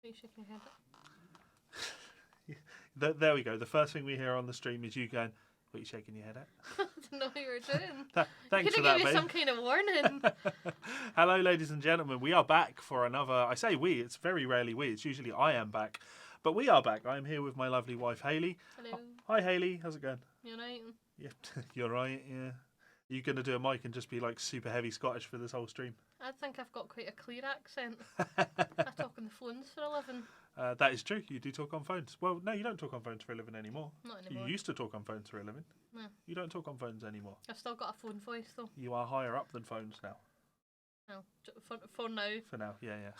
Are you shaking your head? There we go. The first thing we hear on the stream is you going, "What are you shaking your head at?" I didn't know what you were doing. Thanks for Could have that, given me babe. some kind of warning. Hello, ladies and gentlemen. We are back for another. I say we. It's very rarely we. It's usually I am back, but we are back. I am here with my lovely wife Hayley. Hello. Hi, Hayley. How's it going? You right? Yeah, you're right. Yeah. Are you gonna do a mic and just be like super heavy Scottish for this whole stream? I think I've got quite a clear accent. I talk on the phones for a living. That is true. You do talk on phones. Well, no, you don't talk on phones for a living anymore. Not anymore. You used to talk on phones for a living. No. You don't talk on phones anymore. I've still got a phone voice though. You are higher up than phones now. No, for now. For now, yeah.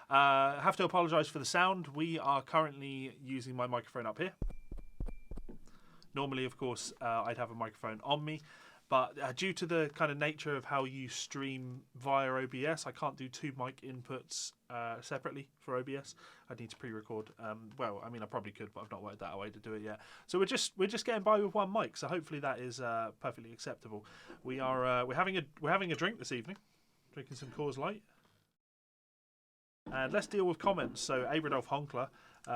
Have to apologise for the sound. We are currently using my microphone up here. Normally, of course, I'd have a microphone on me. But due to the kind of nature of how you stream via OBS, I can't do two mic inputs separately for OBS. I'd need to pre-record. Well, I mean, I probably could, but I've not worked out a way to do it yet. So we're just getting by with one mic. So hopefully that is perfectly acceptable. We're having a drink this evening, drinking some Coors Light. And let's deal with comments. So Abradolf Honkler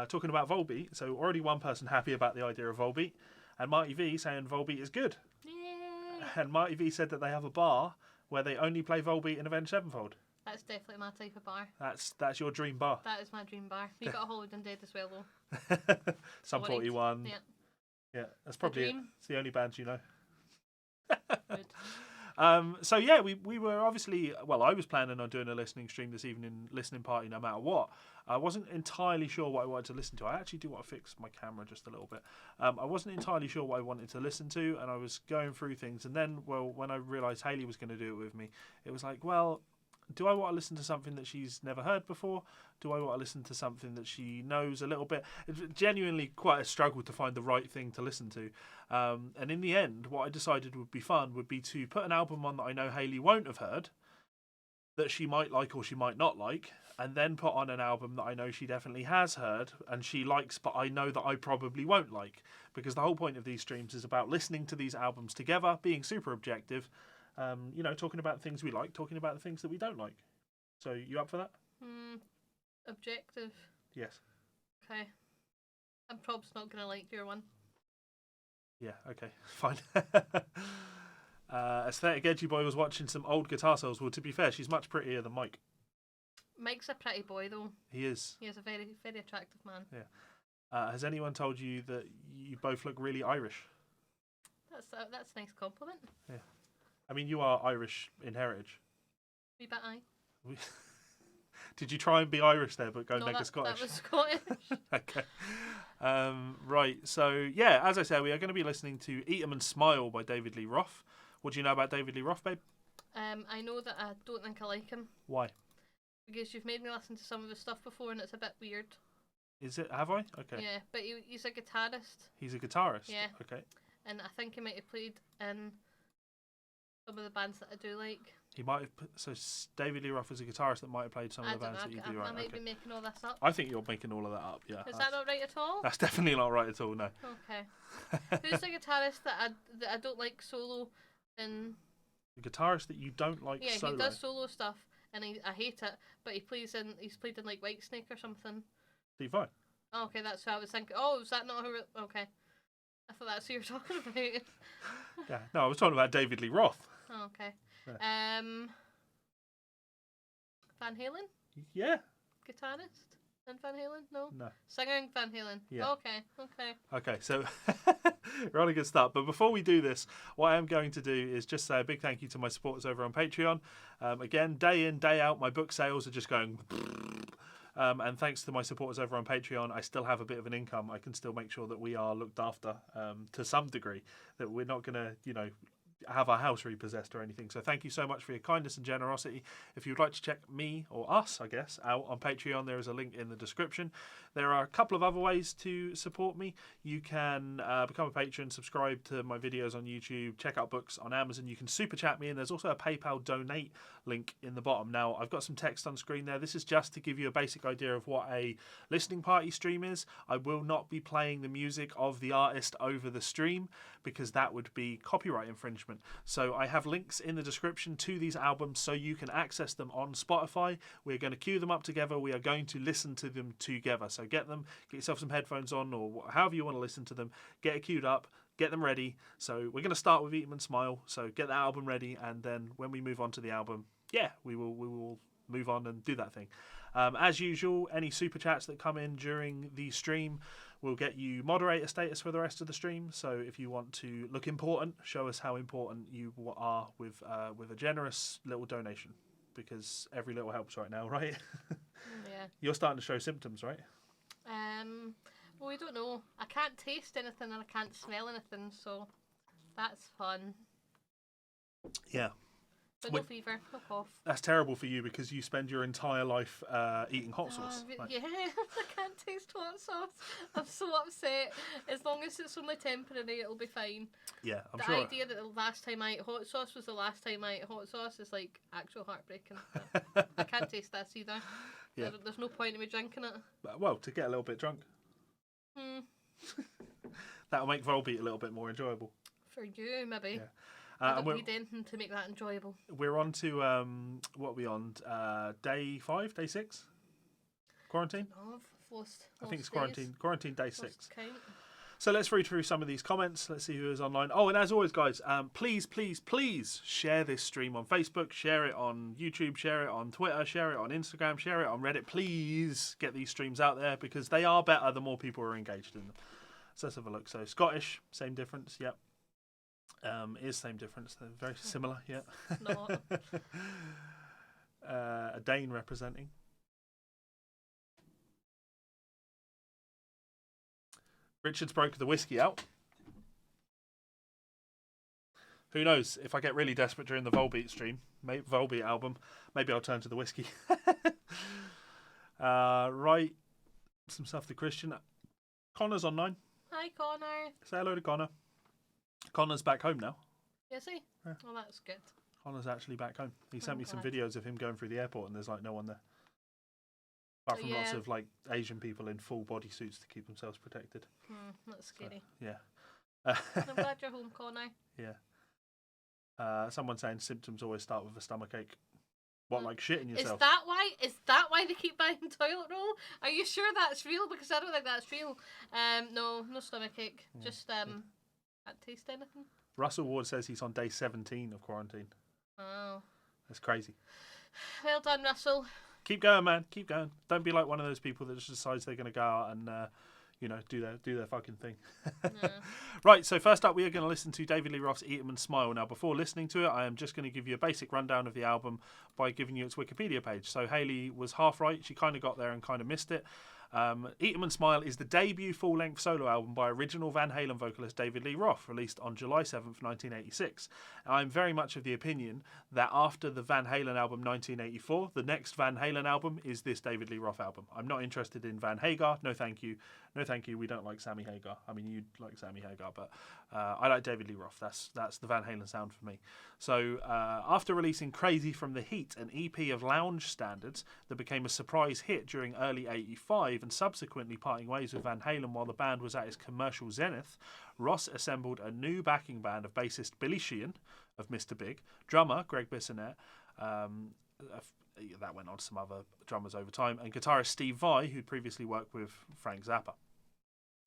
talking about Volbeat. So already one person happy about the idea of Volbeat, and Marty V saying Volbeat is good. And Marty V said that they have a bar where they only play Volbeat and Avenged Sevenfold. That's definitely my type of bar. That's your dream bar. That is my dream bar. You got a Hollywood and Dead as well though. Some 41. Yeah. Yeah, that's probably it. It's the only band you know. Good. So yeah, we were obviously, well, I was planning on doing a listening stream this evening, listening party no matter what. I wasn't entirely sure what I wanted to listen to. I actually do want to fix my camera just a little bit. I wasn't entirely sure what I wanted to listen to, and I was going through things, and then, well, when I realised Hayley was going to do it with me, it was like, well, do I want to listen to something that she's never heard before? Do I want to listen to something that she knows a little bit? It's genuinely quite a struggle to find the right thing to listen to. And in the end, what I decided would be fun would be to put an album on that I know Hayley won't have heard, that she might like or she might not like, and then put on an album that I know she definitely has heard and she likes, but I know that I probably won't like. Because the whole point of these streams is about listening to these albums together, being super objective, talking about the things we like, talking about the things that we don't like. So, you up for that? Objective. Yes. Okay. I'm probably not going to like your one. Yeah, okay, fine. Aesthetic Edgy Boy was watching some old guitar solos. Well, to be fair, she's much prettier than Mike. Mike's a pretty boy, though. He is. He is a very, very attractive man. Yeah. Has anyone told you that you both look really Irish? That's a nice compliment. Yeah. I mean, you are Irish in heritage. Wee bit aye. Did you try and be Irish there, but go No, mega Scottish? That was Scottish. Okay. Right. So, yeah, as I said, we are going to be listening to Eat 'Em and Smile by David Lee Roth. What do you know about David Lee Roth, babe? I know that I don't think I like him. Why? Because you've made me listen to some of his stuff before and it's a bit weird. Is it? Have I? Okay. Yeah, but he's a guitarist. He's a guitarist? Yeah. Okay. And I think he might have played in some of the bands that I do like. He might have. So David Lee Roth is a guitarist that might have played some of the bands that you do. I Right? might be making all this up. I think you're making all of that up. Yeah. Is that not right at all? That's definitely not right at all. No. Okay. Who's the guitarist that I don't like solo? And the guitarist that you don't like solo. Yeah, he does solo stuff, and I hate it. But he's played in like Whitesnake or something. Steve Vai. Oh, okay, that's what I was thinking. Oh, is that not who? Okay, I thought that's who you were talking about. Yeah, no, I was talking about David Lee Roth. Oh, okay. Yeah. Van Halen. Yeah. Guitarist in Van Halen? No. Singer in Van Halen. Yeah. Okay. Okay, so we're on a good start. But before we do this, what I am going to do is just say a big thank you to my supporters over on Patreon. Again, day in, day out, my book sales are just going. And thanks to my supporters over on Patreon, I still have a bit of an income. I can still make sure that we are looked after to some degree, that we're not going to, have our house repossessed or anything. So thank you so much for your kindness and generosity. If you'd like to check me, or us, I guess, out on Patreon, there is a link in the description. There are a couple of other ways to support me. You can become a patron, subscribe to my videos on YouTube, check out books on Amazon. You can super chat me, and there's also a PayPal donate link in the bottom. Now, I've got some text on screen there. This is just to give you a basic idea of what a listening party stream is. I will not be playing the music of the artist over the stream, because that would be copyright infringement. encouragement. So I have links in the description to these albums so you can access them on Spotify. We're going to queue them up together. We are going to listen to them together. So get yourself some headphones on, or however you want to listen to them. Get it queued up. Get them ready. So we're going to start with Eat 'em and Smile. So get that album ready, and then when we move on to the album, we will move on and do that thing. As usual, any super chats that come in during the stream will get you moderator status for the rest of the stream. So if you want to look important, show us how important you are with a generous little donation, because every little helps right now, right? Yeah. You're starting to show symptoms, right? Well, we don't know. I can't taste anything and I can't smell anything, so that's fun. Yeah. But no fever, no cough. That's terrible for you because you spend your entire life eating hot sauce. Yeah, I can't taste hot sauce. I'm so upset. As long as it's only temporary, it'll be fine. Yeah, I'm the sure. The idea that the last time I ate hot sauce was the last time I ate hot sauce is like actual heartbreaking. I can't taste this either. Yeah. There's no point in me drinking it. Well, to get a little bit drunk. That'll make Volbeat a little bit more enjoyable. For you, maybe. Yeah. I don't need anything to make that enjoyable. We're on to, what are we on? Day 5, day 6? Quarantine? I think it's quarantine. Quarantine day 6. Count. So let's read through some of these comments. Let's see who is online. Oh, and as always, guys, please, please, please share this stream on Facebook, share it on YouTube, share it on Twitter, share it on Instagram, share it on Reddit. Please get these streams out there because they are better the more people are engaged in them. So let's have a look. So Scottish, same difference. Yep. Is same difference. They're very similar. Yeah. Not. A Dane representing. Richard's broke the whiskey out. Who knows? If I get really desperate during the Volbeat stream, Volbeat album, maybe I'll turn to the whiskey. Right. Some stuff to Christian. Connor's online. Hi, Connor. Say hello to Connor. Connor's back home now. Is he? Yeah. Well, that's good. Connor's actually back home. He sent me some glad. videos of him going through the airport and there's like no one there. Apart from lots of like Asian people in full bodysuits to keep themselves protected. That's scary. So, yeah. I'm glad you're home, Connor. Yeah. Someone saying symptoms always start with a stomachache. What, like shitting yourself? Is that why they keep buying toilet roll? Are you sure that's real? Because I don't think that's real. No stomachache. Yeah. Just can't taste anything. Russell Ward says he's on day 17 of quarantine. Oh. That's crazy. Well done, Russell. Keep going, man. Keep going. Don't be like one of those people that just decides they're going to go out and, do their fucking thing. No. Right, so first up we are going to listen to David Lee Roth's Eat 'em and Smile. Now, before listening to it, I am just going to give you a basic rundown of the album by giving you its Wikipedia page. So Hayley was half right. She kind of got there and kind of missed it. Eat 'em and Smile is the debut full-length solo album by original Van Halen vocalist David Lee Roth, released on July 7th, 1986. I'm very much of the opinion that after the Van Halen album 1984, the next Van Halen album is this David Lee Roth album. I'm not interested in Van Hagar. No, thank you. No, thank you. We don't like Sammy Hagar. I mean, you like Sammy Hagar, but I like David Lee Roth. That's the Van Halen sound for me. So after releasing Crazy from the Heat, an EP of lounge standards that became a surprise hit during early 85 and subsequently parting ways with Van Halen while the band was at its commercial zenith, Ross assembled a new backing band of bassist Billy Sheehan of Mr. Big, drummer Greg Bissonette, that went on to some other drummers over time, and guitarist Steve Vai, who'd previously worked with Frank Zappa.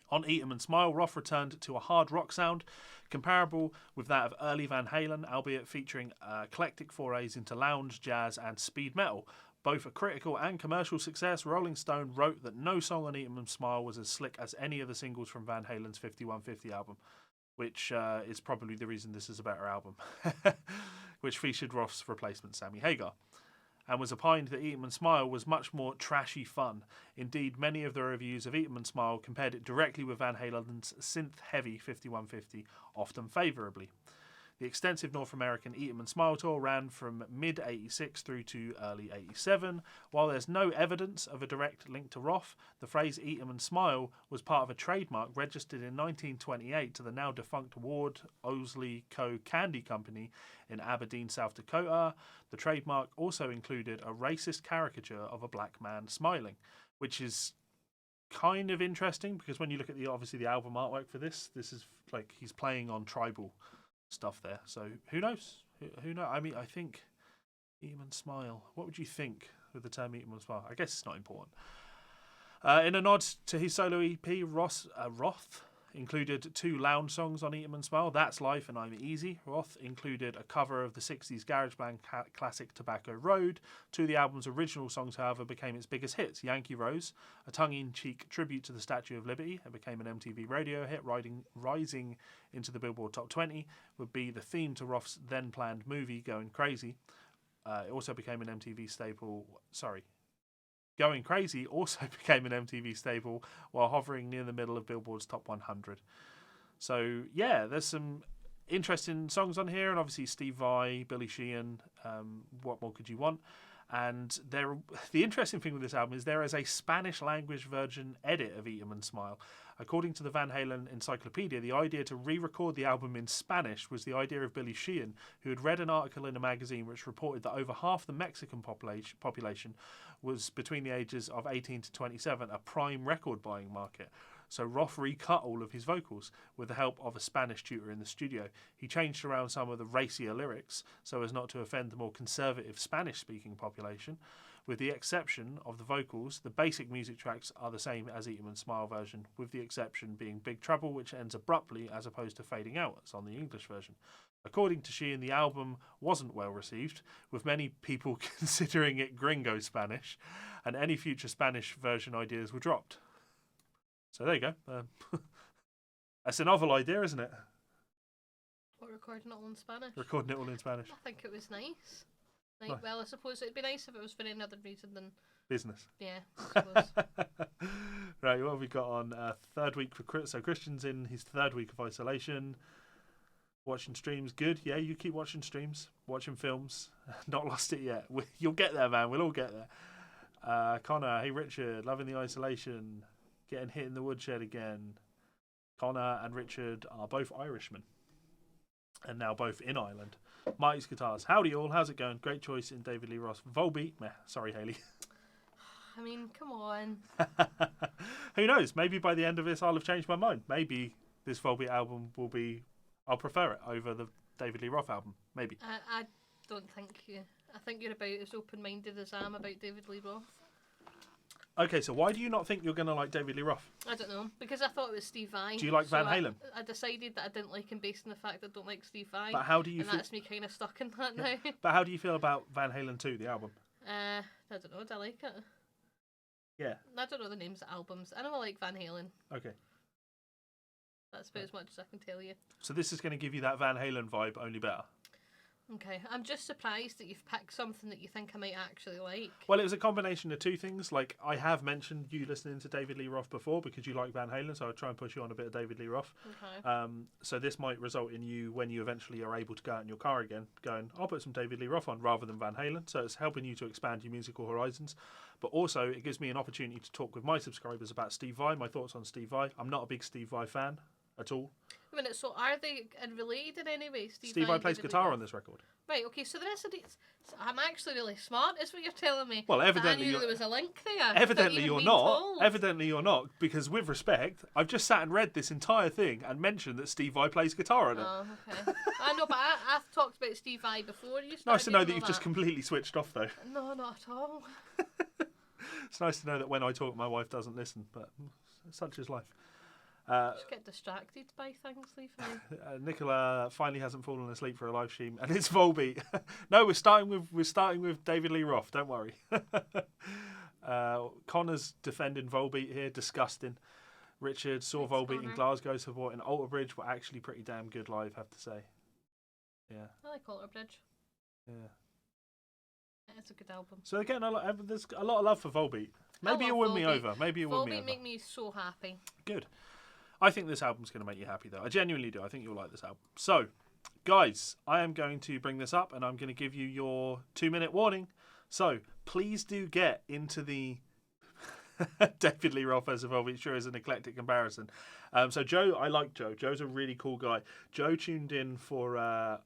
On Eat 'em and Smile, Roth returned to a hard rock sound comparable with that of early Van Halen, albeit featuring eclectic forays into lounge, jazz, and speed metal. Both a critical and commercial success, Rolling Stone wrote that no song on Eat 'em and Smile was as slick as any of the singles from Van Halen's 5150 album, which is probably the reason this is a better album, which featured Roth's replacement Sammy Hagar, and was opined that Eat 'em and Smile was much more trashy fun. Indeed, many of the reviews of Eat 'em and Smile compared it directly with Van Halen's synth-heavy 5150, often favourably. The extensive North American Eat 'em and Smile tour ran from mid-86 through to early 87. While there's no evidence of a direct link to Roth, the phrase Eat 'em and Smile was part of a trademark registered in 1928 to the now defunct Ward Owsley Co. Candy Company in Aberdeen, South Dakota. The trademark also included a racist caricature of a black man smiling, which is kind of interesting because when you look at the album artwork for this is like he's playing on tribal stuff there. So who knows? Who knows? I mean, I think Eat 'em and Smile. What would you think with the term Eat 'em and Smile? I guess it's not important. In a nod to his solo EP, Roth included 2 lounge songs on Eat 'em and Smile, That's Life and I'm Easy. Roth included a cover of the 60s garage band classic Tobacco Road. 2 of the album's original songs, however, became its biggest hits. Yankee Rose, a tongue-in-cheek tribute to the Statue of Liberty, it became an MTV radio hit, rising into the Billboard Top 20, would be the theme to Roth's then-planned movie, Going Crazy. It also became an MTV staple. Going Crazy also became an MTV staple while hovering near the middle of Billboard's Top 100. So, yeah, there's some interesting songs on here, and obviously Steve Vai, Billy Sheehan, what more could you want? And the interesting thing with this album is there is a Spanish language version edit of Eat 'em and Smile. According to the Van Halen Encyclopedia, the idea to re-record the album in Spanish was the idea of Billy Sheehan, who had read an article in a magazine which reported that over half the Mexican population was between the ages of 18 to 27, a prime record buying market. So Roth recut all of his vocals with the help of a Spanish tutor in the studio. He changed around some of the racier lyrics so as not to offend the more conservative Spanish-speaking population. With the exception of the vocals, the basic music tracks are the same as Eat 'em and Smile version, with the exception being Big Trouble, which ends abruptly as opposed to fading out, as on the English version. According to Sheehan, the album wasn't well received, with many people considering it gringo Spanish, and any future Spanish version ideas were dropped. So there you go. That's a novel idea, isn't it? What, recording it all in Spanish? Recording it all in Spanish. I think it was nice. Nice. Well, I suppose it'd be nice if it was for any other reason than business. Yeah, I suppose. Right, what have we got on? Third week for Chris. So Christian's in his 3rd week of isolation. Watching streams, good. Yeah, you keep watching streams, watching films. Not lost it yet. You'll get there, man. We'll all get there. Connor, hey Richard, loving the isolation. Getting hit in the woodshed again. Connor and Richard are both Irishmen. And now both in Ireland. Marty's Guitars. Howdy all, how's it going? Great choice in David Lee Roth. Volbeat. Meh. Sorry, Hayley. I mean, come on. Who knows? Maybe by the end of this I'll have changed my mind. Maybe this Volbeat album will be... I'll prefer it over the David Lee Roth album. Maybe. I don't think you... I think you're about as open-minded as I am about David Lee Roth. Okay, so why do you not think you're going to like David Lee Roth? I don't know, because I thought it was Steve Vai. Do you like Van Halen? I decided that I didn't like him based on the fact that I don't like Steve Vai. But how do you feel? That's me kind of stuck in that now. But how do you feel about Van Halen 2, the album? I don't know, do I like it? Yeah. I don't know the names of albums. I know I like Van Halen. Okay. That's about as much as I can tell you. So this is going to give you that Van Halen vibe, only better. Okay, I'm just surprised that you've picked something that you think I might actually like. Well, it was a combination of 2 things. Like, I have mentioned you listening to David Lee Roth before because you like Van Halen, so I'll try and push you on a bit of David Lee Roth. Okay. So this might result in you, when you eventually are able to go out in your car again, going, I'll put some David Lee Roth on rather than Van Halen. So it's helping you to expand your musical horizons. But also, it gives me an opportunity to talk with my subscribers about Steve Vai, my thoughts on Steve Vai. I'm not a big Steve Vai fan at all. A minute, so are they related in any way? Steve Vai plays guitar on this record. Right, okay, so the rest of these... I'm actually really smart, is what you're telling me. Well, evidently I knew there was a link there. Evidently you're not. Evidently you're not, because with respect, I've just sat and read this entire thing and mentioned that Steve Vai plays guitar on it. Oh, okay. I know, but I've talked about Steve Vai before. Nice to know that you've just completely switched off, though. No, not at all. It's nice to know that when I talk, my wife doesn't listen, but such is life. Just get distracted by things, leave me. Nicola finally hasn't fallen asleep for a live stream, and it's Volbeat. No, we're starting with David Lee Roth. Don't worry. Connor's defending Volbeat here. Disgusting. Richard saw Volbeat in Glasgow, supporting Alter Bridge. Were actually pretty damn good live, I have to say. Yeah. I like Alter Bridge. Yeah. It's a good album. So again, there's a lot of love for Volbeat. Maybe you'll win me over. Maybe you'll win me over. Volbeat make me so happy. Good. I think this album's going to make you happy, though. I genuinely do. I think you'll like this album. So, guys, I am going to bring this up, and I'm going to give you your 2-minute warning. So, please do get into the David Lee Roth as a Volbeat. Sure is an eclectic comparison. So, Joe, I like Joe. Joe's a really cool guy. Joe tuned in for, I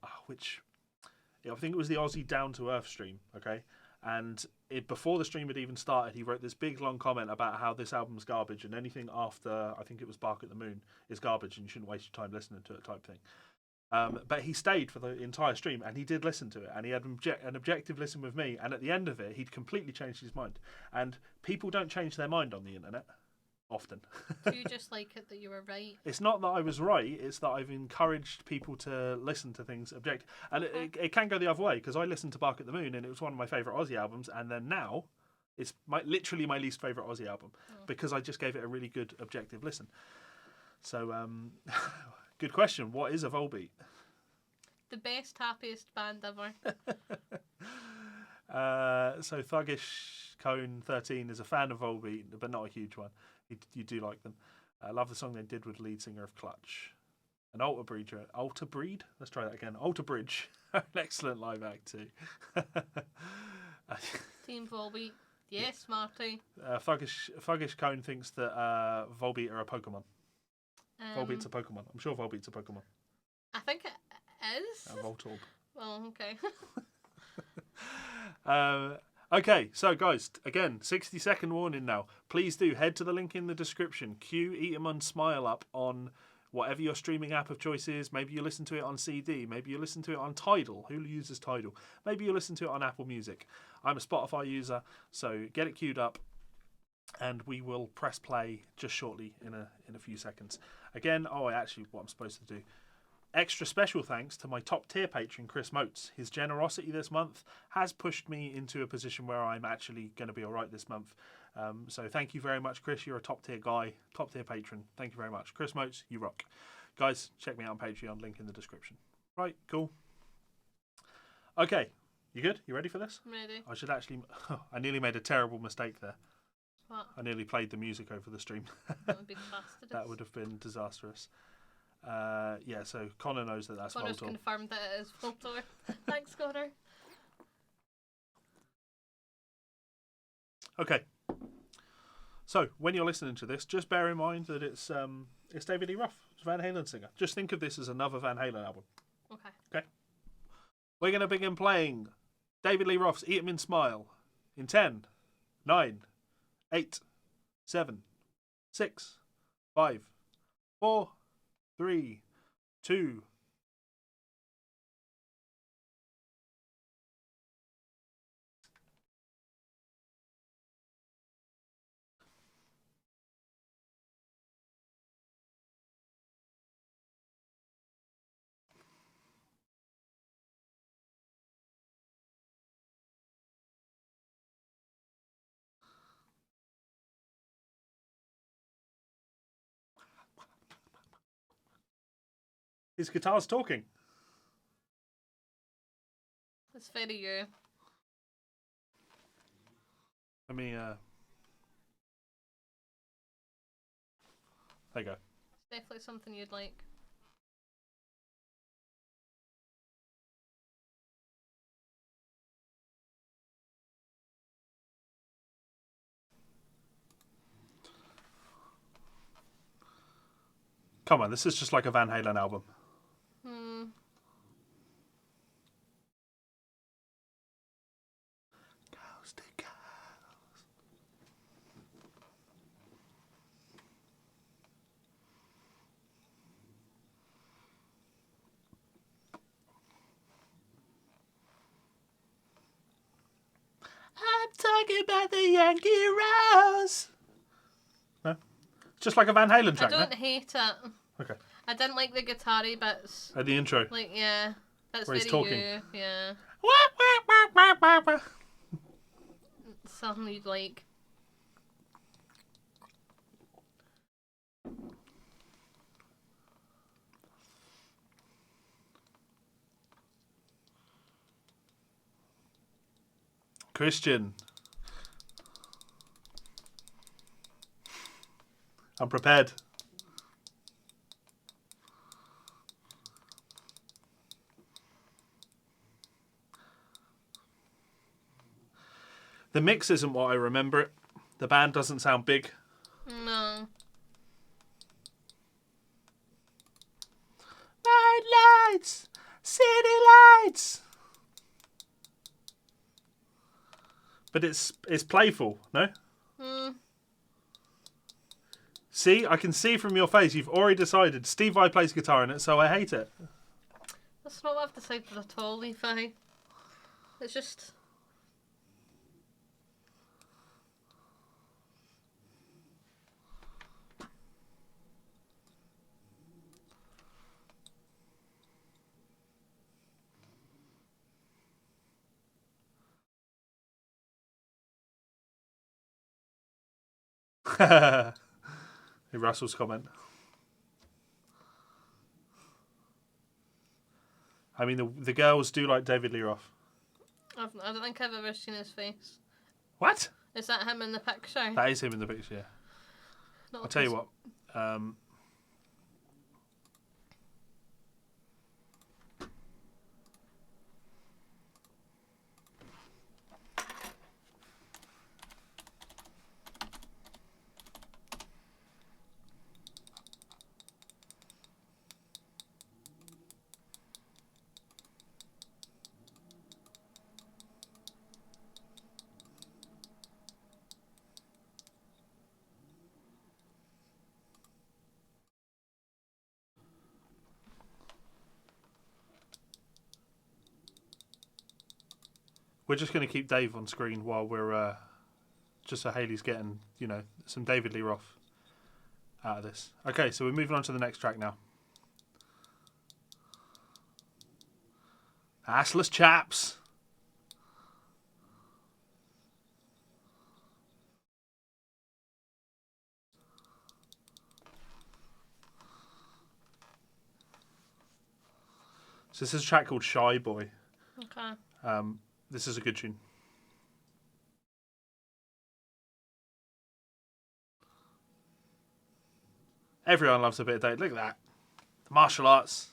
think it was the Aussie Down to Earth stream, okay? And before the stream had even started, he wrote this big long comment about how this album's garbage and anything after, I think it was Bark at the Moon, is garbage and you shouldn't waste your time listening to it type thing. But he stayed for the entire stream, and he did listen to it, and he had an objective listen with me. And at the end of it, he'd completely changed his mind. And people don't change their mind on the internet often. Do you just like it that you were right? It's not that I was right; it's that I've encouraged people to listen to things objective. And it can go the other way, because I listened to Bark at the Moon, and it was one of my favourite Aussie albums. And then now, it's literally my least favourite Aussie album because I just gave it a really good objective listen. So. Good question. What is a Volbeat? The best, happiest band ever. So Thuggish Cone 13 is a fan of Volbeat, but not a huge one. You do like them. I love the song they did with lead singer of Clutch. An Alter Breed? Let's try that again. Alter Bridge. An excellent live act too. Team Volbeat. Yes, Marty. Thuggish Cone thinks that Volbeat are a Pokemon. Volbeat's a Pokemon. I'm sure Volbeat's a Pokemon. I think it is. A Voltorb. Well, okay. Okay, so guys, again, 60-second warning now. Please do head to the link in the description. Cue Eaterman Smile up on whatever your streaming app of choice is. Maybe you listen to it on CD. Maybe you listen to it on Tidal. Who uses Tidal? Maybe you listen to it on Apple Music. I'm a Spotify user, so get it queued up. And we will press play just shortly in a few seconds. Again, what I'm supposed to do. Extra special thanks to my top tier patron, Chris Motes. His generosity this month has pushed me into a position where I'm actually going to be all right this month. So thank you very much, Chris. You're a top tier guy, top tier patron. Thank you very much. Chris Motes, you rock. Guys, check me out on Patreon, link in the description. Right, cool. Okay, you good? You ready for this? I'm ready. I should actually... I nearly made a terrible mistake there. What? I nearly played the music over the stream. That would be fastidious. That would have been disastrous. So Connor knows that that's Connor's Voltor. confirmed that it is Voltor. Thanks, Connor. Okay. So when you're listening to this, just bear in mind that it's David Lee Roth, it's Van Halen singer. Just think of this as another Van Halen album. Okay. We're going to begin playing David Lee Roth's Eat 'Em in Smile in 10, 9, 8, 7, 6, 5, 4, 3, 2. His guitar's talking. It's very you. Let me, there you go. It's definitely something you'd like. Come on, this is just like a Van Halen album. Girls to girls. I'm talking about the Yankee Rose. No? It's just like a Van Halen track, I don't no? hate it. Okay. I didn't like the guitar-y bits. At the intro. Like, yeah. That's Where very he's talking. you. Yeah. Something you'd like. Christian. I'm prepared. The mix isn't what I remember it. The band doesn't sound big. No. Night lights, city lights. But it's playful, no? See, I can see from your face you've already decided Steve Vai plays guitar in it, so I hate it. That's not what I've decided at all, Levi. It's just... Hey, Russell's comment. I mean, the girls do like David Lee Roth. I don't think I've ever seen his face. What? Is that him in the picture? That is him in the picture, yeah. Not I'll tell you what. We're just going to keep Dave on screen while we're just so Hayley's getting, some David Lee Roth out of this. Okay, so we're moving on to the next track now. Assless chaps. So this is a track called Shy Boy. Okay. This is a good tune. Everyone loves a bit of Dave. Look at that. The martial arts.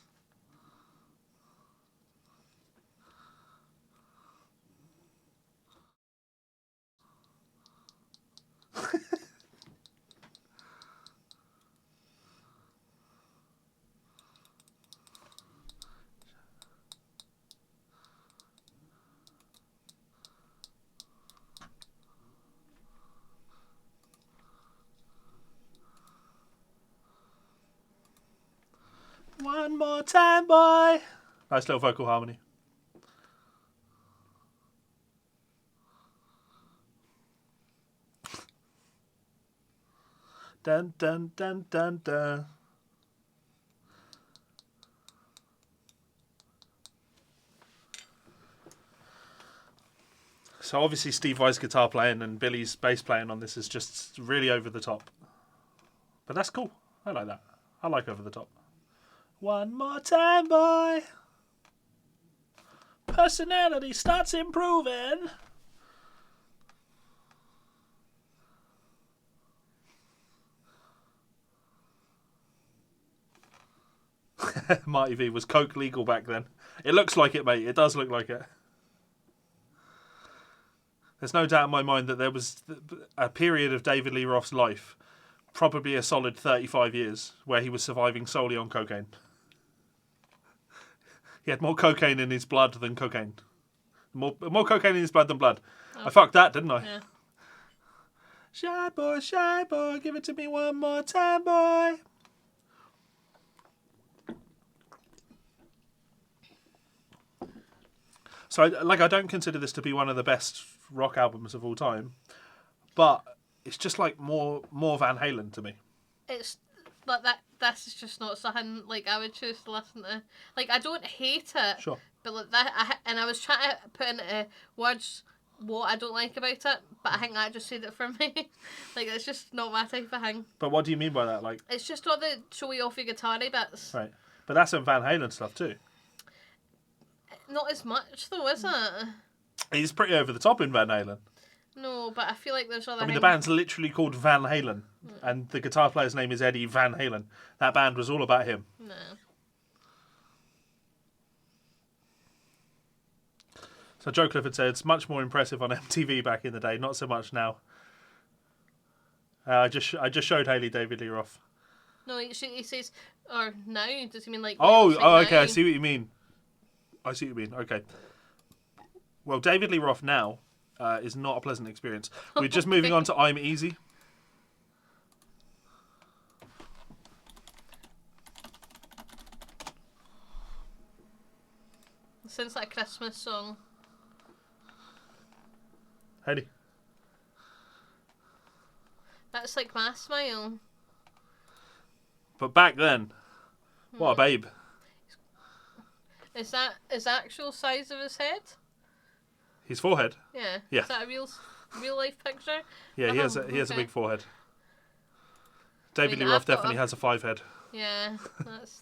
One more time, boy. Nice little vocal harmony. Dun dun dun dun dun. So obviously Steve Vai's guitar playing and Billy's bass playing on this is just really over the top. But that's cool. I like that. I like over the top. One more time, boy. Personality starts improving. Marty V, was coke legal back then? It looks like it, mate. It does look like it. There's no doubt in my mind that there was a period of David Lee Roth's life, probably a solid 35 years, where he was surviving solely on cocaine. He had more cocaine in his blood than cocaine. More cocaine in his blood than blood. Oh. I fucked that, didn't I? Yeah. Shy boy, give it to me one more time, boy. So, I don't consider this to be one of the best rock albums of all time, but it's just like more Van Halen to me. It's like that. This is just not something like I would choose to listen to. Like, I don't hate it, Sure, but like that, and I was trying to put into words what I don't like about it, but I think that just said it for me. Like, it's just not my type of thing. But what do you mean by that? Like, it's just all the showy offy guitar-y bits. Right, but that's some Van Halen stuff too. Not as much though, is it? He's pretty over the top in Van Halen. No, but I feel like there's other. I mean, the band's literally called Van Halen, and the guitar player's name is Eddie Van Halen. That band was all about him. No. So Joe Clifford said it's much more impressive on MTV back in the day, not so much now. I just showed Hayley David Lee Roth. No, he says, or now, does he mean like... Okay, I see what you mean. Okay. Well, David Lee Roth now is not a pleasant experience. We're just moving on to I'm Easy. Sounds like a Christmas song. Heidi. That's like my smile. But back then, what a babe. Is that his actual size of his head? His forehead? Yeah. Yeah. Is that a real life picture? Yeah, he has a big forehead. David Lee Roth definitely has a 5 head. Yeah,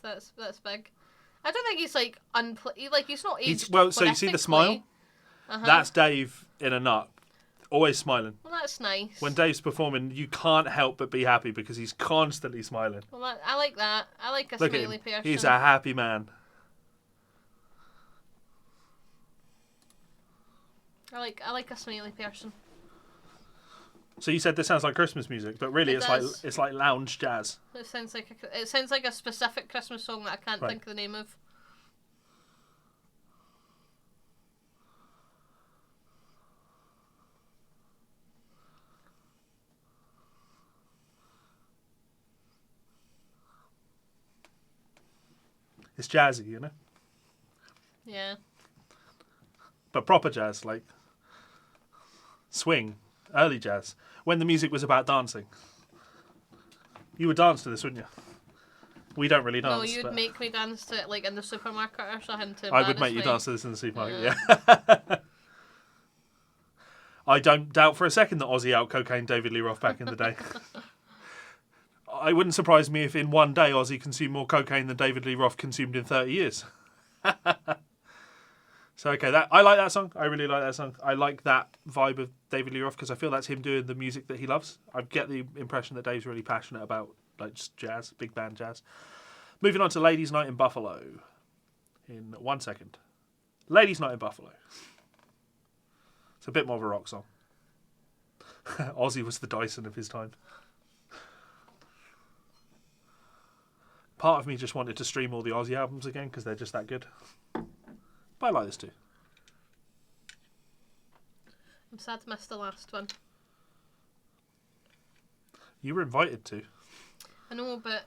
that's big. I don't think he's like he's not aged. So you see the smile? That's Dave in a nut. Always smiling. Well, that's nice. When Dave's performing, you can't help but be happy because he's constantly smiling. Well, I like that. I like a smiley person. He's a happy man. I like a smiley person. So you said this sounds like Christmas music, but really it's like lounge jazz. It sounds like a specific Christmas song that I can't think of the name of. It's jazzy, you know? Yeah. But proper jazz, like swing, early jazz, when the music was about dancing. You would dance to this, wouldn't you? We don't really dance. No, you'd make me dance to it like in the supermarket or something. I would make you dance to this in the supermarket, yeah. I don't doubt for a second that Ozzy out-cocaine David Lee Roth back in the day. It wouldn't surprise me if in one day Ozzy consumed more cocaine than David Lee Roth consumed in 30 years. So, okay, I like that song. I really like that song. I like that vibe of David Lee Roth because I feel that's him doing the music that he loves. I get the impression that Dave's really passionate about like just jazz, big band jazz. Moving on to Ladies' Night in Buffalo in 1 second. Ladies' Night in Buffalo. It's a bit more of a rock song. Ozzy was the Dyson of his time. Part of me just wanted to stream all the Ozzy albums again because they're just that good. But I like this too. I'm sad to miss the last one. You were invited to. I know, but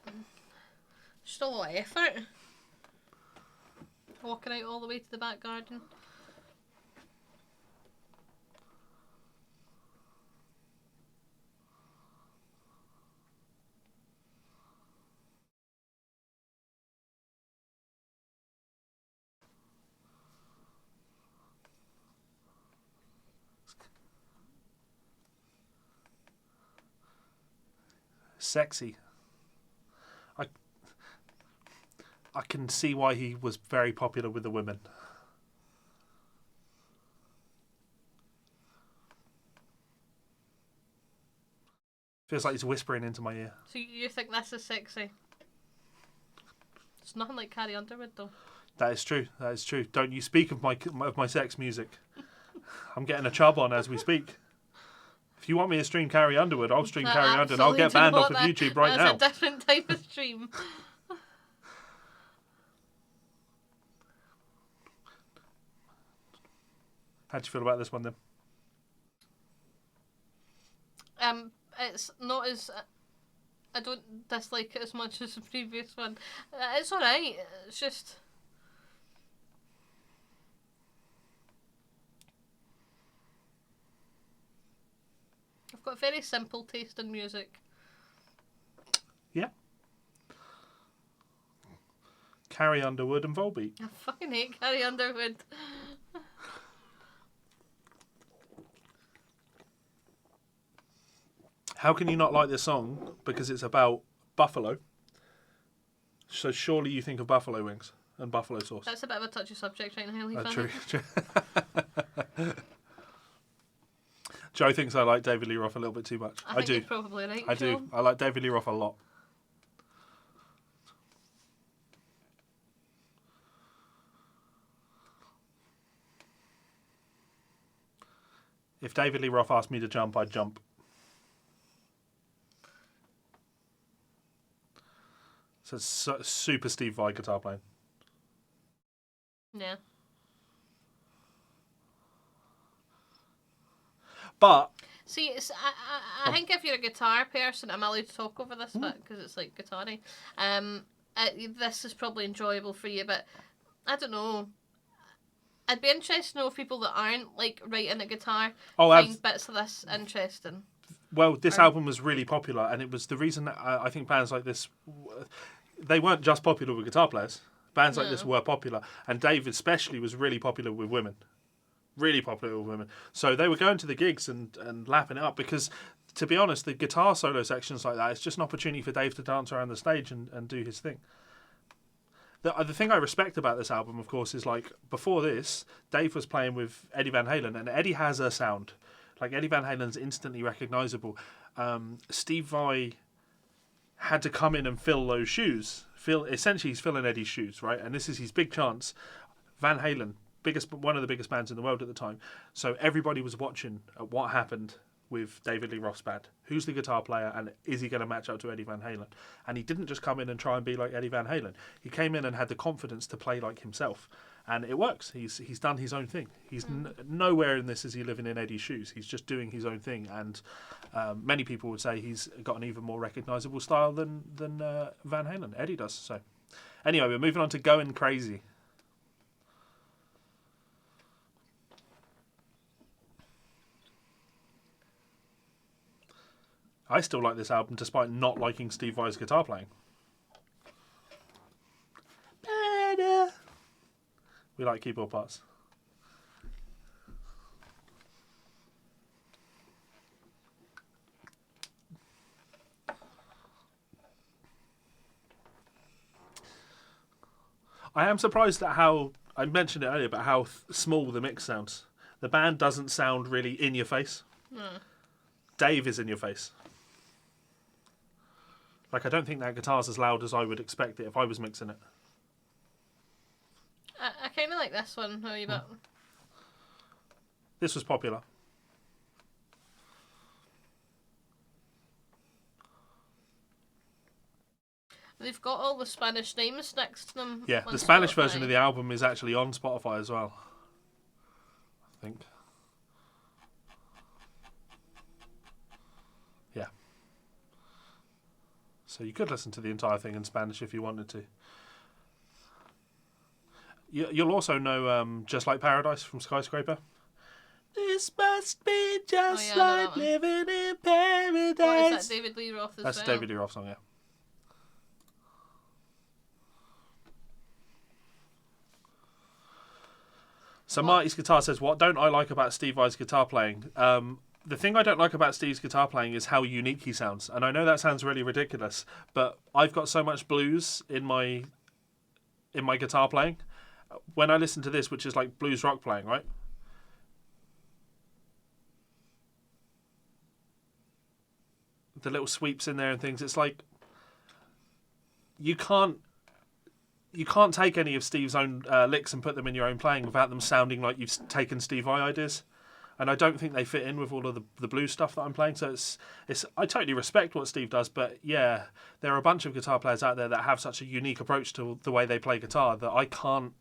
just a lot of effort. Walking out all the way to the back garden. Sexy. I can see why he was very popular with the women. Feels like he's whispering into my ear. So you think this is sexy? It's nothing like Carrie Underwood though. That is true. That is true. Don't you speak of my sex music. I'm getting a chub on as we speak. If you want me to stream Carrie Underwood, I'll stream Carrie Underwood. I'll get banned off of YouTube right now. That's a different type of stream. How do you feel about this one then? It's not as I don't dislike it as much as the previous one. It's alright. It's just I've got a very simple taste in music. Yeah. Carrie Underwood and Volbeat. I fucking hate Carrie Underwood. How can you not like this song? Because it's about buffalo. So surely you think of buffalo wings and buffalo sauce. That's a bit of a touchy subject right now, Lee. True. Joe thinks I like David Lee Roth a little bit too much. I do. You're probably right. I do. I like David Lee Roth a lot. If David Lee Roth asked me to jump, I'd jump. So it's super Steve Vai guitar playing. Yeah. But see, it's, I think if you're a guitar person, I'm allowed to talk over this bit because it's like guitar-y. This is probably enjoyable for you, but I don't know. I'd be interested to know if people that aren't like writing a guitar Oh, find bits of this interesting. Well, this album was really popular, and it was the reason that I think bands like this, they weren't just popular with guitar players. Bands like this were popular, and Dave especially was really popular with women. Really popular with women. So they were going to the gigs and lapping it up because, to be honest, the guitar solo sections like that, it's just an opportunity for Dave to dance around the stage and do his thing. The thing I respect about this album, of course, is like before this, Dave was playing with Eddie Van Halen, and Eddie has a sound. Like Eddie Van Halen's instantly recognisable. Steve Vai had to come in and fill those shoes. Essentially, he's filling Eddie's shoes, right? And this is his big chance. Van Halen, one of the biggest bands in the world at the time. So everybody was watching what happened with David Lee Roth's band. Who's the guitar player, and is he going to match up to Eddie Van Halen? And he didn't just come in and try and be like Eddie Van Halen. He came in and had the confidence to play like himself. And it works. He's done his own thing. He's nowhere in this is he living in Eddie's shoes. He's just doing his own thing. And many people would say he's got an even more recognisable style than Van Halen. Eddie does. So anyway, we're moving on to Going Crazy. I still like this album despite not liking Steve Vai's guitar playing. We like keyboard parts. I am surprised at how, I mentioned it earlier, but how small the mix sounds. The band doesn't sound really in your face. Dave is in your face. Like, I don't think that guitar's as loud as I would expect it if I was mixing it. I kind of like this one a wee bit. This was popular. They've got all the Spanish names next to them. Yeah, on the Spanish Spotify. version of the album is actually on Spotify as well, I think. Yeah. So you could listen to the entire thing in Spanish if you wanted to. You'll also know Just Like Paradise from Skyscraper. This must be just like living in paradise. What is that, David Lee Roth as well? That's David Lee Roth song, yeah. So Marty's Guitar says, what don't I like about Steve Vai's guitar playing? The thing I don't like about Steve's guitar playing is how unique he sounds. And I know that sounds really ridiculous, but I've got so much blues in my guitar playing. When I listen to this, which is like blues rock playing, right? The little sweeps in there and things, it's like you can't take any of Steve's own licks and put them in your own playing without them sounding like you've taken Steve Vai ideas. And I don't think they fit in with all of the blues stuff that I'm playing. So it's I totally respect what Steve does, but yeah, there are a bunch of guitar players out there that have such a unique approach to the way they play guitar that I can't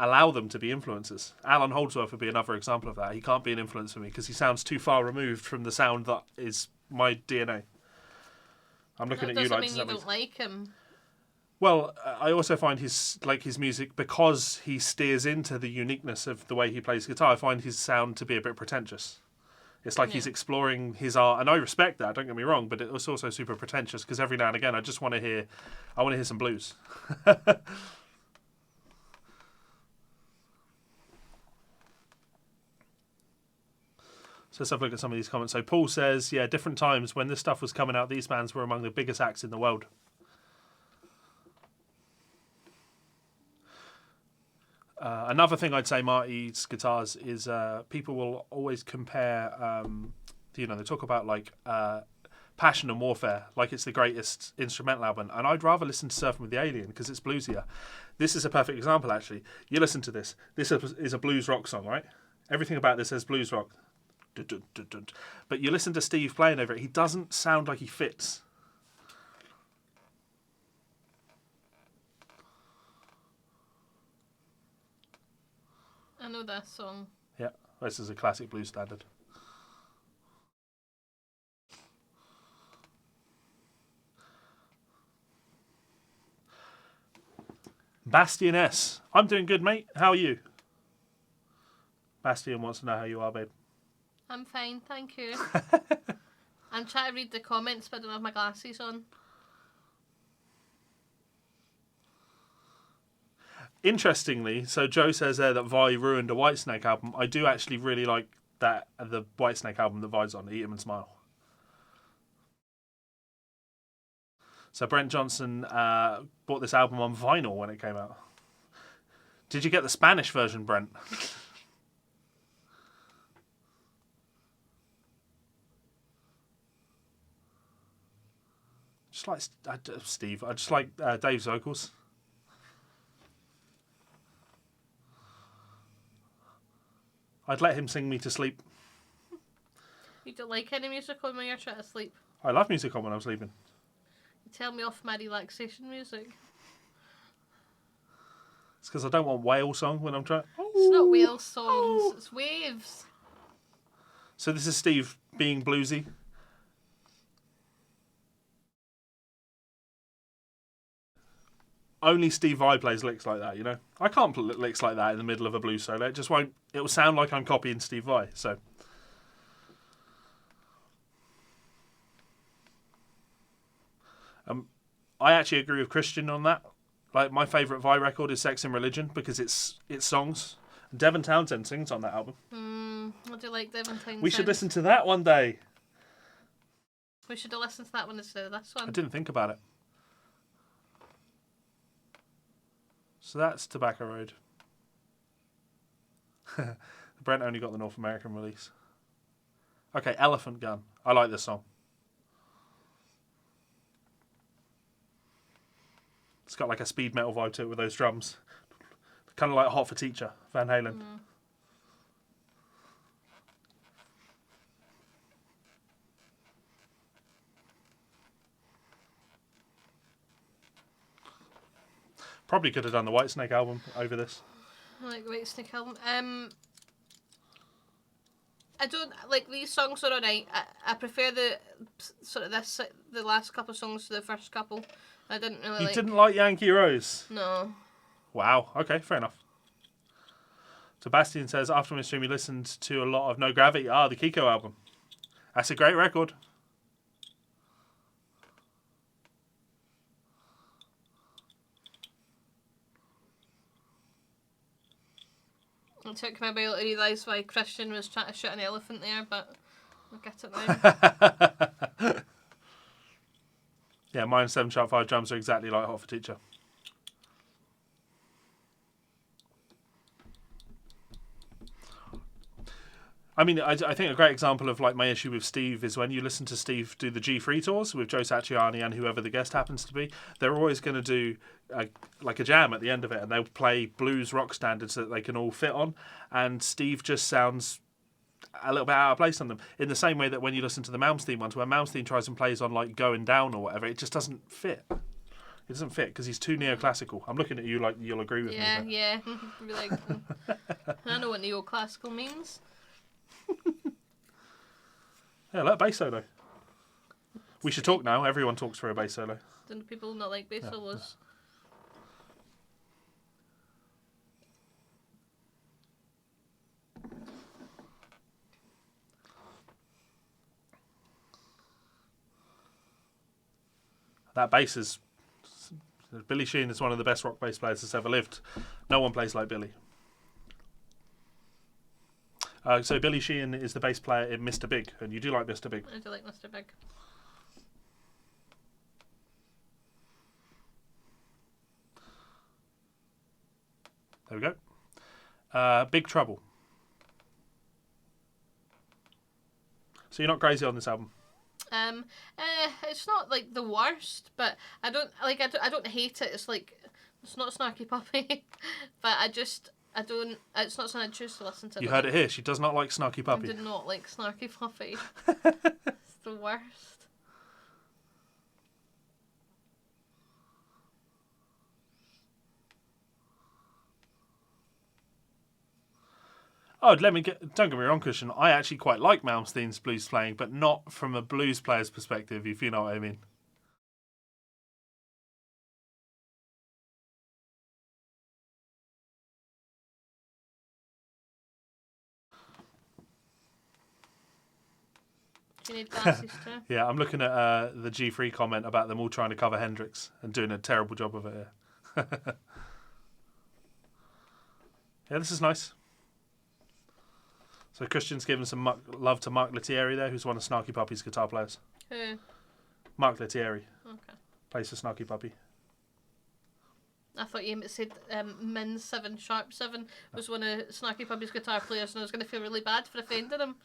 allow them to be influences. Alan Holdsworth would be another example of that. He can't be an influence for me because he sounds too far removed from the sound that is my DNA. I'm looking at you like... Doesn't mean you don't like him. Well, I also find his music, because he steers into the uniqueness of the way he plays guitar, I find his sound to be a bit pretentious. It's like he's exploring his art, and I respect that, don't get me wrong, but it's also super pretentious because every now and again I just want to hear some blues. So let's have a look at some of these comments. So Paul says, yeah, different times when this stuff was coming out, these bands were among the biggest acts in the world. Another thing I'd say Marty's guitars is people will always compare, they talk about like Passion and Warfare, like it's the greatest instrumental album. And I'd rather listen to Surfing with the Alien because it's bluesier. This is a perfect example, actually. You listen to this. This is a blues rock song, right? Everything about this is blues rock. But you listen to Steve playing over it, he doesn't sound like he fits. I know that song. Yeah, this is a classic blues standard. Bastion S. I'm doing good, mate. How are you? Bastian wants to know how you are, babe. I'm fine, thank you. I'm trying to read the comments, but I don't have my glasses on. Interestingly, so Joe says there that Vi ruined a Whitesnake album. I do actually really like the Whitesnake album that Vi's on, Eat 'Em and Smile. So Brent Johnson bought this album on vinyl when it came out. Did you get the Spanish version, Brent? Just like Steve. I just like Dave's vocals. I'd let him sing me to sleep. You don't like any music on when you're trying to sleep? I love music on when I'm sleeping. You tell me off my relaxation music. It's because I don't want whale song when I'm trying. It's not whale songs, it's waves. So this is Steve being bluesy. Only Steve Vai plays licks like that, you know. I can't put licks like that in the middle of a blues solo. It just won't. It will sound like I'm copying Steve Vai. So, I actually agree with Christian on that. Like my favourite Vi record is "Sex and Religion" because it's songs. Devon Townsend sings on that album. I do like Devon Townsend. We should listen to that one day. We should have listened to that one instead of this one. I didn't think about it. So that's Tobacco Road. Brent only got the North American release. Okay, Elephant Gun. I like this song. It's got like a speed metal vibe to it with those drums. Kind of like Hot for Teacher, Van Halen. Probably could have done the Whitesnake album over this. I like the Whitesnake album. I don't like these songs are alright. I prefer the last couple of songs to the first couple. I didn't really. You didn't like Yankee Rose? No. Wow. Okay, fair enough. Sebastian says after my stream he listened to a lot of No Gravity. The Kiko album. That's a great record. It took me a while to realise why Christian was trying to shoot an elephant there, but I get it now. Yeah, mine 7 sharp 5 drums are exactly like Hot for Teacher. I mean, I think a great example of like my issue with Steve is when you listen to Steve do the G3 tours with Joe Satriani and whoever the guest happens to be. They're always going to do like a jam at the end of it, and they'll play blues rock standards that they can all fit on. And Steve just sounds a little bit out of place on them. In the same way that when you listen to the Malmsteen ones, where Malmsteen tries and plays on like Going Down or whatever, it just doesn't fit. It doesn't fit because he's too neoclassical. I'm looking at you like you'll agree with me. Yeah. Be like, I know what neoclassical means. Yeah, let bass solo. We should talk now. Everyone talks for a bass solo. Don't people not like bass solos? That bass is... Billy Sheehan is one of the best rock bass players that's ever lived. No one plays like Billy. So Billy Sheehan is the bass player in Mr. Big, and you do like Mr. Big. I do like Mr. Big. There we go. Big Trouble. So you're not crazy on this album? It's not like the worst, but I don't hate it. It's like it's not Snarky Puppy, but I don't. It's not something I choose to listen to. You heard it here. She does not like Snarky Puppy. I did not like Snarky Puppy. It's the worst. Oh, don't get me wrong, Christian. I actually quite like Malmsteen's blues playing, but not from a blues player's perspective, if you know what I mean. You need glasses too. Yeah, I'm looking at the G3 comment about them all trying to cover Hendrix and doing a terrible job of it here. Yeah, this is nice. So Christian's given some love to Mark Lettieri there, who's one of Snarky Puppy's guitar players. Who? Mark Lettieri. Okay. Plays for Snarky Puppy. I thought you said Min 7 Sharp 7 was one of Snarky Puppy's guitar players, and I was going to feel really bad for offending him.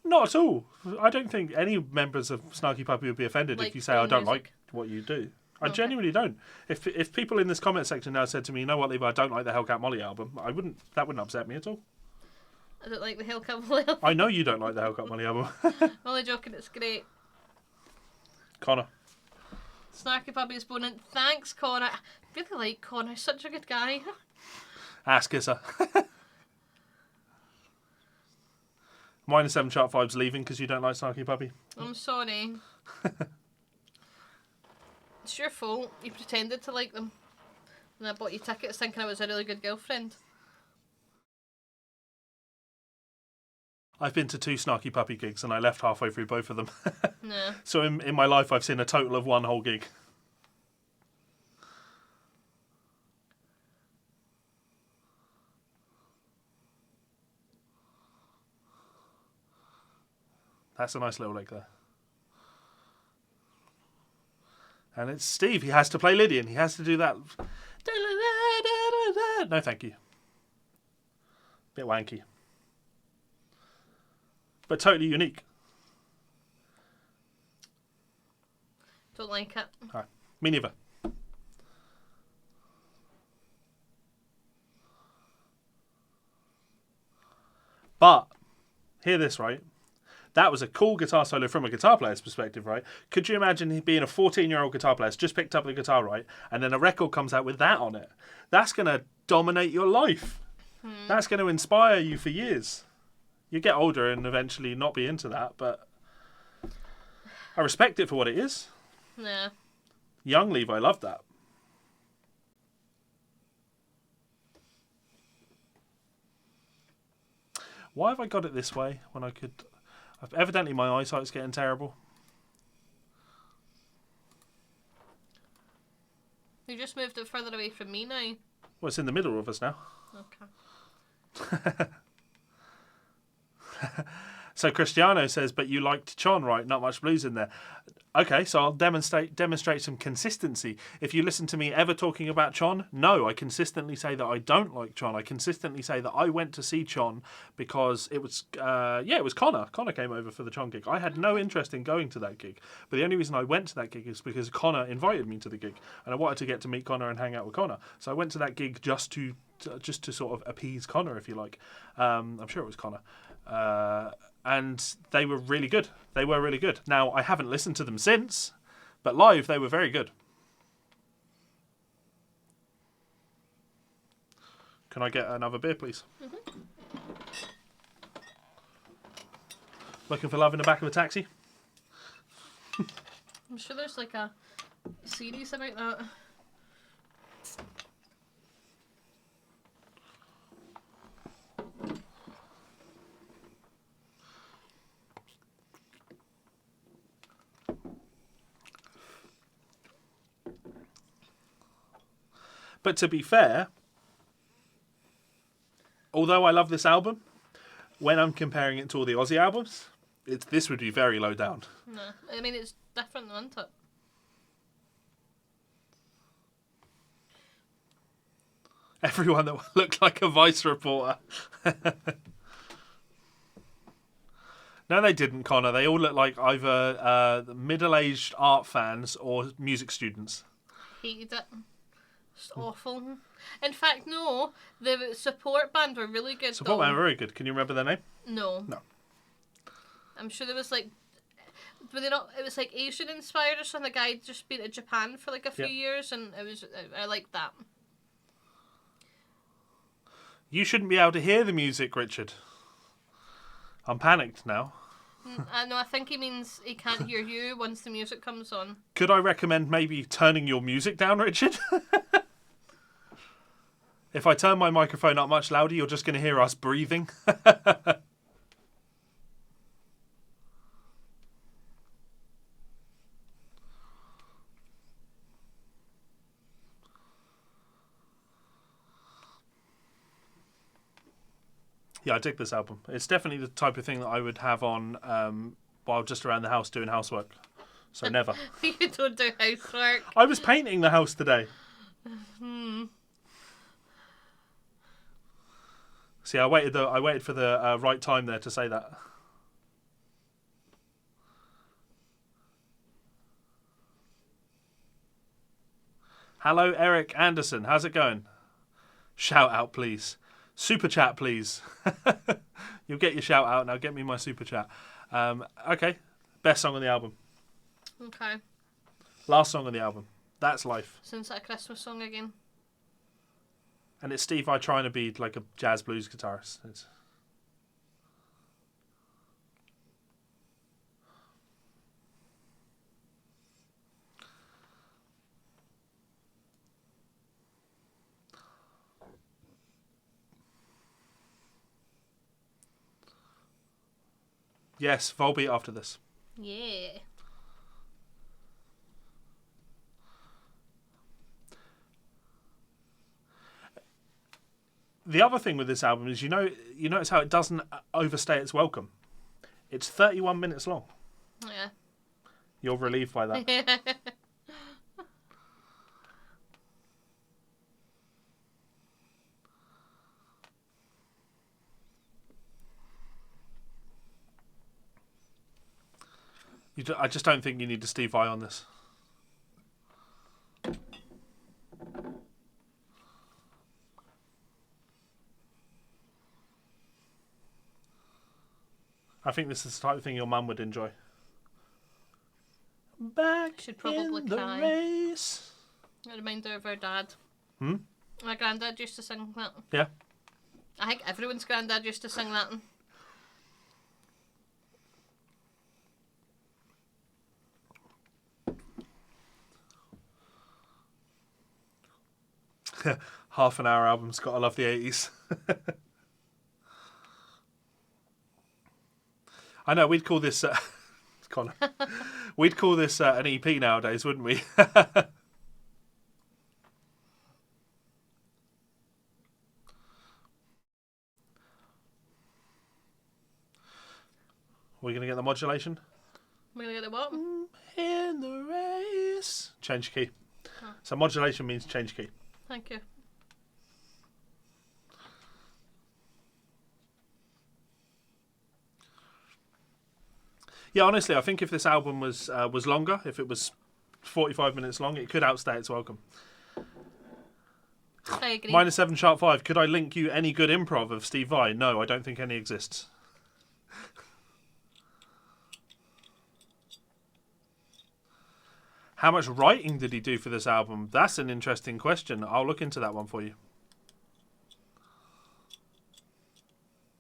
Not at all. I don't think any members of Snarky Puppy would be offended if you say I don't like what you do. I genuinely don't. If people in this comment section now said to me, you know what, Levi, I don't like the Hellcat Molly album, that wouldn't upset me at all. I don't like the Hellcat Molly album. I know you don't like the Hellcat Molly album. I'm only joking, it's great. Connor. Snarky Puppy's opponent. Thanks, Connor. I really like Connor. He's such a good guy. Ass kisser. Minus 7 Sharp 5's leaving because you don't like Snarky Puppy. I'm sorry. It's your fault. You pretended to like them. And I bought you tickets thinking I was a really good girlfriend. I've been to 2 Snarky Puppy gigs and I left halfway through both of them. No. So in my life I've seen a total of 1 whole gig. That's a nice little lick there. And it's Steve. He has to play Lydian. He has to do that. No, thank you. Bit wanky. But totally unique. Don't like it. Right. Me neither. But, hear this, right? That was a cool guitar solo from a guitar player's perspective, right? Could you imagine being a 14-year-old guitar player, just picked up the guitar, right? And then a record comes out with that on it. That's going to dominate your life. That's going to inspire you for years. You get older and eventually not be into that, but I respect it for what it is. Yeah. Young Levi loved that. Why have I got it this way when I could... Evidently my eyesight's getting terrible. You just moved it further away from me now. Well, it's in the middle of us now. Okay. So Cristiano says, but you liked Chon, right? Not much blues in there. Okay, so I'll demonstrate some consistency. If you listen to me ever talking about Chon, no, I consistently say that I don't like Chon. I consistently say that I went to see Chon because it was, it was Connor. Connor came over for the Chon gig. I had no interest in going to that gig, but the only reason I went to that gig is because Connor invited me to the gig, and I wanted to get to meet Connor and hang out with Connor. So I went to that gig just to sort of appease Connor, if you like. I'm sure it was Connor. And they were really good. They were really good. Now, I haven't listened to them since, but live, they were very good. Can I get another beer, please? Mm-hmm. Looking for love in the back of a taxi? I'm sure there's like a series about that. But to be fair, although I love this album, when I'm comparing it to all the Aussie albums, this would be very low down. No, I mean it's different, isn't it? Everyone that looked like a Vice reporter. No, they didn't, Connor. They all look like either middle-aged art fans or music students. Hated it. It's awful. In fact, no. The support band were really good. Support band were very good. Can you remember their name? No. No. I'm sure there was like, but they not. It was like Asian inspired or something. The guy had just been to Japan for like a few years, and it was. I liked that. You shouldn't be able to hear the music, Richard. I'm panicked now. No, I think he means he can't hear you once the music comes on. Could I recommend maybe turning your music down, Richard? If I turn my microphone up much louder, you're just going to hear us breathing. Yeah, I dig this album. It's definitely the type of thing that I would have on while just around the house doing housework. So never. You don't do housework. I was painting the house today. See, I waited for the right time there to say that. Hello, Eric Anderson. How's it going? Shout out, please. Super chat, please. You'll get your shout out now. Get me my super chat. Okay. Best song on the album. Okay. Last song on the album. That's Life. Since that Christmas song again. And it's Steve Vai trying to be like a jazz blues guitarist. Yes, Volbeat after this. Yeah. The other thing with this album is, you notice how it doesn't overstay its welcome. It's 31 minutes long. Yeah. You're relieved by that. I just don't think you need a Steve Vai on this. I think this is the type of thing your mum would enjoy. Back Should probably in the cry. race. A reminder of our dad. Hmm? My granddad used to sing that. Yeah. I think everyone's granddad used to sing that. Half an hour album's gotta love the 80s. I know, we'd call this Connor. We'd call this an EP nowadays, wouldn't we? We're going to get the modulation? We're going to get the what? In the race. Change key. Oh. So modulation means change key. Thank you. Yeah, honestly, I think if this album was longer, if it was 45 minutes long, it could outstay its welcome. I agree. -7 sharp 5. Could I link you any good improv of Steve Vai? No, I don't think any exists. How much writing did he do for this album? That's an interesting question. I'll look into that one for you.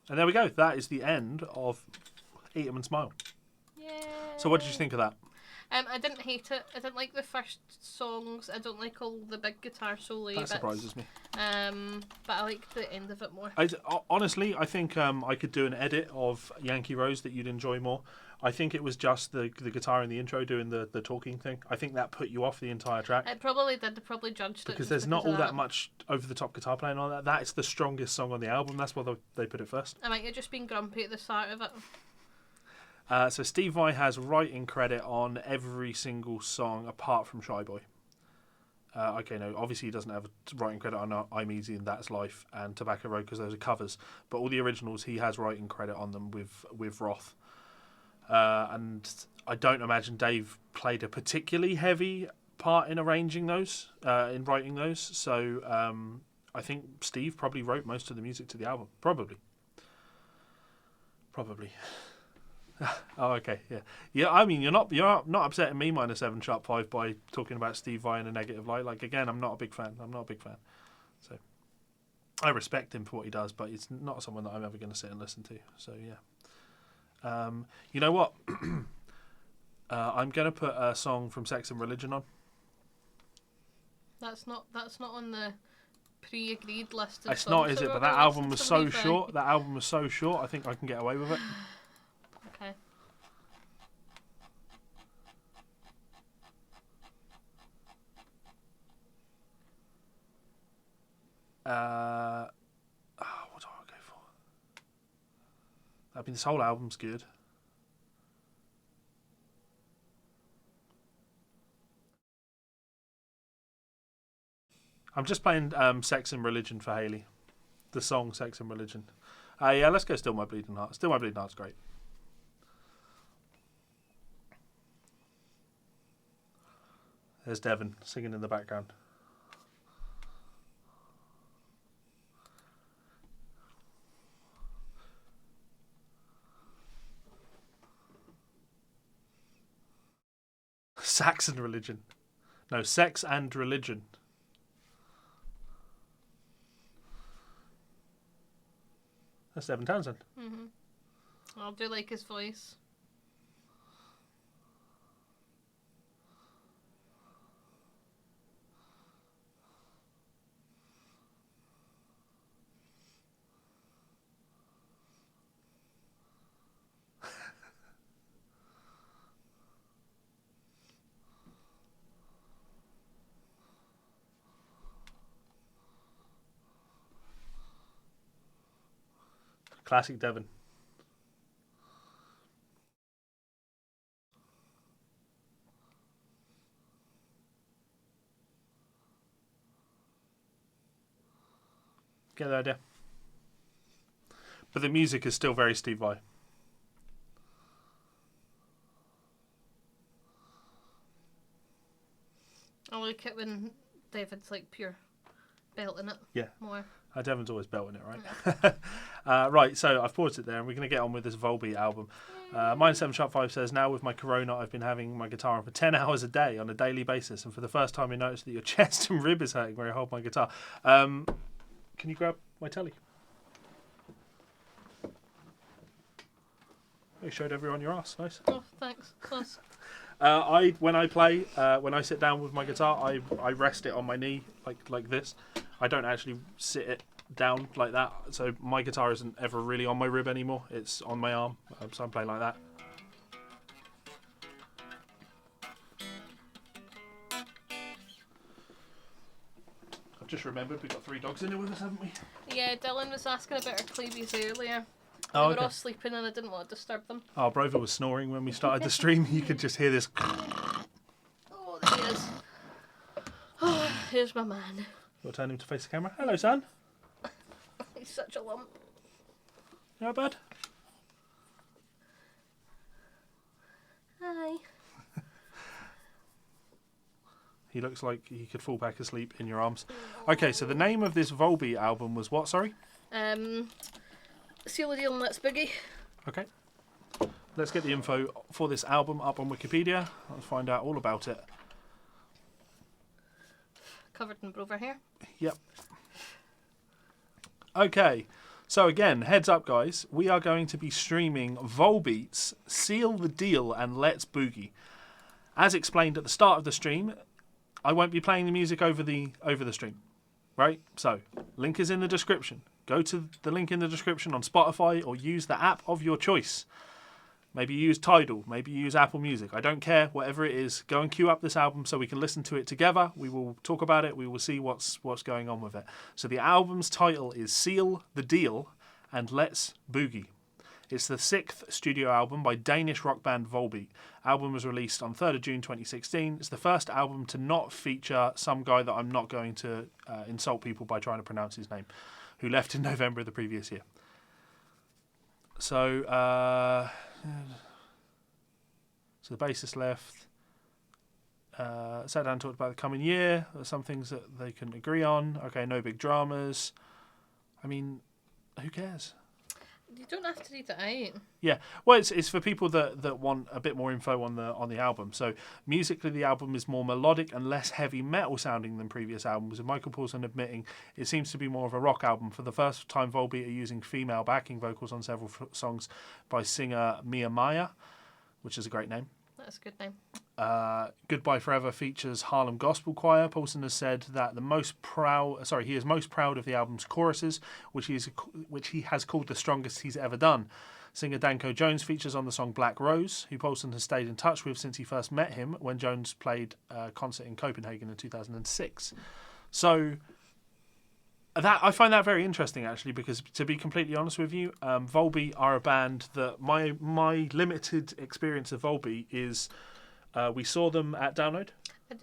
And there we go. That is the end of Eat 'em and Smile. Yay. So what did you think of that? I didn't hate it. I didn't like the first songs. I don't like all the big guitar solo That bits. surprises me. But I liked the end of it more. Honestly, I think I could do an edit of Yankee Rose that you'd enjoy more. I think it was just the guitar in the intro doing the talking thing. I think that put you off the entire track. It probably did. I probably judged it. Because just there's not of all that much over-the-top guitar playing on that. That is the strongest song on the album. That's why they put it first. I might have just been grumpy at the start of it. So Steve Vai has writing credit on every single song apart from Shy Boy. Okay, no, obviously he doesn't have a writing credit on I'm Easy and That's Life and Tobacco Road because those are covers. But all the originals, he has writing credit on them with Roth. And I don't imagine Dave played a particularly heavy part in arranging those, in writing those. So I think Steve probably wrote most of the music to the album. Probably. Oh, okay, yeah. Yeah, I mean, you're not upsetting me -7 sharp 5 by talking about Steve Vai in a negative light. Like, again, I'm not a big fan. So I respect him for what he does, but it's not someone that I'm ever going to sit and listen to. So, yeah. You know what? I'm going to put a song from Sex and Religion on. That's not on the pre-agreed list of It's songs not, is that it? we're But gonna that album listen was to, so to be fair. short. That album was so short. I think I can get away with it. Okay. What do I go for? I mean, this whole album's good. I'm just playing Sex and Religion for Hayley. The song Sex and Religion. Yeah, let's go Still My Bleeding Heart. Still My Bleeding Heart's great. There's Devon singing in the background. Saxon Religion. No, Sex and Religion. That's Devon Townsend. I do like his voice. Classic Devon. Get the idea. But the music is still very Steve Vai. I like it when David's like pure belting it. Yeah. More. Devon's always belting it, right? Right, so I've paused it there, and we're going to get on with this Volbeat album. Mine7Sharp5 says, now with my corona, I've been having my guitar on for 10 hours a day on a daily basis, and for the first time I noticed that your chest and rib is hurting where I hold my guitar. Can you grab my telly? You showed everyone your ass, nice. Oh, thanks. Close. When I sit down with my guitar, I rest it on my knee like this. I don't actually sit it down like that. So my guitar isn't ever really on my rib anymore. It's on my arm. So I'm playing like that. I've just remembered we've got 3 dogs in here with us, haven't we? Yeah, Dylan was asking about our Cleavies earlier. They Oh, were okay. all sleeping and I didn't want to disturb them. Oh, Brover was snoring when we started the stream. You could just hear this. Oh, there he is. Oh, here's my man. We'll turn him to face the camera. Hello, son. He's such a lump. You all right, bud? Hi. He looks like he could fall back asleep in your arms. Okay, so the name of this Volbeat album was what, sorry? Seal the Deal and Let's Boogie. Okay. Let's get the info for this album up on Wikipedia. Let's find out all about it. Covered in Brover hair. Yep. Okay. So again, heads up guys, we are going to be streaming Volbeat's Seal the Deal and Let's Boogie. As explained at the start of the stream, I won't be playing the music over the stream. Right? So, link is in the description. Go to the link in the description on Spotify or use the app of your choice. Maybe use Tidal, maybe use Apple Music. I don't care, whatever it is. Go and queue up this album so we can listen to it together. We will talk about it. We will see what's going on with it. So the album's title is Seal the Deal and Let's Boogie. It's the 6th studio album by Danish rock band Volbeat. Album was released on 3rd of June 2016. It's the first album to not feature some guy that I'm not going to insult people by trying to pronounce his name, who left in November of the previous year. So the bassist left. Sat down and talked about the coming year. There's some things that they couldn't agree on. Okay, no big dramas. I mean, who cares? You don't have to read it out. Yeah, well, it's for people that want a bit more info on the album. So musically, the album is more melodic and less heavy metal sounding than previous albums, with Michael Paulson admitting it seems to be more of a rock album. For the first time, Volbeat are using female backing vocals on several songs by singer Mia Maya, which is a great name. That's a good name. Goodbye Forever features Harlem Gospel Choir. Paulson has said that he is most proud of the album's choruses, which he has called the strongest he's ever done. Singer Danko Jones features on the song Black Rose, who Paulson has stayed in touch with since he first met him when Jones played a concert in Copenhagen in 2006. So, That I find that very interesting, actually, because to be completely honest with you, Volbeat are a band that my limited experience of Volbeat is we saw them at Download.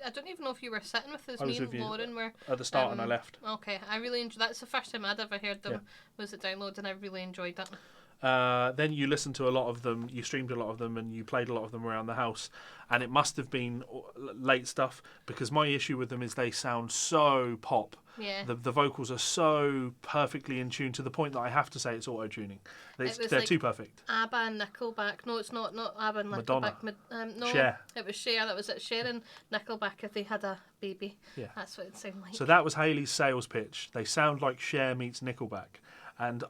I don't even know if you were sitting with us. I was Me with and you Lauren were at the start and I left. Okay, I really enjoyed. That's the first time I'd ever heard them. Was at Download, and I really enjoyed it. Then you listened to a lot of them, you streamed a lot of them, and you played a lot of them around the house. And it must have been late stuff, because my issue with them is they sound so pop. Yeah. The vocals are so perfectly in tune to the point that I have to say it's auto-tuning. They're like too perfect. ABBA and Nickelback. No, it's not ABBA and Madonna. Nickelback. No, Cher. It was Cher. That was it. Cher and Nickelback if they had a baby. Yeah. That's what it sounded like. So that was Hayley's sales pitch. They sound like Cher meets Nickelback. And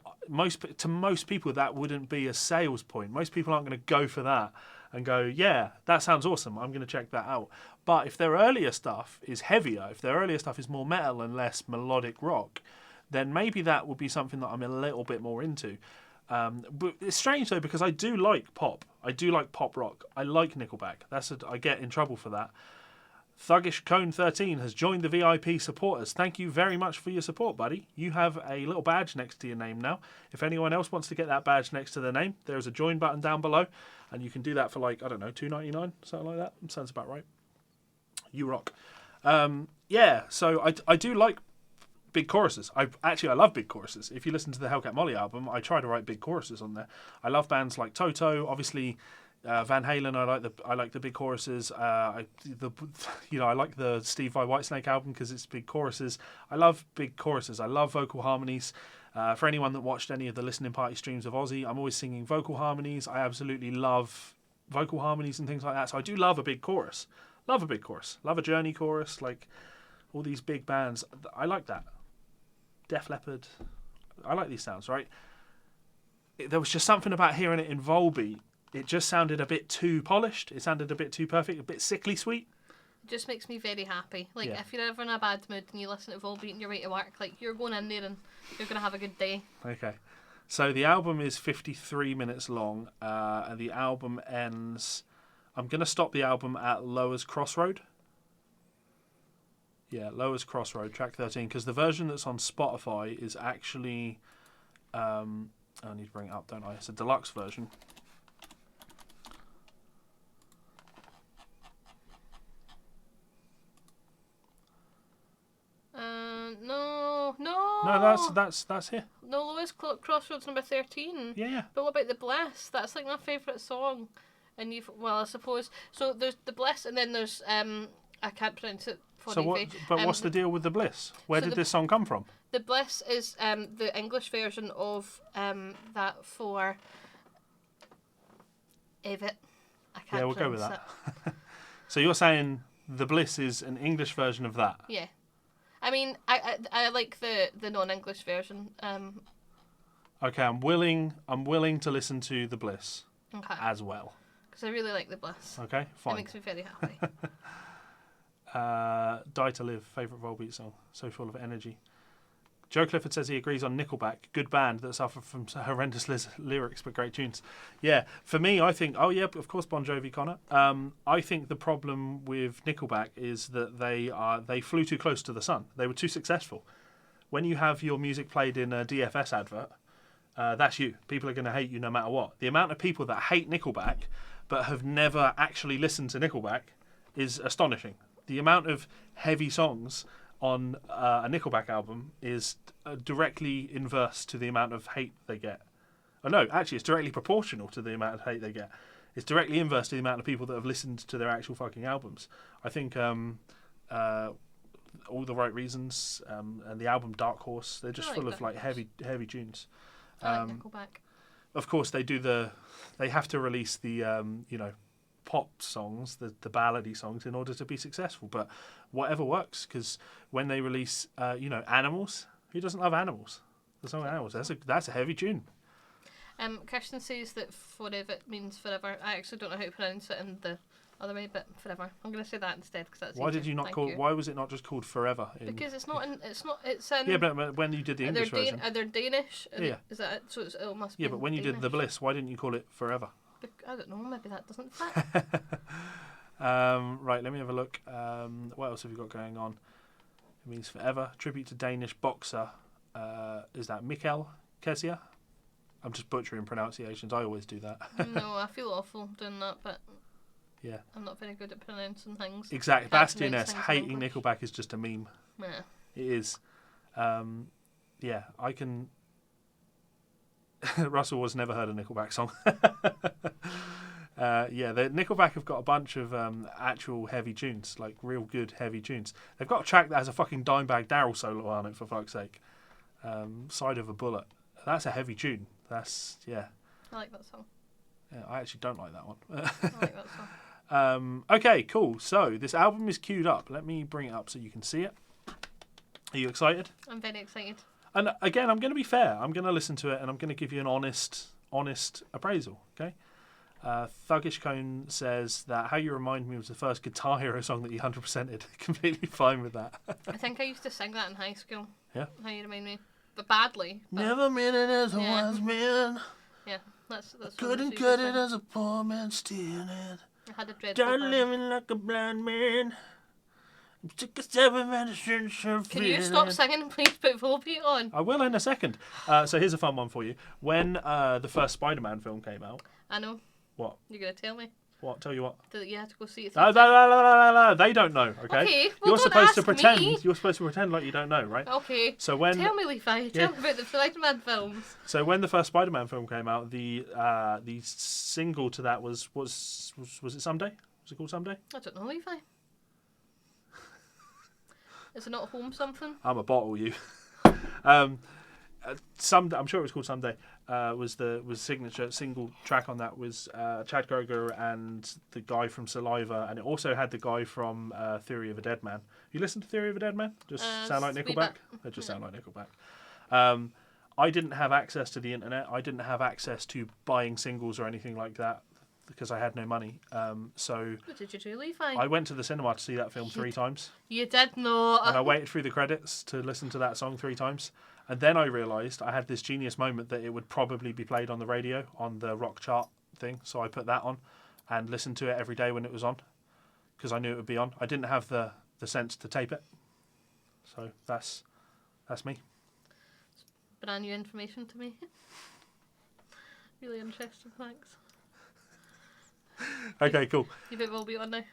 to most people, that wouldn't be a sales point. Most people aren't going to go for that and go, yeah, that sounds awesome. I'm going to check that out. But if their earlier stuff is heavier, if their earlier stuff is more metal and less melodic rock, then maybe that would be something that I'm a little bit more into. But it's strange, though, because I do like pop. I do like pop rock. I like Nickelback. I get in trouble for that. Thuggish Cone 13 has joined the VIP supporters. Thank you very much for your support, buddy. You have a little badge next to your name now. If anyone else wants to get that badge next to their name, there's a join button down below, and you can do that for like, I don't know, $2.99, something like that. Sounds about right. You rock. So I do like big choruses. I love big choruses. If you listen to the Hellcat Molly album, I try to write big choruses on there. I love bands like Toto, obviously. Van Halen, I like the big choruses. I like the Steve Vai Whitesnake album because it's big choruses. I love big choruses. I love vocal harmonies. For anyone that watched any of the listening party streams of Ozzy, I'm always singing vocal harmonies. I absolutely love vocal harmonies and things like that. So I do love a big chorus. Love a big chorus. Love a Journey chorus. Like all these big bands, I like that. Def Leppard. I like these sounds, right? There was just something about hearing it in Volbeat. It just sounded a bit too polished. It sounded a bit too perfect, a bit sickly sweet. It just makes me very happy. Like, if you're ever in a bad mood and you listen to Volbeat and you're way to work, like, you're going in there and you're going to have a good day. Okay. So the album is 53 minutes long, and the album ends... I'm going to stop the album at Lowers Crossroad. Yeah, Lowers Crossroad, track 13, because the version that's on Spotify is actually... I need to bring it up, don't I? It's a deluxe version. No, that's here. No, Lowest Crossroads number 13. Yeah. But what about The Bliss? That's like my favourite song. And I suppose so. There's The Bliss, and then there's I can't pronounce it. So what? But what's the deal with The Bliss? Where did this song come from? The Bliss is the English version of that for Evit. I can't. Yeah, we'll go with that. So you're saying The Bliss is an English version of that? Yeah. I mean, I like the non-English version. Okay, I'm willing to listen to The Bliss as well. Because I really like The Bliss. Okay, fine. It makes me very happy. Die to Live, favourite Volbeat song. So full of energy. Joe Clifford says he agrees on Nickelback. Good band that suffer from horrendous lyrics but great tunes. Yeah, for me, I think... Oh, yeah, of course, Bon Jovi, Connor. I think the problem with Nickelback is that they flew too close to the sun. They were too successful. When you have your music played in a DFS advert, that's you. People are going to hate you no matter what. The amount of people that hate Nickelback but have never actually listened to Nickelback is astonishing. The amount of heavy songs on a Nickelback album is directly inverse to the amount of hate they get. Oh, no, actually, it's directly proportional to the amount of hate they get. It's directly inverse to the amount of people that have listened to their actual fucking albums. I think All the Right Reasons and the album Dark Horse, they're just full of like heavy tunes. I like Nickelback. Of course, they have to release the pop songs, the ballady songs, in order to be successful. But whatever works, because when they release, Animals, who doesn't love Animals? The song Animals, that's a heavy tune. Kirsten says that forever means forever. I actually don't know how to pronounce it in the other way, but forever. I'm going to say that instead because that's. Why did you not call? Why was it not just called Forever? Because it's not. It's in. Yeah, but when you did the English version, are they Danish? Yeah. Is that it? So it must be. Yeah, but when you did The Bliss, why didn't you call it Forever? I don't know. Maybe that doesn't fit. Right, let me have a look. What else have you got going on? It means Forever. Tribute to Danish boxer is that Mikel Kezia? I'm just butchering pronunciations. I always do that. No, I feel awful doing that, but yeah, I'm not very good at pronouncing things. exactly. Can't Bastian pronounce S. things in hating English. Nickelback is just a meme. Yeah. It is. Yeah, I can. Russell was never heard a Nickelback song. Yeah, the Nickelback have got a bunch of actual heavy tunes, like real good heavy tunes. They've got a track that has a fucking Dimebag Darrell solo on it, for fuck's sake. Side of a Bullet. That's a heavy tune. That's, yeah. I like that song. Yeah, I actually don't like that one. I like that song. Okay, cool. So this album is queued up. Let me bring it up so you can see it. Are you excited? I'm very excited. And again, I'm going to be fair. I'm going to listen to it and I'm going to give you an honest appraisal. Okay. Thuggish Cone says that How You Remind Me was the first Guitar Hero song that he 100%ed. Completely fine with that. I think I used to sing that in high school. Yeah. How You Remind Me. But badly. But Never meant it as a Yeah. wise man. yeah, that's Couldn't cut it as a poor man stealing it. I had a dreadful Done band. living like a blind man. Took a step of medicine. Can you stop singing and please put Volbeat on? I will in a second. So here's a fun one for you. When the first Spider-Man film came out. I know. What? You're going to tell me What? Tell you what? that you had to go see it. No, they don't know. Okay. Okay, well, You're don't supposed to ask pretend. me. You're supposed to pretend like you don't know, right? Okay. So when Tell me, Levi. Tell me about the Spider-Man films. So when the first Spider-Man film came out, the single to that was it Someday? Was it called Someday? I don't know, Levi. Is it not Home something? I'm a bottle, you. I'm sure it was called Someday. Was signature single track on that was Chad Kroeger and the guy from Saliva, and it also had the guy from Theory of a Dead Man. You listen to Theory of a Dead Man? Just sound like Nickelback? They just sound like Nickelback. I didn't have access to the internet. I didn't have access to buying singles or anything like that because I had no money. So What did you do, Levi? I went to the cinema to see that film 3 times. You did not. And I waited through the credits to listen to that song 3 times. And then I realised I had this genius moment that it would probably be played on the radio, on the rock chart thing. So I put that on and listened to it every day when it was on because I knew it would be on. I didn't have the sense to tape it. So that's me. Brand new information to me. Really interesting, thanks. Okay, cool. You bet Volbeat on now?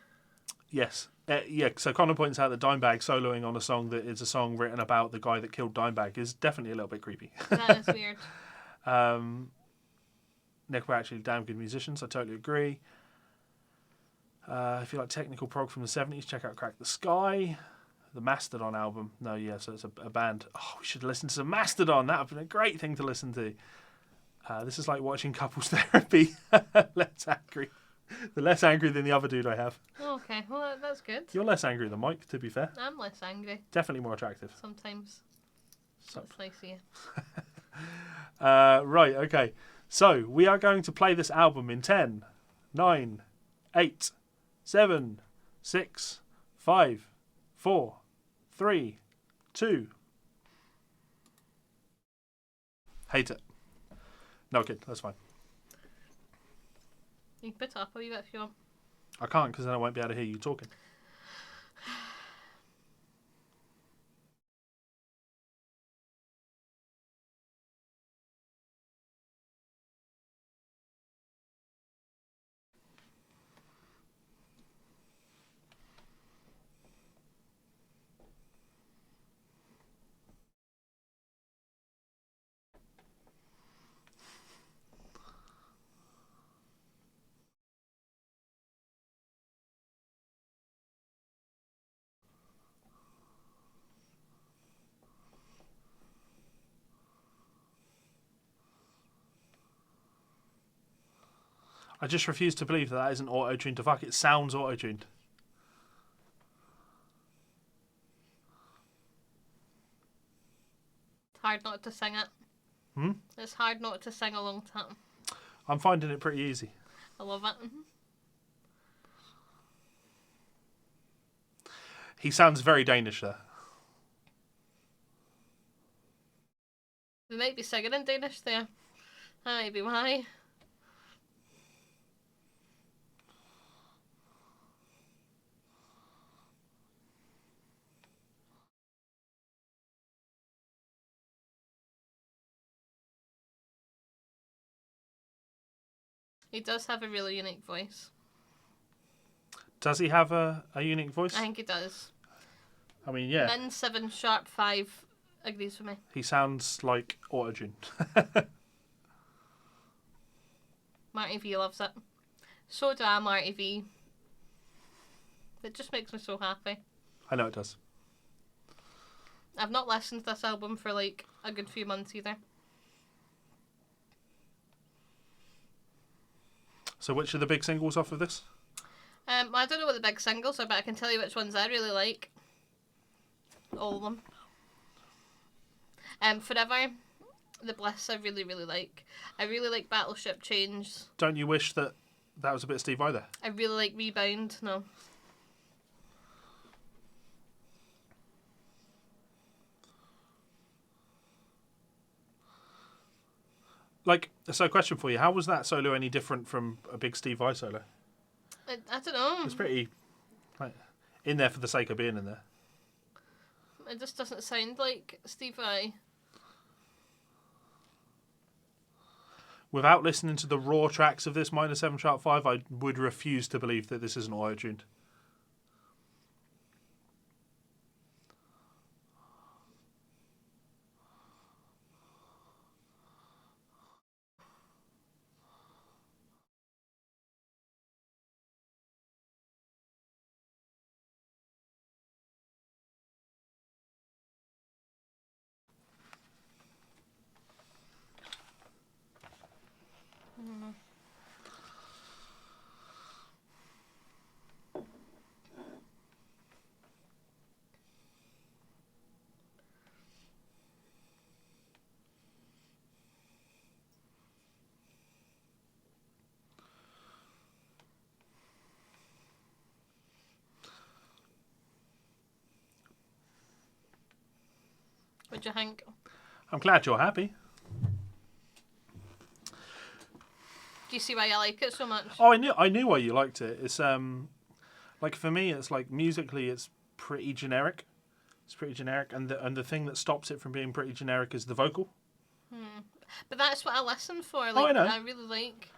Yes. Yeah, so Connor points out that Dimebag soloing on a song that is a song written about the guy that killed Dimebag is definitely a little bit creepy. That is weird. Nick were actually damn good musicians, I totally agree. If you like technical prog from the 70s, check out Crack the Sky. The Mastodon album. No, yeah, so it's a band. Oh, we should listen to some Mastodon. That would have been a great thing to listen to. This is like watching couples therapy. Less angry. The less angry than the other dude I have. Okay, well, that's good. You're less angry than Mike, to be fair. I'm less angry. Definitely more attractive. Sometimes. So. That's nice of you. Right, okay. So, we are going to play this album in 10, 9, 8, 7, 6, 5, 4, 3, 2. Hate it. No, kid, that's fine. You can put it up a wee bit if you want. I can't because then I won't be able to hear you talking. I just refuse to believe that isn't auto-tuned to fuck. It sounds auto-tuned. It's hard not to sing it. Hmm? It's hard not to sing along to it. I'm finding it pretty easy. I love it. He sounds very Danish there. We might be singing in Danish there. That might be why. He does have a really unique voice. Does he have a unique voice? I think he does. I mean, yeah. Min 7 sharp 5 agrees with me. He sounds like autotune. Marty V loves it. So do I, Marty V. It just makes me so happy. I know it does. I've not listened to this album for like a good few months either. So which are the big singles off of this? I don't know what the big singles are, but I can tell you which ones I really like. All of them. Forever, The Bliss I really, really like. I really like Battleship Change. Don't you wish that was a bit Steve Vai there? I really like Rebound. No. Like, so a question for you. How was that solo any different from a big Steve Vai solo? I don't know. It's pretty like, in there for the sake of being in there. It just doesn't sound like Steve Vai. Without listening to the raw tracks of this minor 7 sharp 5, I would refuse to believe that this isn't auto-tuned. What do you think? I'm glad you're happy. Do you see why I like it so much? Oh, I knew why you liked it. It's like for me, it's like musically, it's pretty generic. It's pretty generic, and the thing that stops it from being pretty generic is the vocal. But that's what I listen for. Like, I know. I really like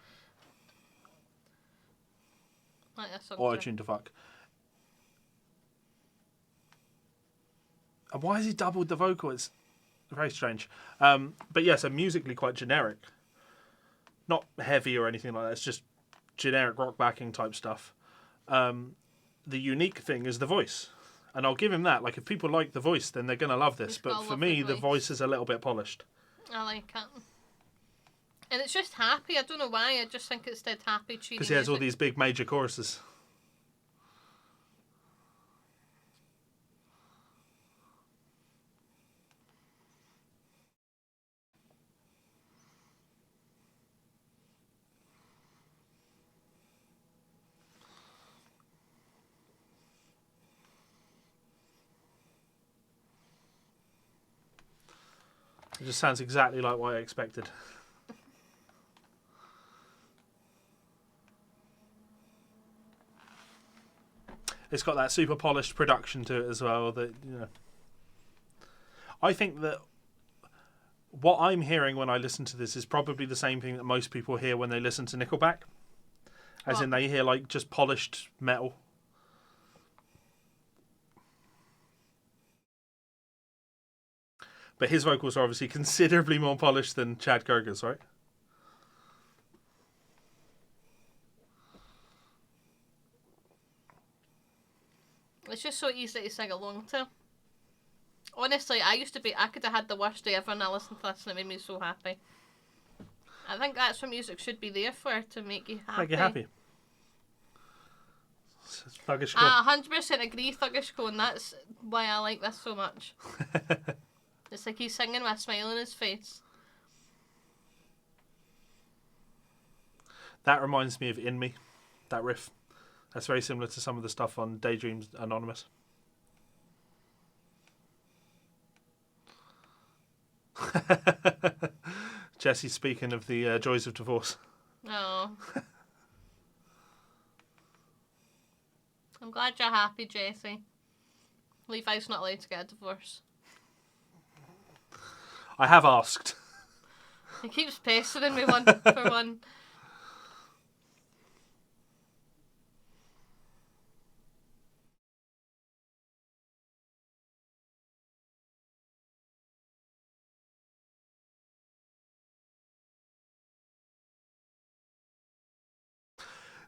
this song. Auto-tuned to fuck. And why has he doubled the vocal? It's very strange. But yeah, so musically quite generic. Not heavy or anything like that. It's just generic rock backing type stuff. The unique thing is the voice. And I'll give him that. Like, if people like the voice, then they're going to love this. He's got But a for lovely me, the voice is a little bit polished. I like it. And it's just happy. I don't know why. I just think it's dead happy. Because he has all these big major choruses. It just sounds exactly like what I expected. It's got that super polished production to it as well. That, you know, I think that what I'm hearing when I listen to this is probably the same thing that most people hear when they listen to Nickelback, as in they hear like just polished metal. But his vocals are obviously considerably more polished than Chad Kroeger's, right? It's just so easy to sing along to. Honestly, I could have had the worst day ever and I listened to this and it made me so happy. I think that's what music should be there for, to make you happy. Make you happy. Thuggish I 100% agree, Thuggish Cone. That's why I like this so much. It's like he's singing with a smile on his face. That reminds me of In Me, that riff. That's very similar to some of the stuff on Daydreams Anonymous. Jesse speaking of the joys of divorce. Oh. I'm glad you're happy, Jesse. Levi's not allowed to get a divorce. I have asked. He keeps pestering me for one.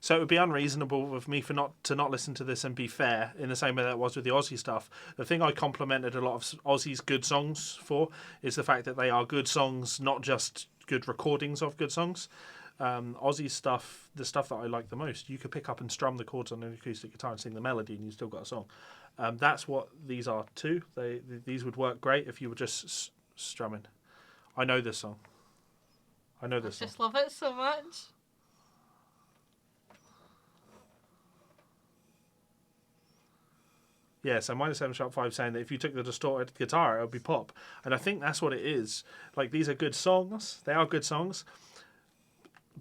So it would be unreasonable of me for not listen to this and be fair in the same way that it was with the Aussie stuff. The thing I complimented a lot of Aussie's good songs for is the fact that they are good songs, not just good recordings of good songs. Aussie stuff, the stuff that I like the most, you could pick up and strum the chords on an acoustic guitar and sing the melody, and you still got a song. That's what these are too. These would work great if you were just strumming. I know this song. I just love it so much. Yeah, so minus 7 sharp 5 saying that if you took the distorted guitar, it would be pop. And I think that's what it is. Like, these are good songs. They are good songs.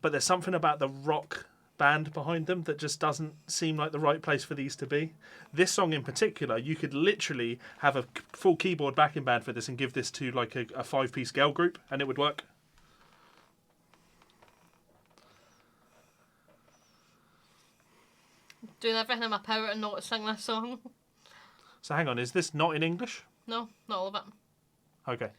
But there's something about the rock band behind them that just doesn't seem like the right place for these to be. This song in particular, you could literally have a full keyboard backing band for this and give this to like a 5-piece girl group and it would work. Doing everything in my power to not sing this song. So hang on, is this not in English? No, not all of it. Okay.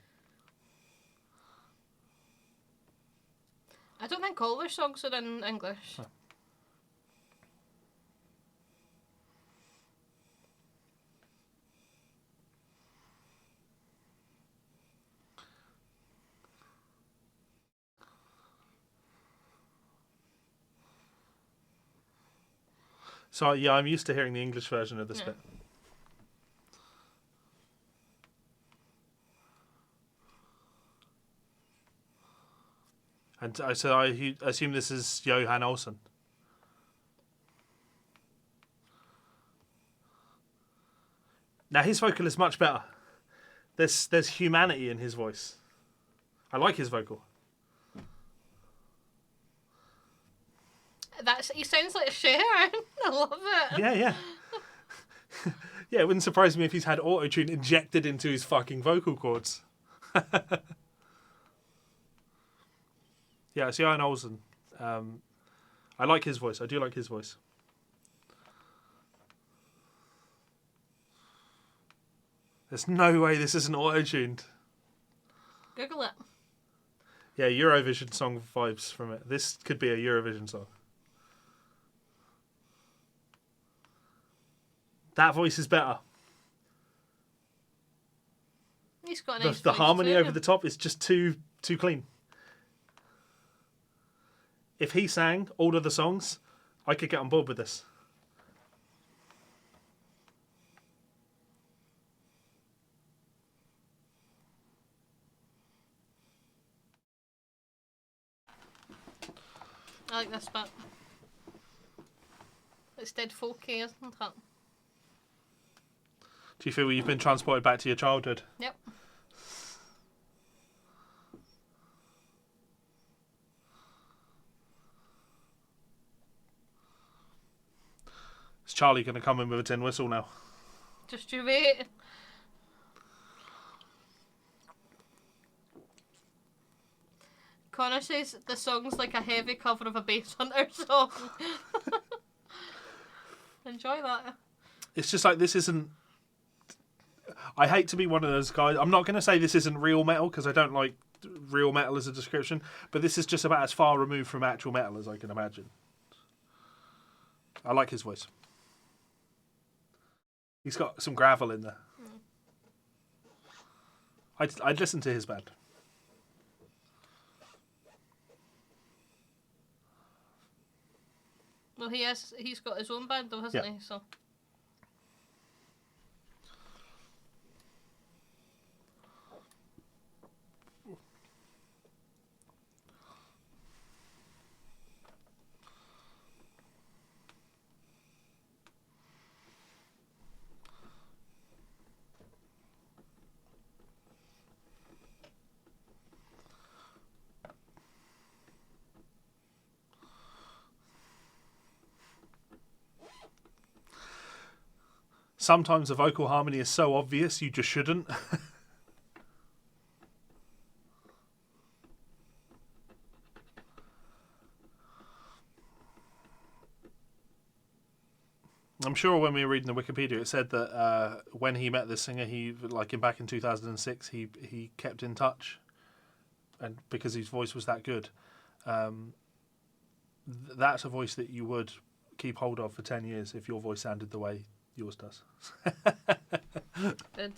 I don't think all their songs are in English. Huh. So yeah, I'm used to hearing the English version of this bit. And so I assume this is Johan Olsen. Now his vocal is much better. There's humanity in his voice. I like his vocal. He sounds like Cher. I love it. Yeah. Yeah, it wouldn't surprise me if he's had auto-tune injected into his fucking vocal cords. Yeah, it's Johan Olsen. I like his voice. I do like his voice. There's no way this isn't auto-tuned. Google it. Yeah, Eurovision song vibes from it. This could be a Eurovision song. That voice is better. He's got a nice The voice harmony too. over the top is just too clean. If he sang all of the songs, I could get on board with this. I like this bit. It's dead folky, isn't it? Do you feel you've been transported back to your childhood? Yep. Is Charlie going to come in with a tin whistle now? Just you wait. Connor says the song's like a heavy cover of a Bass Hunter song. Enjoy that. It's just like, this isn't... I hate to be one of those guys. I'm not going to say this isn't real metal because I don't like real metal as a description, but this is just about as far removed from actual metal as I can imagine. I like his voice. He's got some gravel in there. I'd listen to his band. Well, he's got his own band though, hasn't he? So. Sometimes the vocal harmony is so obvious you just shouldn't. I'm sure when we were reading the Wikipedia, it said that when he met this singer, back in 2006, he kept in touch, and because his voice was that good. that's a voice that you would keep hold of for 10 years if your voice sounded the way yours does. Good.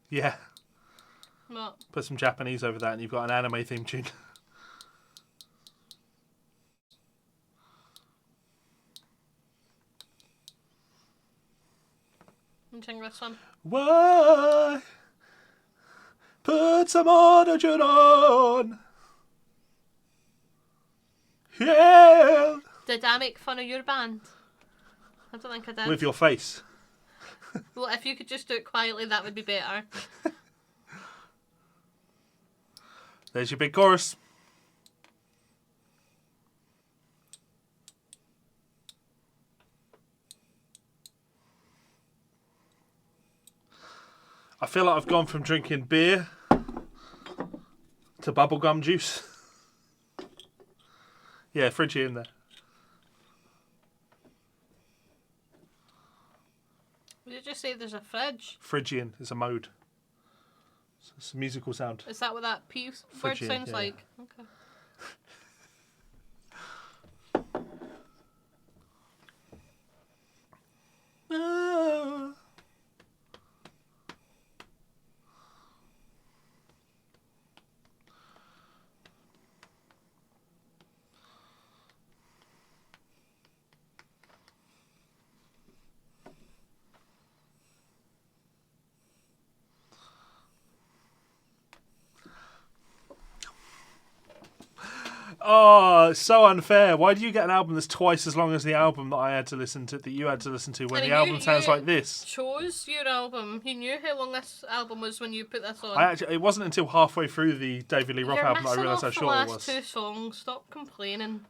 Yeah. What? Put some Japanese over that and you've got an anime theme tune. I'm sing this one. Why? Put some autotune on. Yeah. Did I make fun of your band? I don't think I did. With your face. Well, if you could just do it quietly, that would be better. There's your big chorus. I feel like I've gone from drinking beer to bubblegum juice. Yeah, Phrygian there. Did you just say there's a fridge? Phrygian is a mode. It's a musical sound. Is that what that P word Phrygian, sounds yeah. like? Okay. Ah. Oh, it's so unfair. Why do you get an album that's twice as long as the album that I had to listen to, that you had to listen to, when And the album sounds you like this? chose your album. You knew how long this album was when you put this on. It wasn't until halfway through the David Lee Roth You're album that I missing realised how off the short it last was. 2 songs. Stop complaining.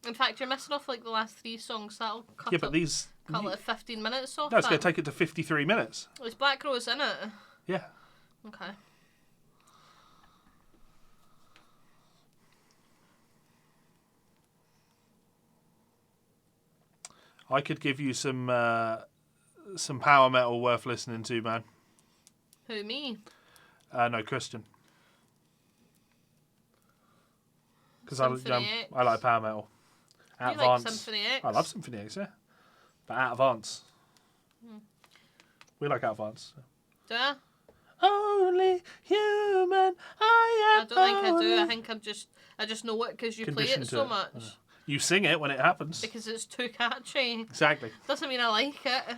In fact, you're missing off like the last 3 songs. That'll cut Yeah, but these... cut it 15 minutes off. No, it's that. going to take it to 53 minutes. Is Black Rose in it? Yeah. Okay. I could give you some power metal worth listening to, man. Who, me? No, Christian. Because I Symphony X. like power metal. At You like Advance. Symphony X? I love Symphony X, yeah. But at Advance. We like At Advance. Do I? Only human, I don't think I do. I think I just know it because you play Conditioned it to so it. much. You sing it when it happens. Because it's too catchy. Exactly. Doesn't mean I like it.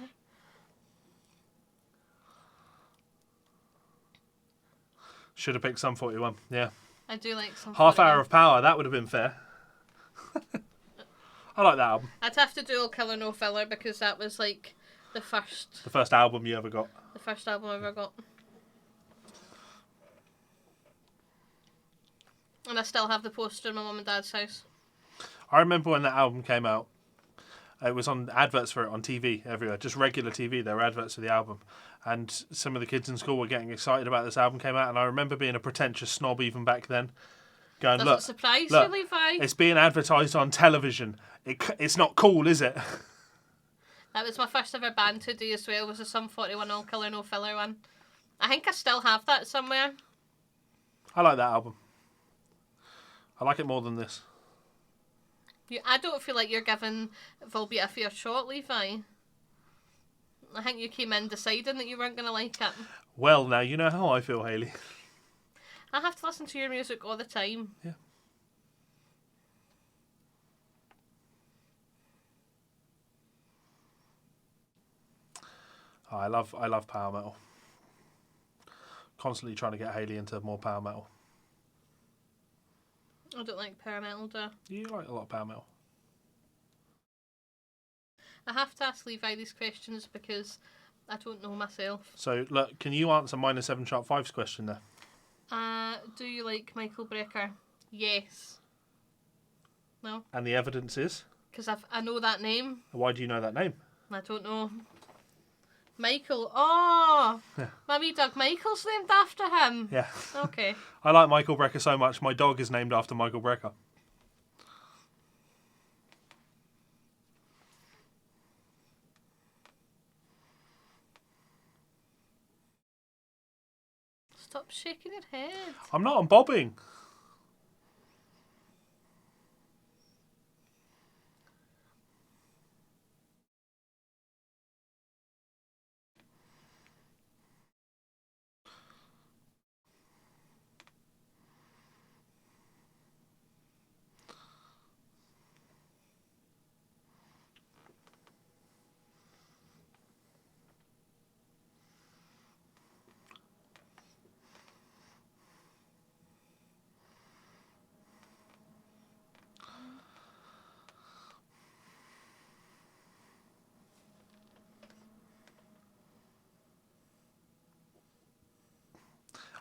Should have picked Sum 41. Yeah. I do like some. Half hour of power. That would have been fair. I like that album. I'd have to do All Killer No Filler because that was like the first album you ever got. the first album I ever got. And I still have the poster in my mum and dad's house. I remember when that album came out. It was on adverts for it on TV everywhere, just regular TV. There were adverts for the album, and some of the kids in school were getting excited about this album came out. And I remember being a pretentious snob even back then, going, Doesn't "Look, surprise look, you, Levi. it's being advertised on television. It's not cool, is it?" That was my first ever band to do as well. Was a Sum 41 All Killer No Filler one. I think I still have that somewhere. I like that album. I like it more than this. I don't feel like you're giving Volbeat a fair shot, Levi. I think you came in deciding that you weren't going to like it. Well, now you know how I feel, Hayley. I have to listen to your music all the time. Yeah. Oh, I love power metal. Constantly trying to get Hayley into more power metal. I don't like power metal, do I? You like a lot of power metal. I have to ask Levi these questions because I don't know myself. So, look, can you answer minor 7 sharp 5's question there? Do you like Michael Brecker? Yes. No? And the evidence is? Because I know that name. Why do you know that name? I don't know. Michael. Oh, Yeah. my wee dog Michael's named after him. Yeah. Okay. I like Michael Brecker so much. My dog is named after Michael Brecker. Stop shaking your head. I'm not. I'm bobbing.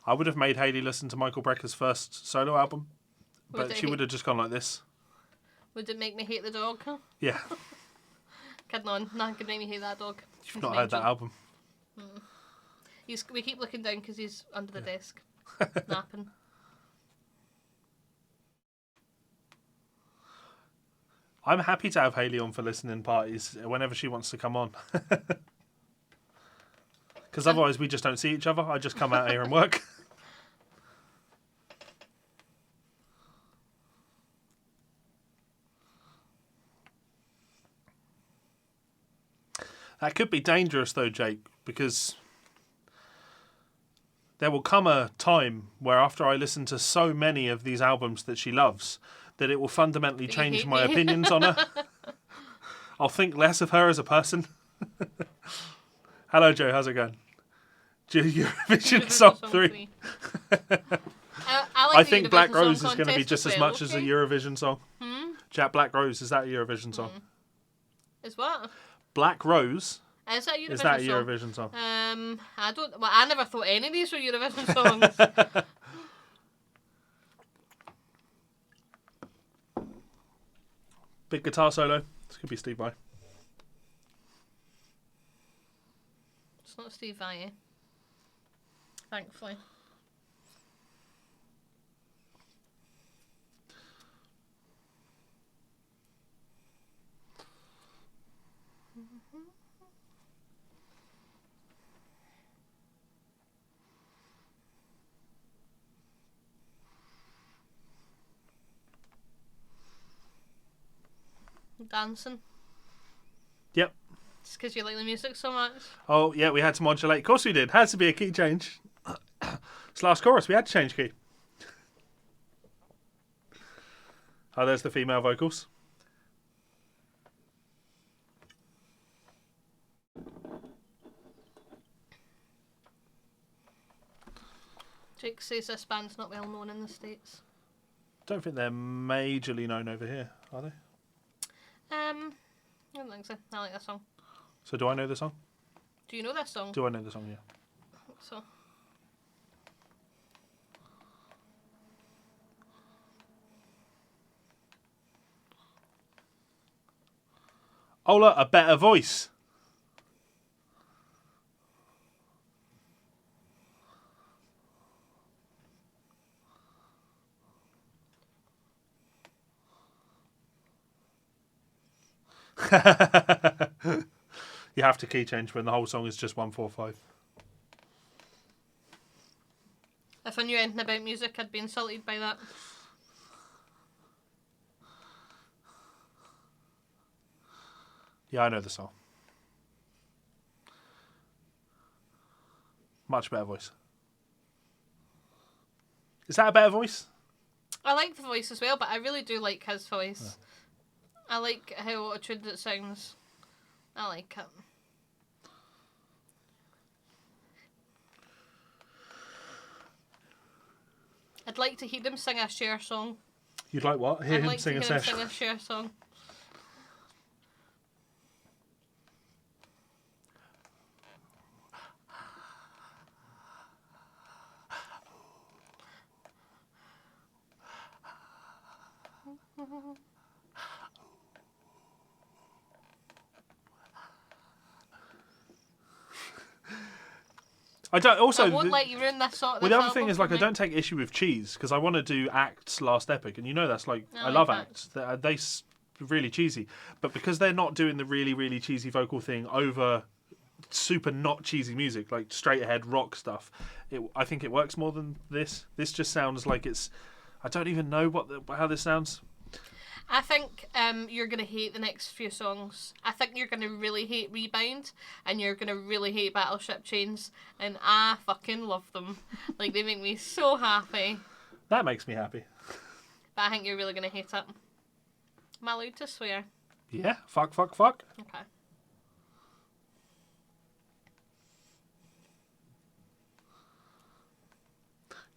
I would have made Hayley listen to Michael Brecker's first solo album, but she would have just gone like this. Would it make me hate the dog? Yeah. Kidding on. Nothing could make me hate that dog. You've not heard that album. We keep looking down because he's under the desk. Napping. I'm happy to have Hayley on for listening parties whenever she wants to come on. Because otherwise we just don't see each other. I just come out here and work. That could be dangerous though, Jake, because there will come a time where after I listen to so many of these albums that she loves, that it will fundamentally change my opinions on her. I'll think less of her as a person. Hello, Joe. How's it going? Eurovision Song 3. I I think Black Rose is going to be just as much as a Eurovision song. Jack Black Rose, is that a Eurovision song? Is what? Black Rose. Is that a Eurovision Is that a song? Eurovision song? I don't. Well, I never thought any of these were Eurovision songs. Big guitar solo. This could be Steve Vai. It's not Steve Vai, thankfully. Dancing. Yep. It's because you like the music so much. Oh, yeah, we had to modulate. Of course we did. Had to be a key change. It's last chorus. We had to change key. Oh, there's the female vocals. Jake says this band's not well known in the States. Don't think they're majorly known over here, are they? I don't think so. I like that song. So do I know the song? Do you know that song? Do I know the song, yeah. I think so. Ola, a better voice. You have to key change when the whole song is just 1-4-5. If I knew anything about music, I'd be insulted by that. Yeah, I know the song. Much better voice. Is that a better voice? I like the voice as well, but I really do like his voice. Yeah. I like how auto-tuned it sounds. I like it. I'd like to hear him sing a Cher song. You'd like what? Hear I'd him like sing to a hear him session? sing a Cher song. I don't. Also, I won't let you ruin this sort. Well, the other thing is, like, I don't take issue with Cheese because I want to do Act's Last Epic, and that's like I love Act. They really cheesy, but because they're not doing the really really cheesy vocal thing over super not cheesy music like straight ahead rock stuff, I think it works more than this. This just sounds like it's. I don't even know how this sounds. I think you're going to hate the next few songs. I think you're going to really hate Rebound, and you're going to really hate Battleship Chains, and I fucking love them. Like, they make me so happy. That makes me happy. But I think you're really going to hate it. Am I allowed to swear? Yeah, fuck. Okay.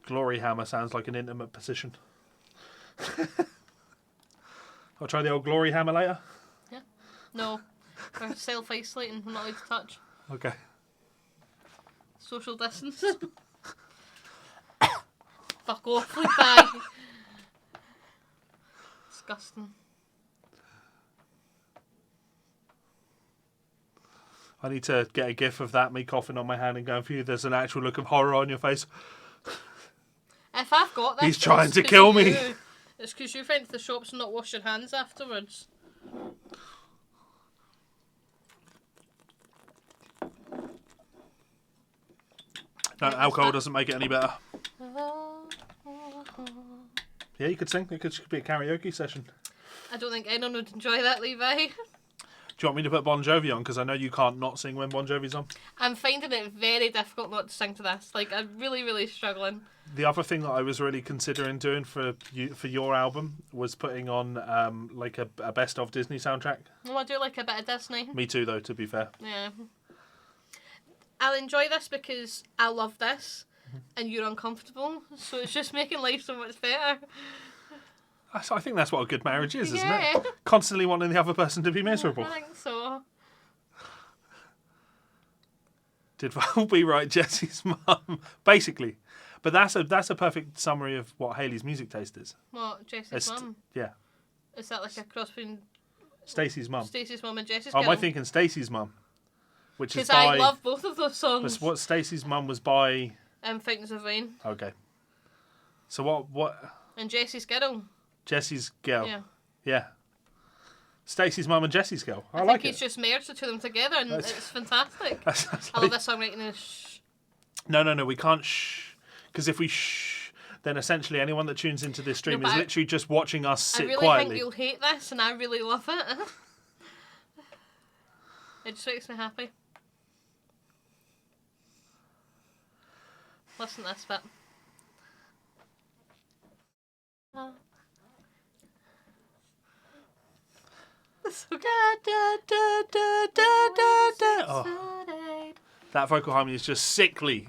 Glory Hammer sounds like an intimate position. I'll try the old Glory Hammer later. Yeah. No. We're self-isolating. I'm not allowed to touch. Okay. Social distance. Fuck off, Levi. Disgusting. I need to get a gif of that, me coughing on my hand and going for you. There's an actual look of horror on your face. If I've got this, he's trying to kill me. It's because you went to the shops and not washed your hands afterwards. No, alcohol doesn't make it any better. Yeah, you could sing. It could be a karaoke session. I don't think anyone would enjoy that, Levi. Do you want me to put Bon Jovi on? Because I know you can't not sing when Bon Jovi's on. I'm finding it very difficult not to sing to this. Like, I'm really, really struggling. The other thing that I was really considering doing for your album was putting on like a best of Disney soundtrack. Oh, I do like a bit of Disney. Me too, though, to be fair. Yeah. I'll enjoy this because I love this and you're uncomfortable. So it's just making life so much better. I think that's what a good marriage is, isn't Yeah. it? Constantly wanting the other person to be miserable. I think so. Did Volbeat write Jesse's mum? Basically. But that's a perfect summary of what Hayley's music taste is. What, Jesse's mum? Yeah. Is that like a cross between Stacey's mum. Stacey's mum and Jesse's Oh, girl? am I thinking Stacey's mum? Which is because I love both of those songs. What Stacey's mum was by... Fountains of Wayne. Okay. So what... And Jesse's girl. Jesse's girl. Yeah. Yeah. Stacey's mum and Jesse's girl. I think like he's it. just merged the two of them together and it's fantastic. That's I love this songwriting and shh. No, we can't shh. Because if we shh, then essentially anyone that tunes into this stream is literally just watching us sit quietly. I really think you'll hate this and I really love it. It just makes me happy. Listen to this bit. So oh, that vocal harmony is just sickly.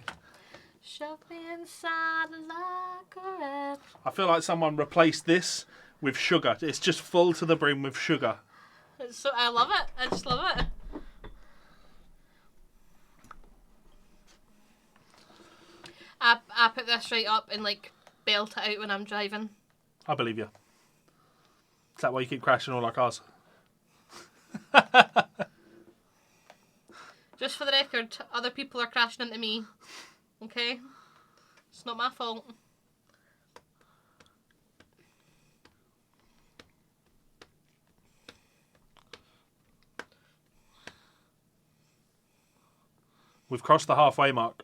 Shove me inside like a rat. I feel like someone replaced this with sugar. It's just full to the brim with sugar. I love it. I just love it. I put this right up and like belt it out when I'm driving. I believe you. Is that why you keep crashing all our cars? Just for the record, other people are crashing into me. Okay? It's not my fault. We've crossed the halfway mark.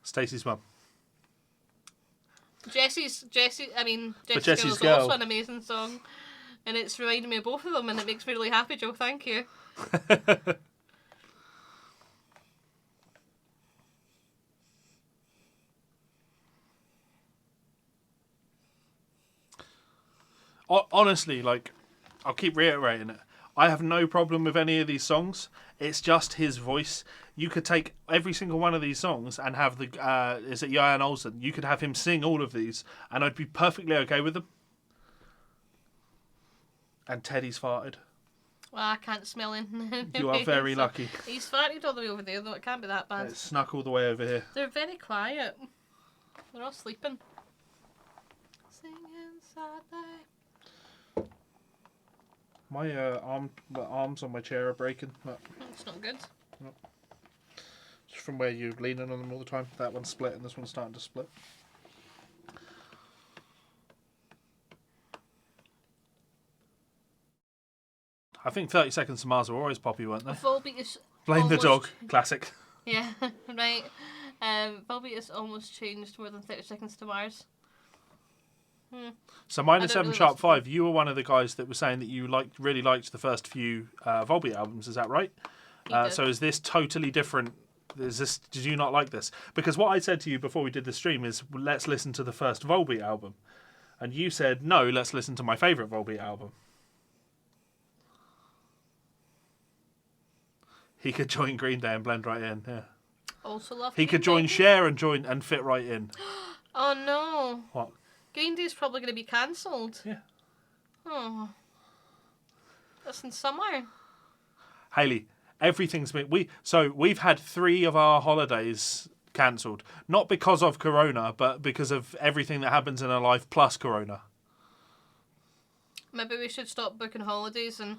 Stacey's mum. Jesse's Jesse's Girl is also Girl. an amazing song. And it's reminding me of both of them and it makes me really happy, Joe. Thank you. Honestly, like, I'll keep reiterating it. I have no problem with any of these songs. It's just his voice. You could take every single one of these songs and have the is it Jan Olsen? You could have him sing all of these, and I'd be perfectly okay with them. And Teddy's farted. Well, I can't smell him. You are very lucky. He's farted all the way over there, though. It can't be that bad. It snuck all the way over here. They're very quiet. They're all sleeping. Sing inside there. My arms on my chair are breaking. Look, It's not good. just from where you're leaning on them all the time. That one's split and this one's starting to split. I think 30 Seconds to Mars were always poppy, weren't they? Volbeat is Blame the dog. almost- Classic. Yeah, right. Volbeat has almost changed more than 30 Seconds to Mars. So Minor I don't 7 really Sharp listen to 5, you were one of the guys that was saying that you really liked the first few Volbeat albums, is that right? He did. So is this totally different? Did you not like this? Because what I said to you before we did the stream is, let's listen to the first Volbeat album. And you said, no, let's listen to my favourite Volbeat album. He could join Green Day and blend right in, yeah. Also love He Green could join Day. Cher and fit right in. Oh no. What? Green Day's probably going to be cancelled. Yeah. Oh. That's in summer. Hayley, everything's been... We've had 3 of our holidays cancelled. Not because of Corona, but because of everything that happens in our life plus Corona. Maybe we should stop booking holidays and...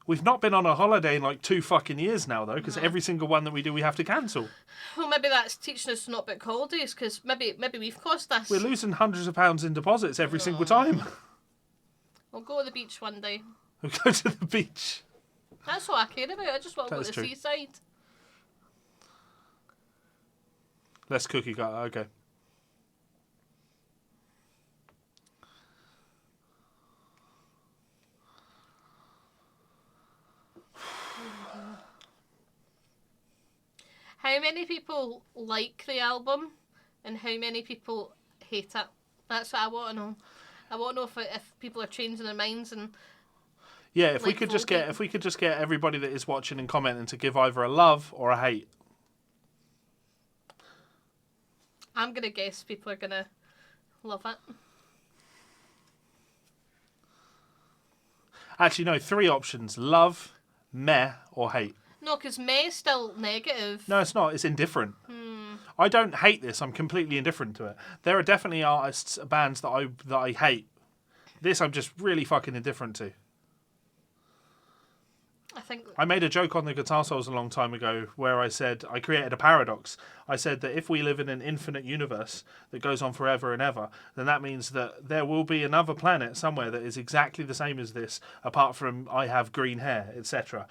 We've not been on a holiday in like 2 fucking years now, though, because every single one that we do, we have to cancel. Well, maybe that's teaching us to not book holidays, because maybe we've caused this. We're losing hundreds of pounds in deposits every single time. We'll go to the beach one day. We go to the beach. That's all I care about. I just want to That go is to the true. seaside. Less cookie cutter, okay. How many people like the album and how many people hate it? That's what I want to know. I want to know if people are changing their minds and Yeah, if we Like could Volbeat. just get everybody that is watching and commenting to give either a love or a hate. I'm going to guess people are going to love it. Actually, no, 3 options: love, meh, or hate. No, because May's still negative. No, it's not. It's indifferent. I don't hate this. I'm completely indifferent to it. There are definitely artists, bands that I hate. This I'm just really fucking indifferent to. I think I made a joke on the Guitar Souls a long time ago where I said I created a paradox. I said that if we live in an infinite universe that goes on forever and ever, then that means that there will be another planet somewhere that is exactly the same as this, apart from I have green hair, etc.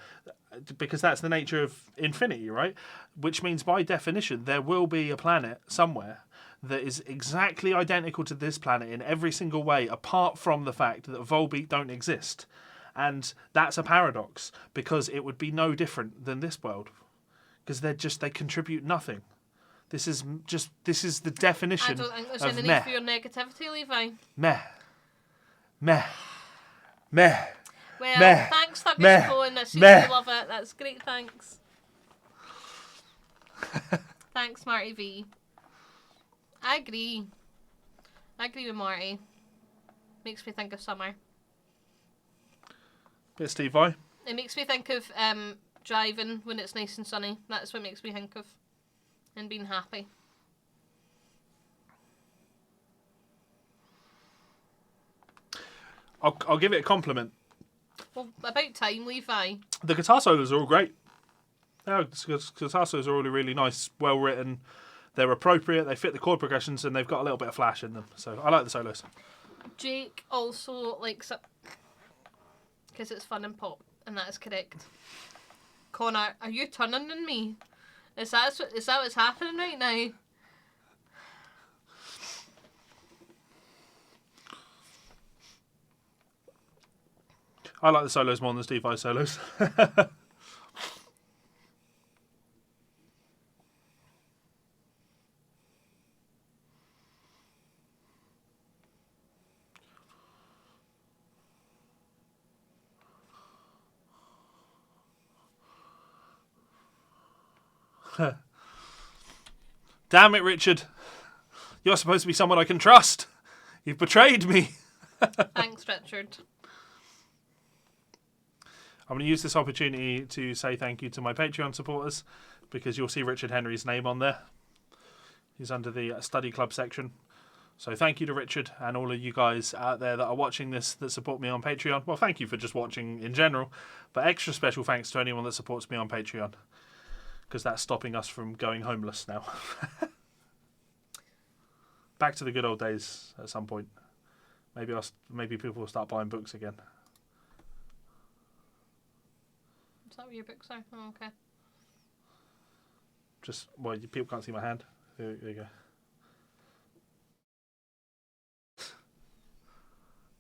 Because that's the nature of infinity, right? Which means by definition there will be a planet somewhere that is exactly identical to this planet in every single way, apart from the fact that Volbeat don't exist. And that's a paradox, because it would be no different than this world, because they contribute nothing. This is the I definition don't think there's of any need meh. for your negativity, Levi. Meh. Meh. Meh. Well, Meh. thanks for Meh. calling. I seem Meh. to love it. That's great, thanks. Thanks, Marty V. I agree. I agree with Marty. Makes me think of summer. Bit of Steve Vai. It makes me think of driving when it's nice and sunny. That's what it makes me think of. And being happy. I'll give it a compliment. Well, about time, Levi. The guitar solos are all great. Yeah, guitar solos are all really nice, well written. They're appropriate. They fit the chord progressions, and they've got a little bit of flash in them. So I like the solos. Jake also likes it because it's fun and pop, and that is correct. Connor, are you turning on me? Is that what's happening right now? I like the solos more than the Steve Vai solos. Damn it, Richard. You're supposed to be someone I can trust. You've betrayed me. Thanks, Richard. I'm going to use this opportunity to say thank you to my Patreon supporters, because you'll see Richard Henry's name on there. He's under the study club section. So thank you to Richard and all of you guys out there that are watching this that support me on Patreon. Well, thank you for just watching in general, but extra special thanks to anyone that supports me on Patreon, because that's stopping us from going homeless now. Back to the good old days at some point. Maybe people will start buying books again. Is that what your books are? Oh, okay. People can't see my hand. There you go.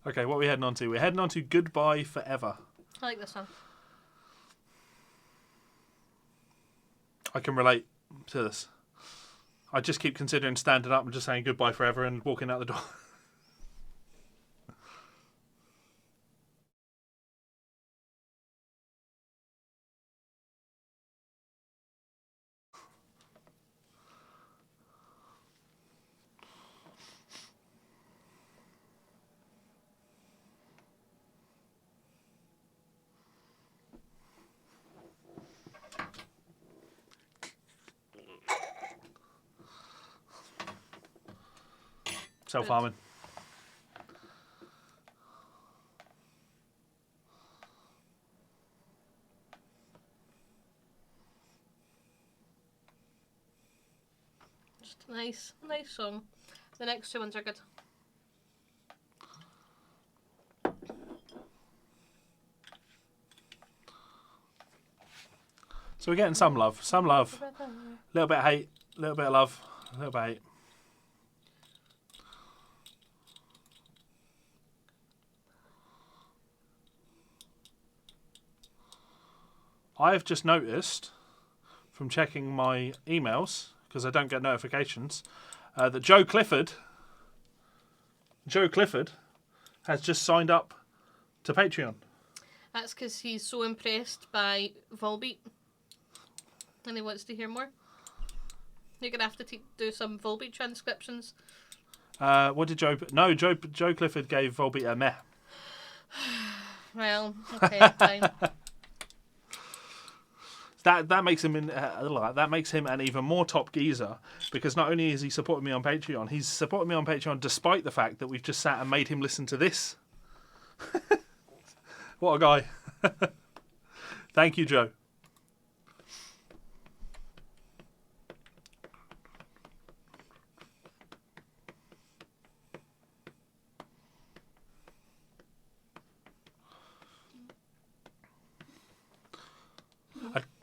Okay, what are we heading on to? We're heading on to Goodbye Forever. I like this one. I can relate to this. I just keep considering standing up and just saying goodbye forever and walking out the door. Self-harming. Just a nice song. The next two ones are good. So we're getting some love, a little bit of hate, a little bit of love, a little bit of hate. I've just noticed from checking my emails, because I don't get notifications, that Joe Clifford has just signed up to Patreon. That's because he's so impressed by Volbeat and he wants to hear more. You're going to have to do some Volbeat transcriptions. What did Joe... No, Joe Clifford gave Volbeat a meh. Well, okay, fine. That makes him an even more top geezer, because not only is he supporting me on Patreon, he's supporting me on Patreon despite the fact that we've just sat and made him listen to this. What a guy. Thank you, Joe.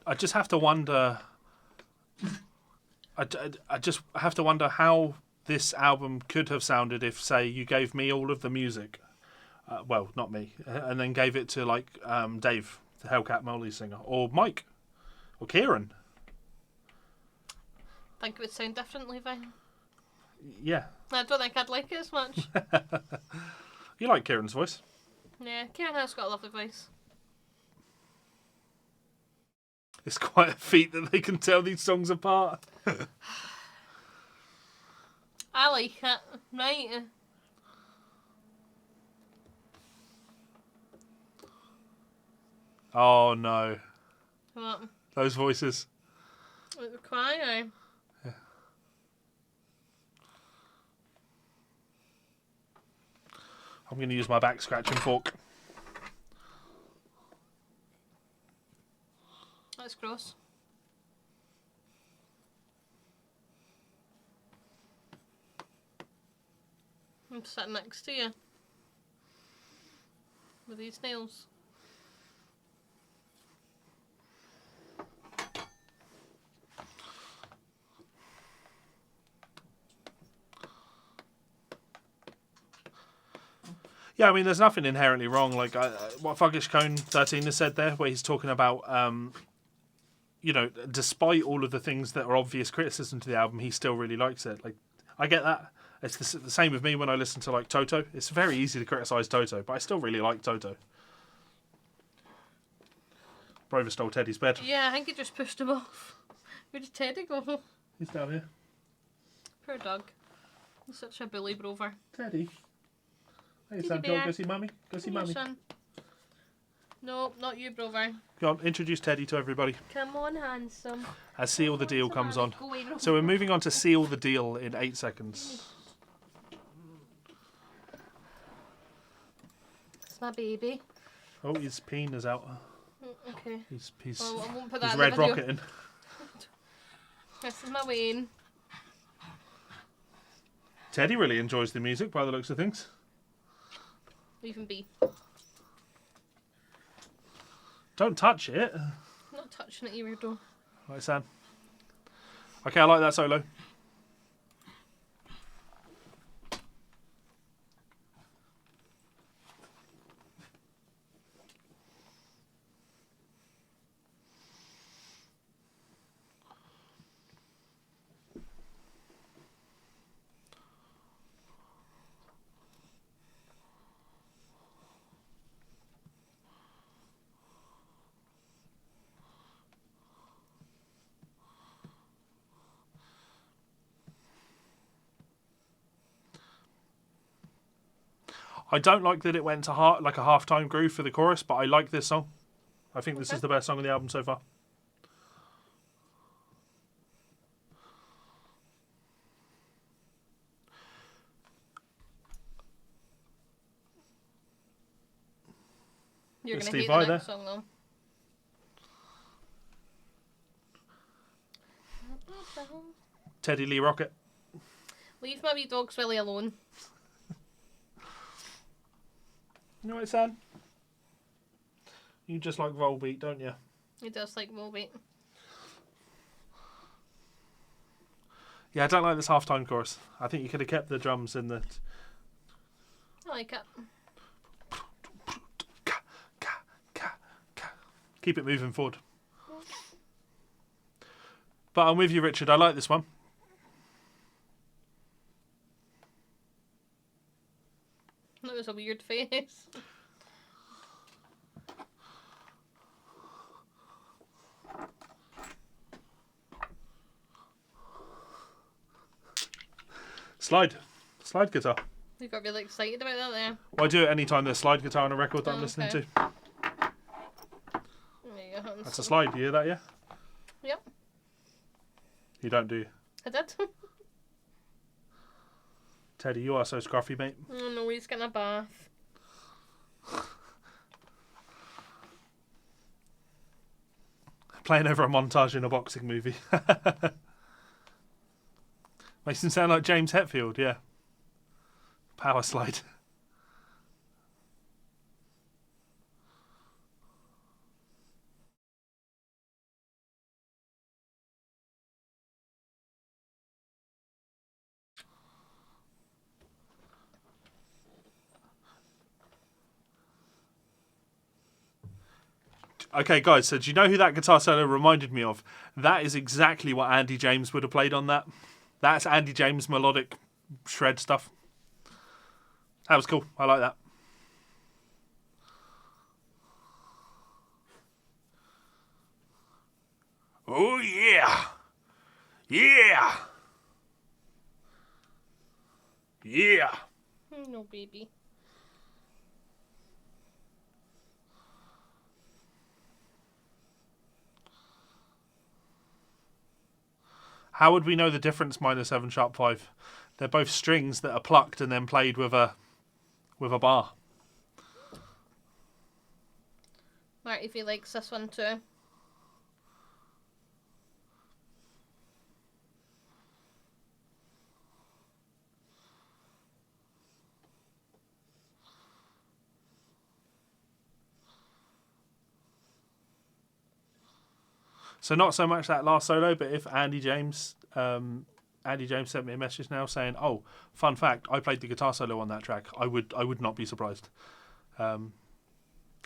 I just have to wonder. I just have to wonder how this album could have sounded if, say, you gave me all of the music. Well, not me, and then gave it to like Dave, the Hellcat Molly singer, or Mike, or Kieran. Think it would sound differently, Vine. Yeah. I don't think I'd like it as much. You like Kieran's voice? Yeah, Kieran has got a lovely voice. It's quite a feat that they can tell these songs apart. I like it, right? Oh no. What? Those voices. Like the choir. Yeah. I'm going to use my back scratching fork. That's gross. I'm sitting next to you with these nails. Yeah, I mean, there's nothing inherently wrong. Like what Fuggish Cone 13 has said there, where he's talking about, despite all of the things that are obvious criticism to the album, he still really likes it. Like, I get that. It's the same with me when I listen to like Toto. It's very easy to criticise Toto, but I still really like Toto. Brover stole Teddy's bed. Yeah, I think he just pushed him off. Where did Teddy go? He's down here. Poor dog. He's such a bully, Brover. Teddy. Hey, Teddy Sam, bear. go see Mummy. Go see Come here, Mummy. son. No, not you, Brover. Go on, introduce Teddy to everybody. Come on, handsome. As Seal the Deal comes on. Go away, Brover. So we're moving on to Seal the Deal in 8 seconds. my baby. Oh, his peen is out. Okay. He's Well, I won't put that he's in the red video. rocketing. This is my Wayne. Teddy really enjoys the music by the looks of things. Even B. Don't touch it. I'm not touching it, you weirdo. Right, Sam. Okay, I like that solo. I don't like that it went to like a half-time groove for the chorus, but I like this song. I think this is the best song on the album so far. You're It's going to hate Steve the Vai next there. song, though. Teddy Lee Rocket. Leave my wee dog's Willie alone. You know what, Sam? You just like Volbeat, don't you? He does like Volbeat. Yeah, I don't like this half-time chorus. I think you could have kept the drums in the... I like it. Keep it moving forward. But I'm with you, Richard. I like this one. That was a weird face. Slide guitar. You got really excited about that there. Well, I do it anytime there's slide guitar on a record that I'm Oh, listening okay. to. There you go. That's a slide. You hear that, yeah? Yep, You don't, do you? I did. Teddy, you are so scruffy, mate. Oh no, he's getting a bath. Playing over a montage in a boxing movie. Makes him sound like James Hetfield, yeah. Power slide. Okay, guys, so do you know who that guitar solo reminded me of? That is exactly what Andy James would have played on that. That's Andy James melodic shred stuff. That was cool. I like that. Oh, yeah. Yeah. Yeah. No, baby. How would we know the difference, minor 7 sharp 5? They're both strings that are plucked and then played with a bar. Marty, if he likes this one too. So not so much that last solo, but if Andy James sent me a message now saying, "Oh, fun fact, I played the guitar solo on that track," I would not be surprised. That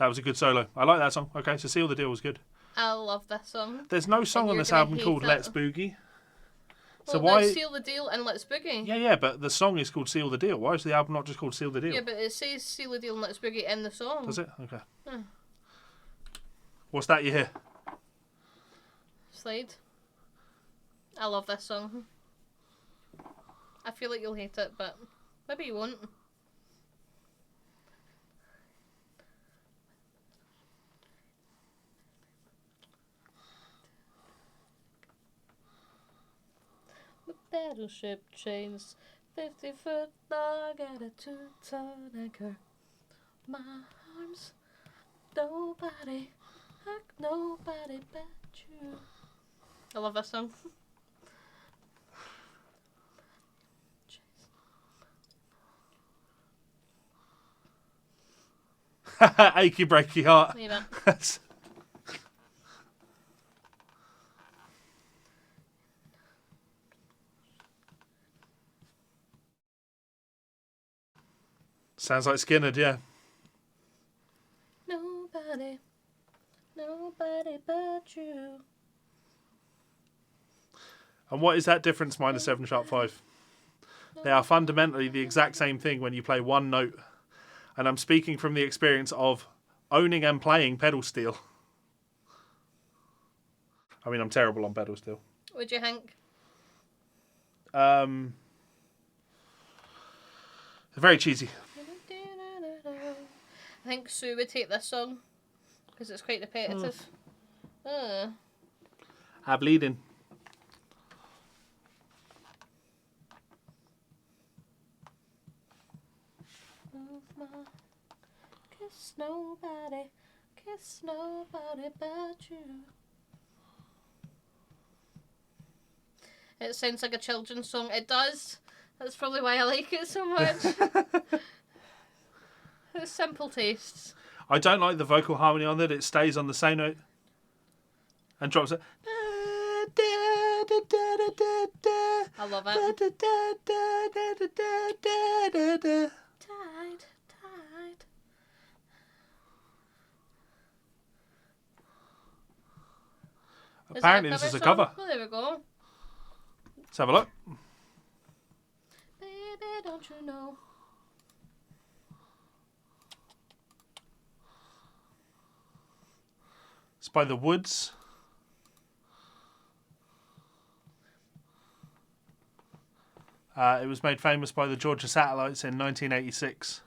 was a good solo. I like that song. Okay, so Seal the Deal was good. I love this song. There's no song And on you're this gonna album hate called it. Let's Boogie. So Well, why? let's seal the deal and let's boogie. Yeah, but the song is called Seal the Deal. Why is the album not just called Seal the Deal? Yeah, but it says seal the deal and let's boogie in the song. Does it? Okay. Hmm. What's that you hear? Slide. I love this song. I feel like you'll hate it, but maybe you won't. The battleship chains 50 foot long at a 2-ton anchor. My arms. Nobody, like nobody but you. I love this song. Achy breaky heart. Leave it. Sounds like Skinner, yeah. Nobody, nobody but you. And what is that difference minus 7 sharp 5? They are fundamentally the exact same thing when you play one note. And I'm speaking from the experience of owning and playing pedal steel. I mean, I'm terrible on pedal steel. What do you think? Very cheesy. I think Sue would take this song because it's quite repetitive. Bleeding. Kiss nobody but you. It sounds like a children's song. It does. That's probably why I like it so much. It's simple tastes. I don't like the vocal harmony on it. It stays on the same note and drops it. I love it. Tight. Apparently this is a cover. Well, there we go. Let's have a look. Baby, don't you know? It's by The Woods. It was made famous by the Georgia Satellites in 1986.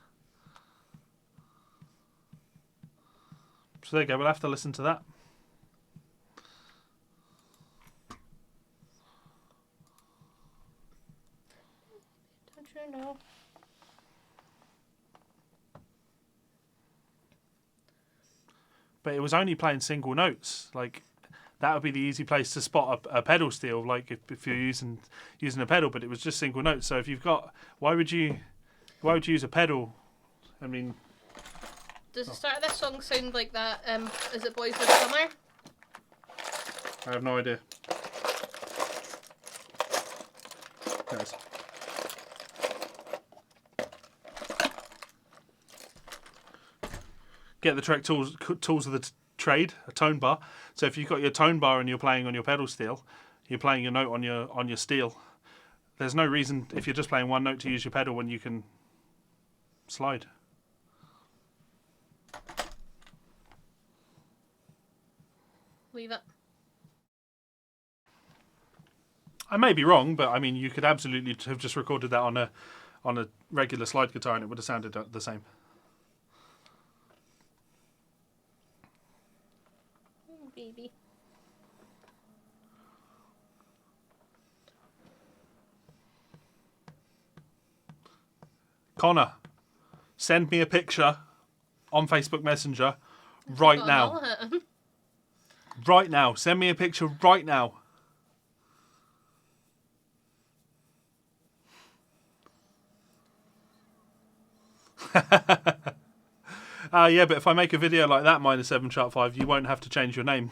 So there you go, we'll have to listen to that. Don't you know? But it was only playing single notes. Like, that would be the easy place to spot a pedal steel, like if you're using a pedal, but it was just single notes. So if you've got, why would you use a pedal? I mean, Does the start of this song sound like that? Is it Boys This Summer? I have no idea. Yes. Get the track tools of the trade, a tone bar. So if you've got your tone bar and you're playing on your pedal steel, you're playing your note on your steel. There's no reason, if you're just playing one note, to use your pedal when you can slide. Leave it. I may be wrong, but I mean, you could absolutely have just recorded that on a regular slide guitar and it would have sounded the same. Baby. Connor, send me a picture on Facebook Messenger right now. Right now. Send me a picture right now. Yeah, but if I make a video like that, minus 7 sharp 5, you won't have to change your name.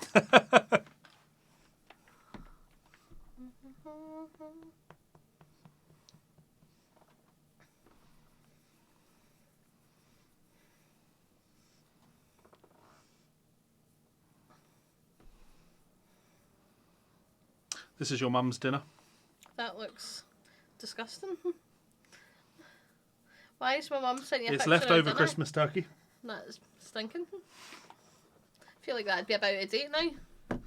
This is your mum's dinner. That looks disgusting. Why is my mum sending you a It's picture leftover of dinner? Christmas turkey. That's stinking. I feel like that'd be about a date now.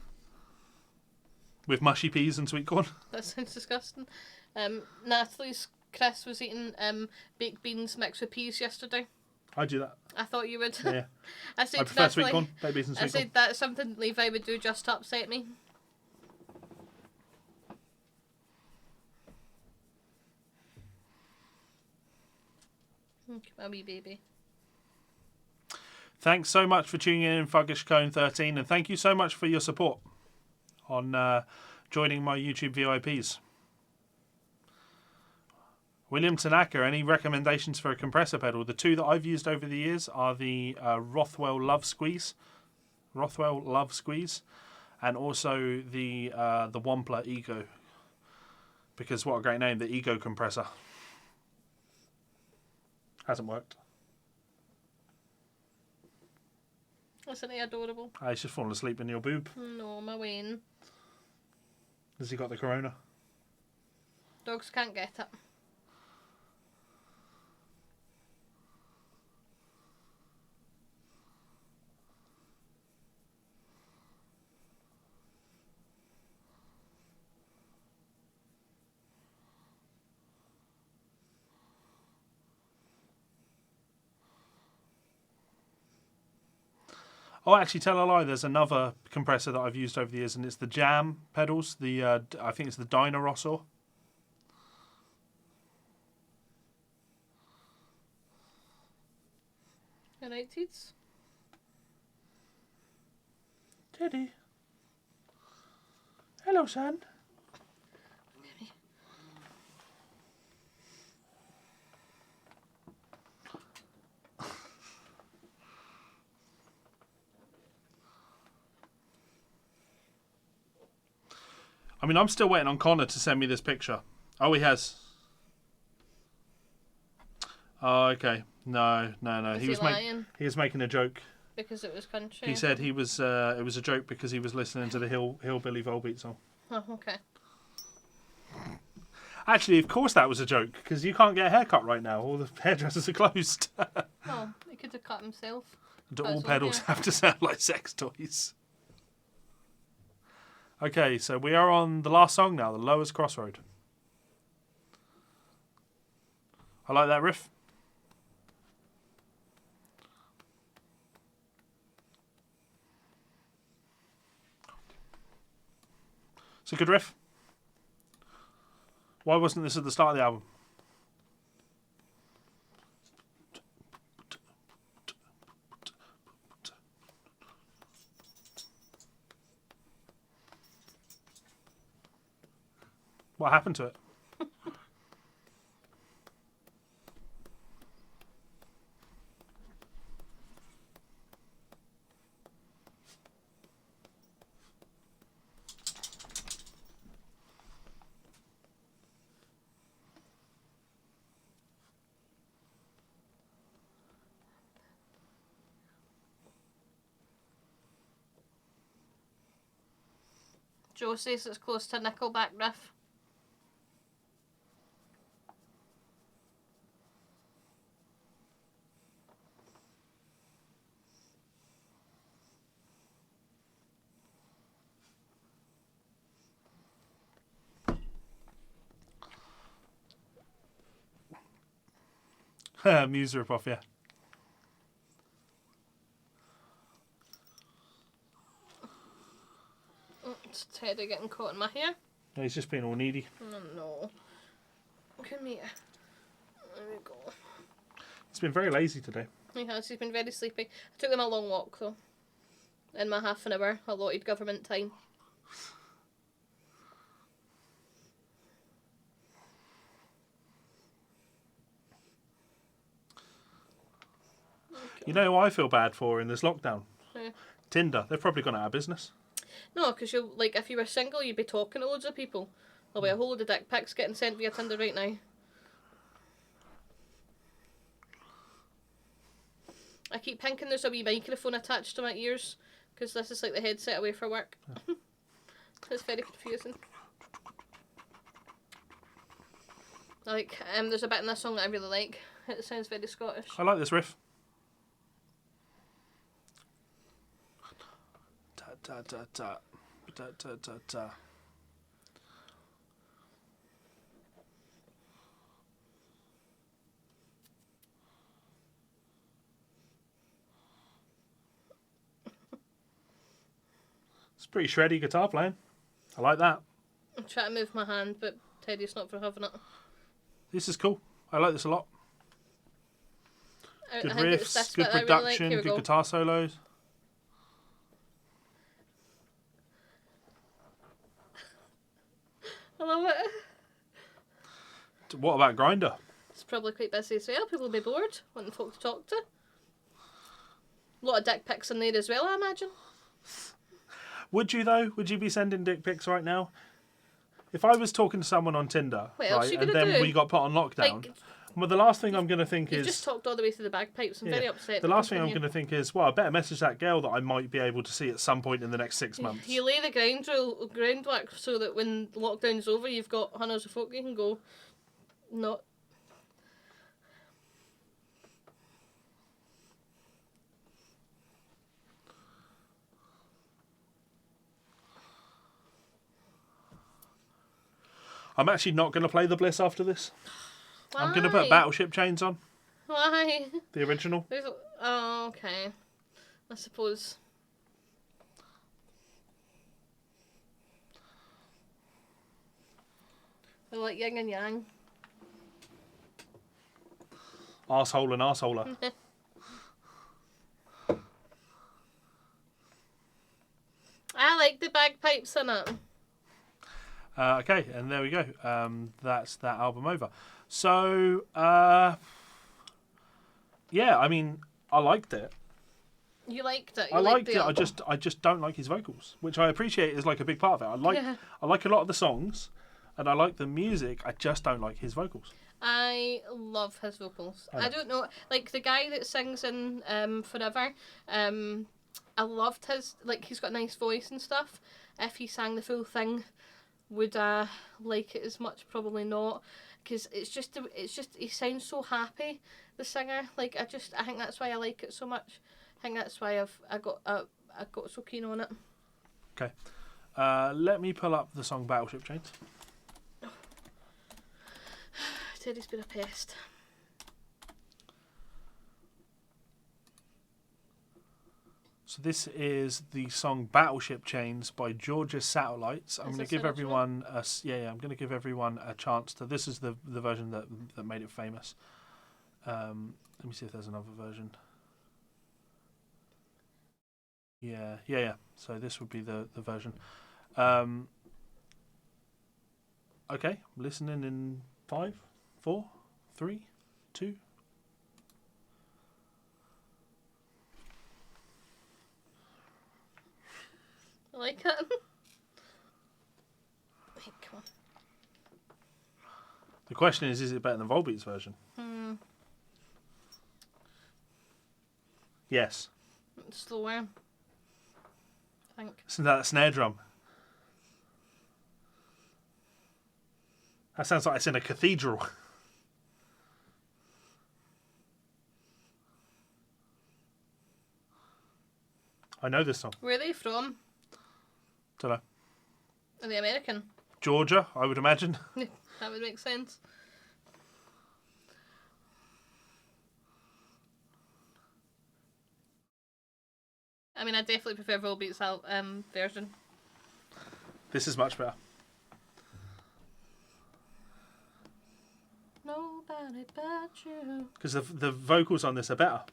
With mushy peas and sweet corn. That sounds disgusting. Natalie's Chris was eating baked beans mixed with peas yesterday. I do that. I thought you would. Yeah. I said I prefer Natalie, sweet corn, baked beans and I sweet corn. said that's something Levi would do just to upset me. Come on, wee baby. Thanks so much for tuning in, Fuggish Cone 13, and thank you so much for your support on joining my YouTube VIPs. William Tanaka, any recommendations for a compressor pedal? The two that I've used over the years are the Rothwell Love Squeeze, and also the Wampler Ego. Because what a great name, the Ego compressor. Hasn't worked. Isn't he adorable? He's just fallen asleep in your boob. No, my Wayne. Has he got the corona? Dogs can't get it. Oh, actually, tell a lie. There's another compressor that I've used over the years, and it's the Jam pedals. I think it's the Dynarosaur. Alright, Teeds. Teddy. Hello, son. I mean, I'm still waiting on Connor to send me this picture. Oh, he has. Oh, okay. No. He was making a joke. Because it was country. He said he was. It was a joke because he was listening to the Hillbilly Volbeat song. Oh, okay. Actually, of course that was a joke because you can't get a haircut right now. All the hairdressers are closed. Oh, he could have cut himself. Do all pedals have to sound like sex toys? Okay, so we are on the last song now, The Lowest Crossroad. I like that riff. It's a good riff. Why wasn't this at the start of the album? What happened to it? Joe says it's close to Nickelback riff. Muse rip-off, yeah. It's Teddy getting caught in my hair. No, he's just being all needy. Oh no. Come here. There we go. He's been very lazy today. He has, he's been very sleepy. I took him a long walk though. In my half an hour allotted government time. You know who I feel bad for in this lockdown? Yeah. Tinder. They've probably gone out of business. No, because you like if you were single, you'd be talking to loads of people. There'll be a whole load of dick pics getting sent via Tinder right now. I keep thinking there's a wee microphone attached to my ears because this is like the headset away for work. Yeah. It's very confusing. Like, there's a bit in this song that I really like. It sounds very Scottish. I like this riff. Ta ta ta ta ta ta ta ta. It's pretty shreddy guitar playing. I like that. I'm trying to move my hand, but Teddy's not for having it. This is cool. I like this a lot. Good I think it's riffs, this good bit I really like. production, Here we good go. guitar solos. I love it. What about Grinder? It's probably quite busy as well. People will be bored, wanting folk to talk to. A lot of dick pics in there as well, I imagine. Would you though? Would you be sending dick pics right now? If I was talking to someone on Tinder, What else right, you and gonna then do? we got put on lockdown, Like, well, the last thing I'm going to think you've is... just talked all the way through the bagpipes. I'm very upset. The last thing I'm going to think is, well, I better message that girl that I might be able to see at some point in the next 6 months. You lay the groundwork so that when lockdown's over, you've got hundreds of folk you can go. Not. I'm actually not going to play the Bliss after this. Why? I'm going to put Battleship Chains on, Why? the original. Oh, okay. I suppose. They're like yin and yang. Arsehole and arseholer. I like the bagpipes in it. Okay, and there we go. That's that album over. So, yeah, I mean, I liked it. You liked it. I liked it. I just don't like his vocals, which I appreciate is like a big part of it. I like a lot of the songs, and I like the music. I just don't like his vocals. I love his vocals. I don't know, like the guy that sings in Forever. I loved his, like, he's got a nice voice and stuff. If he sang the full thing, would I like it as much? Probably not, because it's just he sounds so happy, the singer. Like I think that's why I like it so much. I think that's why I got so keen on it. Okay, let me pull up the song Battleship Chains. Teddy's been a pest. So this is the song Battleship Chains by Georgia Satellites. I'm going to give everyone I'm going to give everyone a chance to. This is the version that made it famous. Let me see if there's another version. Yeah. So this would be the version. Okay, listening in 5, 4, 3, 2. I like it. Wait, come on. The question is it better than Volbeat's version? Yes. It's slower, I think. Isn't that a snare drum? That sounds like it's in a cathedral. I know this song. Where are they from? Don't know. Are they American? Georgia, I would imagine. That would make sense. I mean, I definitely prefer Volbeat's version. This is much better. Nobody but you. Because the vocals on this are better.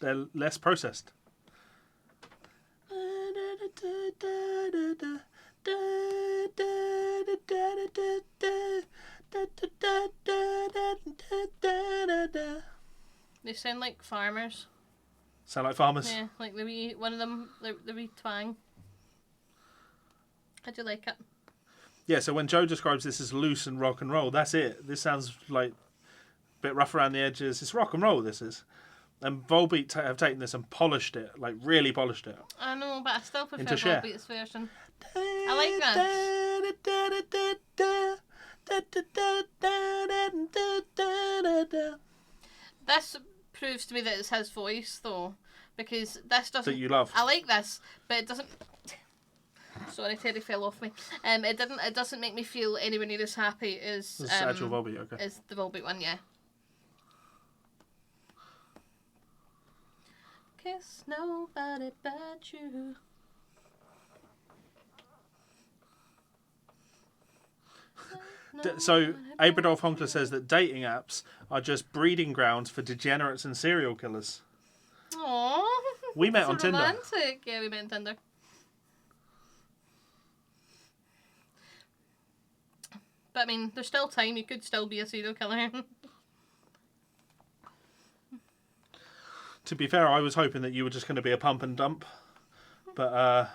They're less processed. They sound like farmers. Sound like farmers? Yeah, like the wee, one of them, the wee twang. How'd you like it? Yeah, so when Joe describes this as loose and rock and roll, that's it. This sounds like a bit rough around the edges. It's rock and roll, this is. And Volbeat have taken this and polished it, like really polished it. I know, but I still prefer Into Cher. Volbeat's version. I like this. This proves to me that it's his voice, though, because this doesn't. That you love. I like this, but it doesn't. Sorry, Teddy fell off me. It doesn't make me feel anywhere near as happy as actual Volbeat, okay. As the Volbeat one, yeah. Kiss nobody but you. So Abradolf Honkler says that dating apps are just breeding grounds for degenerates and serial killers. Aww. We met on so Tinder. romantic. Yeah, we met on Tinder. But I mean, there's still time. You could still be a serial killer. To be fair, I was hoping that you were just going to be a pump and dump. But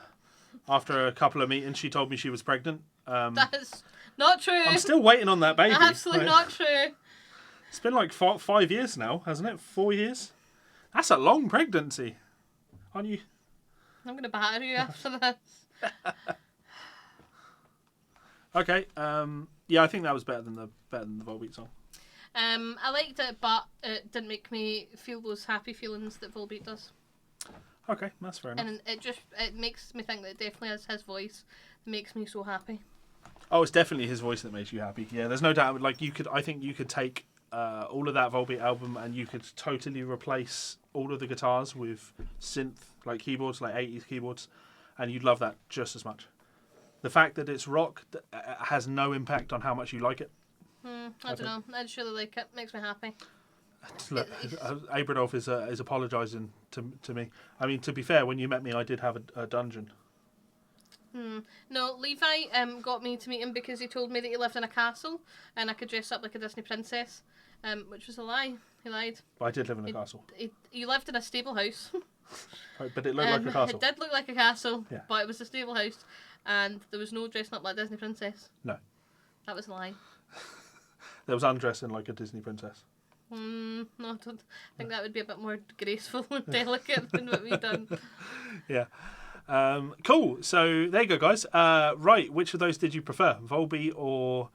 after a couple of meetings, she told me she was pregnant. That is not true. I'm still waiting on that baby. Absolutely not true. It's been like 5 years now, hasn't it? 4 years? That's a long pregnancy. Aren't you? I'm going to batter you after this. Okay. Yeah, I think that was better than the Volbeat song. I liked it, but it didn't make me feel those happy feelings that Volbeat does. Okay, that's fair enough. And it makes me think that it definitely is his voice that makes me so happy. Oh, it's definitely his voice that makes you happy. Yeah, there's no doubt. Like I think you could take all of that Volbeat album and you could totally replace all of the guitars with synth, like keyboards, like 80s keyboards, and you'd love that just as much. The fact that it's rock has no impact on how much you like it. I don't know. I just really like it. Makes me happy. Look, Abradolf is apologising to me. I mean, to be fair, when you met me, I did have a dungeon. No, Levi got me to meet him because he told me that he lived in a castle and I could dress up like a Disney princess, which was a lie. He lied. But I did live in a castle. He lived in a stable house. Right, but it looked like a castle. It did look like a castle, yeah. But it was a stable house and there was no dressing up like a Disney princess. No. That was a lie. There was undressing like a Disney princess. No, I don't think that would be a bit more graceful and delicate than what we've done. Yeah. Cool. So there you go, guys. Right, which of those did you prefer, Volbeat or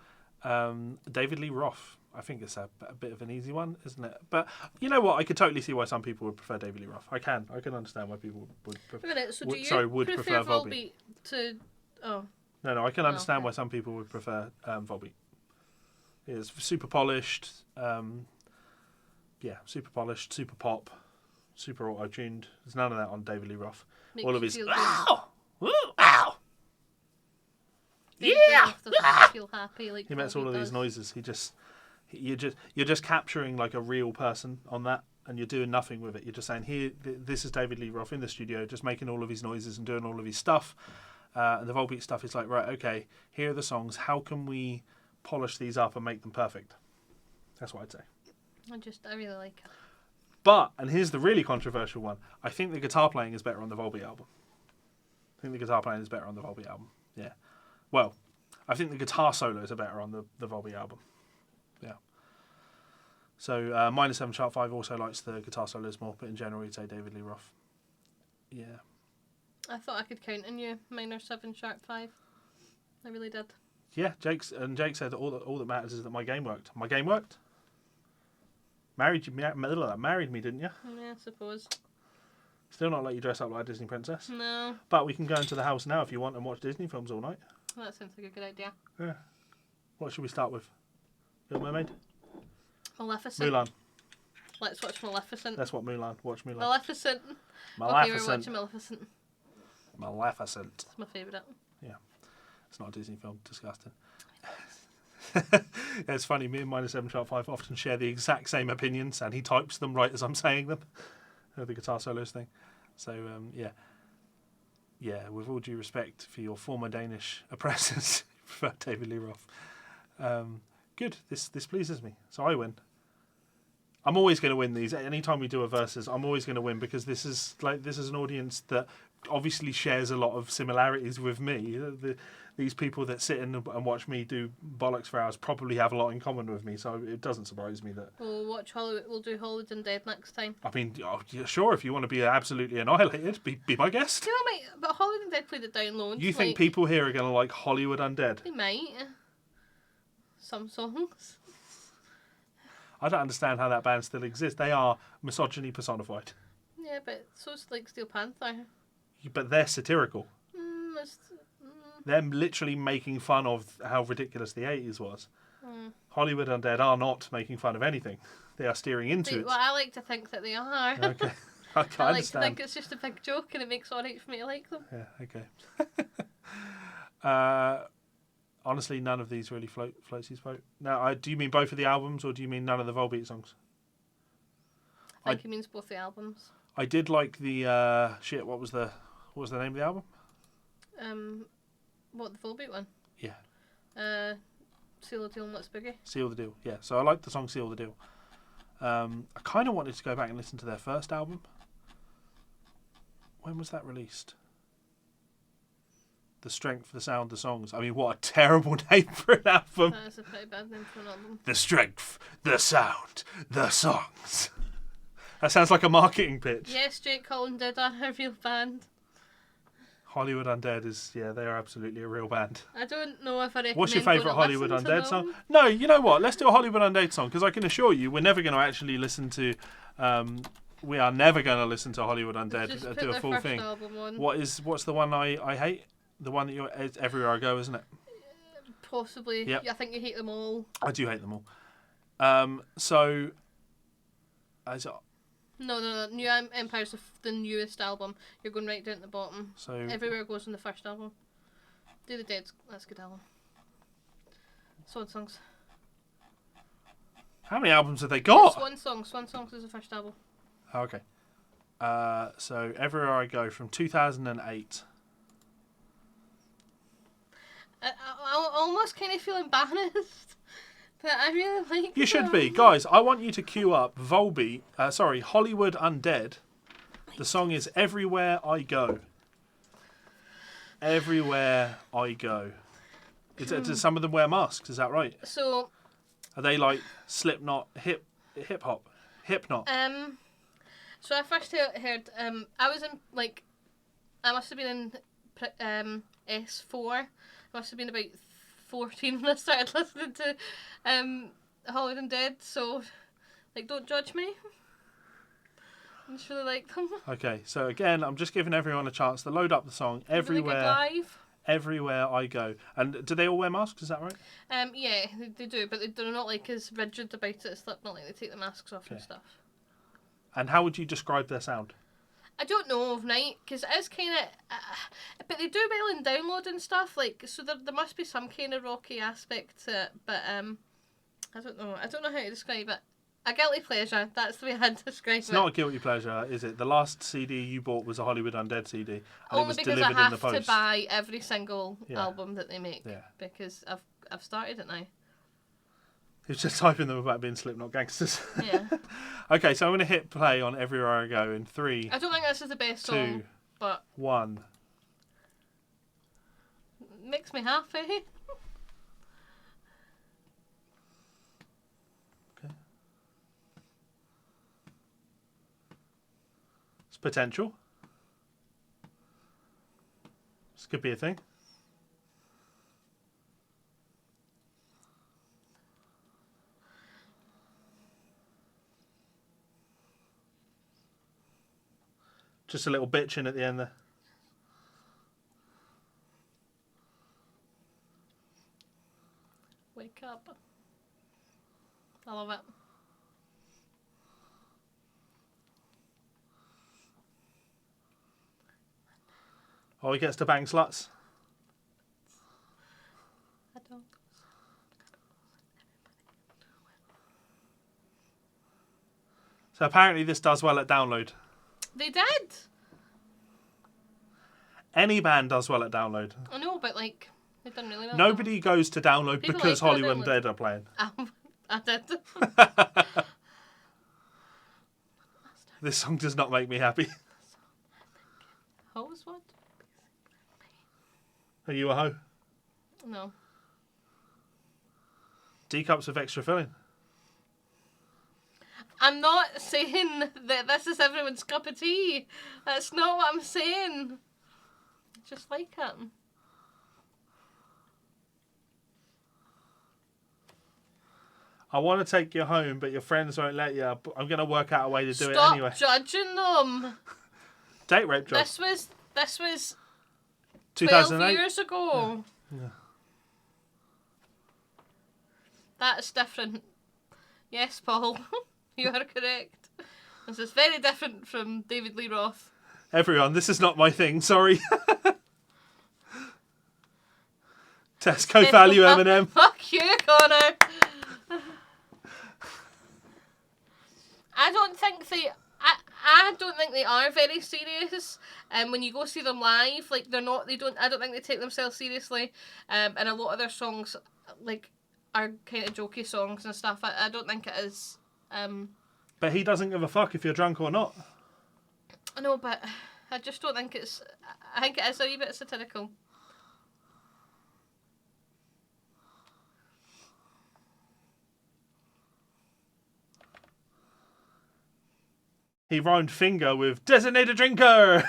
David Lee Roth? I think it's a bit of an easy one, isn't it? But you know what? I could totally see why some people would prefer David Lee Roth. I can understand why people would prefer. So do you prefer Volbeat to? Oh. No, I can understand why some people would prefer Volbeat. It's super polished. Super polished, super pop, super auto-tuned. There's none of that on David Lee Roth. Makes all of his ow, ow, yeah. Feel happy, like he makes all of these noises. You're just capturing like a real person on that, and you're doing nothing with it. You're just saying, here, this is David Lee Roth in the studio, just making all of his noises and doing all of his stuff. And the Volbeat stuff is like, right, okay, here are the songs. How can we polish these up and make them perfect? That's what I'd say. I really like it. But, and here's the really controversial one, I think the guitar playing is better on the Volbeat album. Yeah. Well, I think the guitar solos are better on the Volbeat album. Yeah. So, Minor 7 Sharp 5 also likes the guitar solos more, but in general, you'd say David Lee Roth. Yeah. I thought I could count on you, Minor 7 Sharp 5. I really did. Yeah, Jake said all that matters is that my game worked. My game worked. Married me, didn't you? Yeah, I suppose. Still not let you dress up like a Disney princess. No. But we can go into the house now if you want and watch Disney films all night. Well, that sounds like a good idea. Yeah. What should we start with? Little Mermaid? Maleficent. Mulan. Let's watch Maleficent. That's what Mulan. Watch Mulan. Maleficent. Okay, we're watching Maleficent. Maleficent. It's my favourite. Yeah. It's not a Disney film. Disgusting. It's funny, me and Minor 7 Sharp 5 often share the exact same opinions and he types them right as I'm saying them. The guitar solos thing. So, yeah, with all due respect for your former Danish oppressors, you prefer David Lee Roth. Good, this pleases me, so I win. I'm always going to win these. Anytime we do a versus, I'm always going to win because this is an audience that obviously shares a lot of similarities with me. These people that sit in and watch me do bollocks for hours probably have a lot in common with me, so it doesn't surprise me that. We'll do Hollywood Undead next time. I mean, sure, if you want to be absolutely annihilated, be my guest. Do you know, but Hollywood Undead played it down low. You think people here are going to like Hollywood Undead? They might. Some songs. I don't understand how that band still exists. They are misogyny personified. Yeah, but so's like Steel Panther. But they're satirical. They're literally making fun of how ridiculous the 80s was. Hollywood Undead are not making fun of anything. They are steering into it. Well, I like to think that they are. Okay. I like understand. to think it's just a big joke and it makes it alright for me to like them. Yeah, okay. honestly, none of these really floats his boat. Now, do you mean both of the albums, or do you mean none of the Volbeat songs? I think he means both the albums. I did like the What was the name of the album? What, the Volbeat one? Yeah. Seal the Deal, Let's Boogie. Seal the Deal. Yeah. So I like the song Seal the Deal. I kind of wanted to go back and listen to their first album. When was that released? The Strength, the Sound, the Songs. I mean, what a terrible name for an album. That is a pretty bad name for an album. The Strength, the Sound, the Songs. That sounds like a marketing pitch. Yes, Jake Colin did a real band. Hollywood Undead is, they are absolutely a real band. I don't know if I recommend. What's your favourite Hollywood Undead Undead song? No, you know what? Let's do a Hollywood Undead song, because I can assure you we're never going to actually listen to... we are never going to listen to Hollywood Undead do a full thing. What's the one I hate? The one that it's Everywhere I Go, isn't it? Possibly. Yep. I think you hate them all. I do hate them all. No. New Empire's the newest album. You're going right down at the bottom. So Everywhere Goes in the first album. Do the Dead. That's a good album. Swan Songs. How many albums have they got? Swan Songs is the first album. Oh, okay. So Everywhere I Go from 2008. I almost kind of feel embarrassed. But I really like You should be. Guys, I want you to queue up Hollywood Undead. The song is Everywhere I Go. Everywhere I Go. Do some of them wear masks, is that right? So... Are they like Slipknot, hip hop? Hypnot? So I first heard... I was in, I must have been in S4. I must have been about 14 when I started listening to Hollywood Undead, so don't judge me. I just really like them. Okay, so again, I'm just giving everyone a chance to load up the song Everywhere I Go. And do they all wear masks, is that right? Yeah, they do, but they're not as rigid about it as Slipknot, they take the masks off and stuff. And how would you describe their sound? I don't know overnight, because it is kind of... but they do well in download and stuff, so there must be some kind of rocky aspect to it, but I don't know. I don't know how to describe it. A guilty pleasure, that's the way I'd describe it. It's not a guilty pleasure, is it? The last CD you bought was a Hollywood Undead CD, and only it was because delivered I in the post. have to buy every single album that they make, Yeah. because I've started it now. He was just typing them about being Slipknot gangsters. Yeah. Okay, so I'm going to hit play on Everywhere I Go in 3, I don't think this is the best song, but 1. it makes me happy. Okay. It's potential. This could be a thing. Just a little bitching at the end there. Wake up. I love it. Oh, he gets to bang sluts. I don't. So apparently this does well at download. They did. Any band does well at download. I know, but they've done really well. Nobody goes to download People because like to Hollywood download. Undead are playing. I did. This song does not make me happy. Hoes what? Are you a hoe? No. D cups with extra filling. I'm not saying that this is everyone's cup of tea. That's not what I'm saying. I just like it. I want to take you home, but your friends won't let you. But I'm going to work out a way to do it Stop anyway. judging them. Date rape job. This was 12 2008. years ago. Yeah. That's different. Yes, Paul. You are correct. This is very different from David Lee Roth. Everyone, this is not my thing. Sorry. Tesco value M&M. Fuck you, Connor. I don't think they are very serious. When you go see them live, like they're not. I don't think they take themselves seriously. And a lot of their songs, like, are kind of jokey songs and stuff. I don't think it is. But he doesn't give a fuck if you're drunk or not. I know, but I just don't think it's. I think it is a wee bit satirical. He rhymed finger with designated drinker.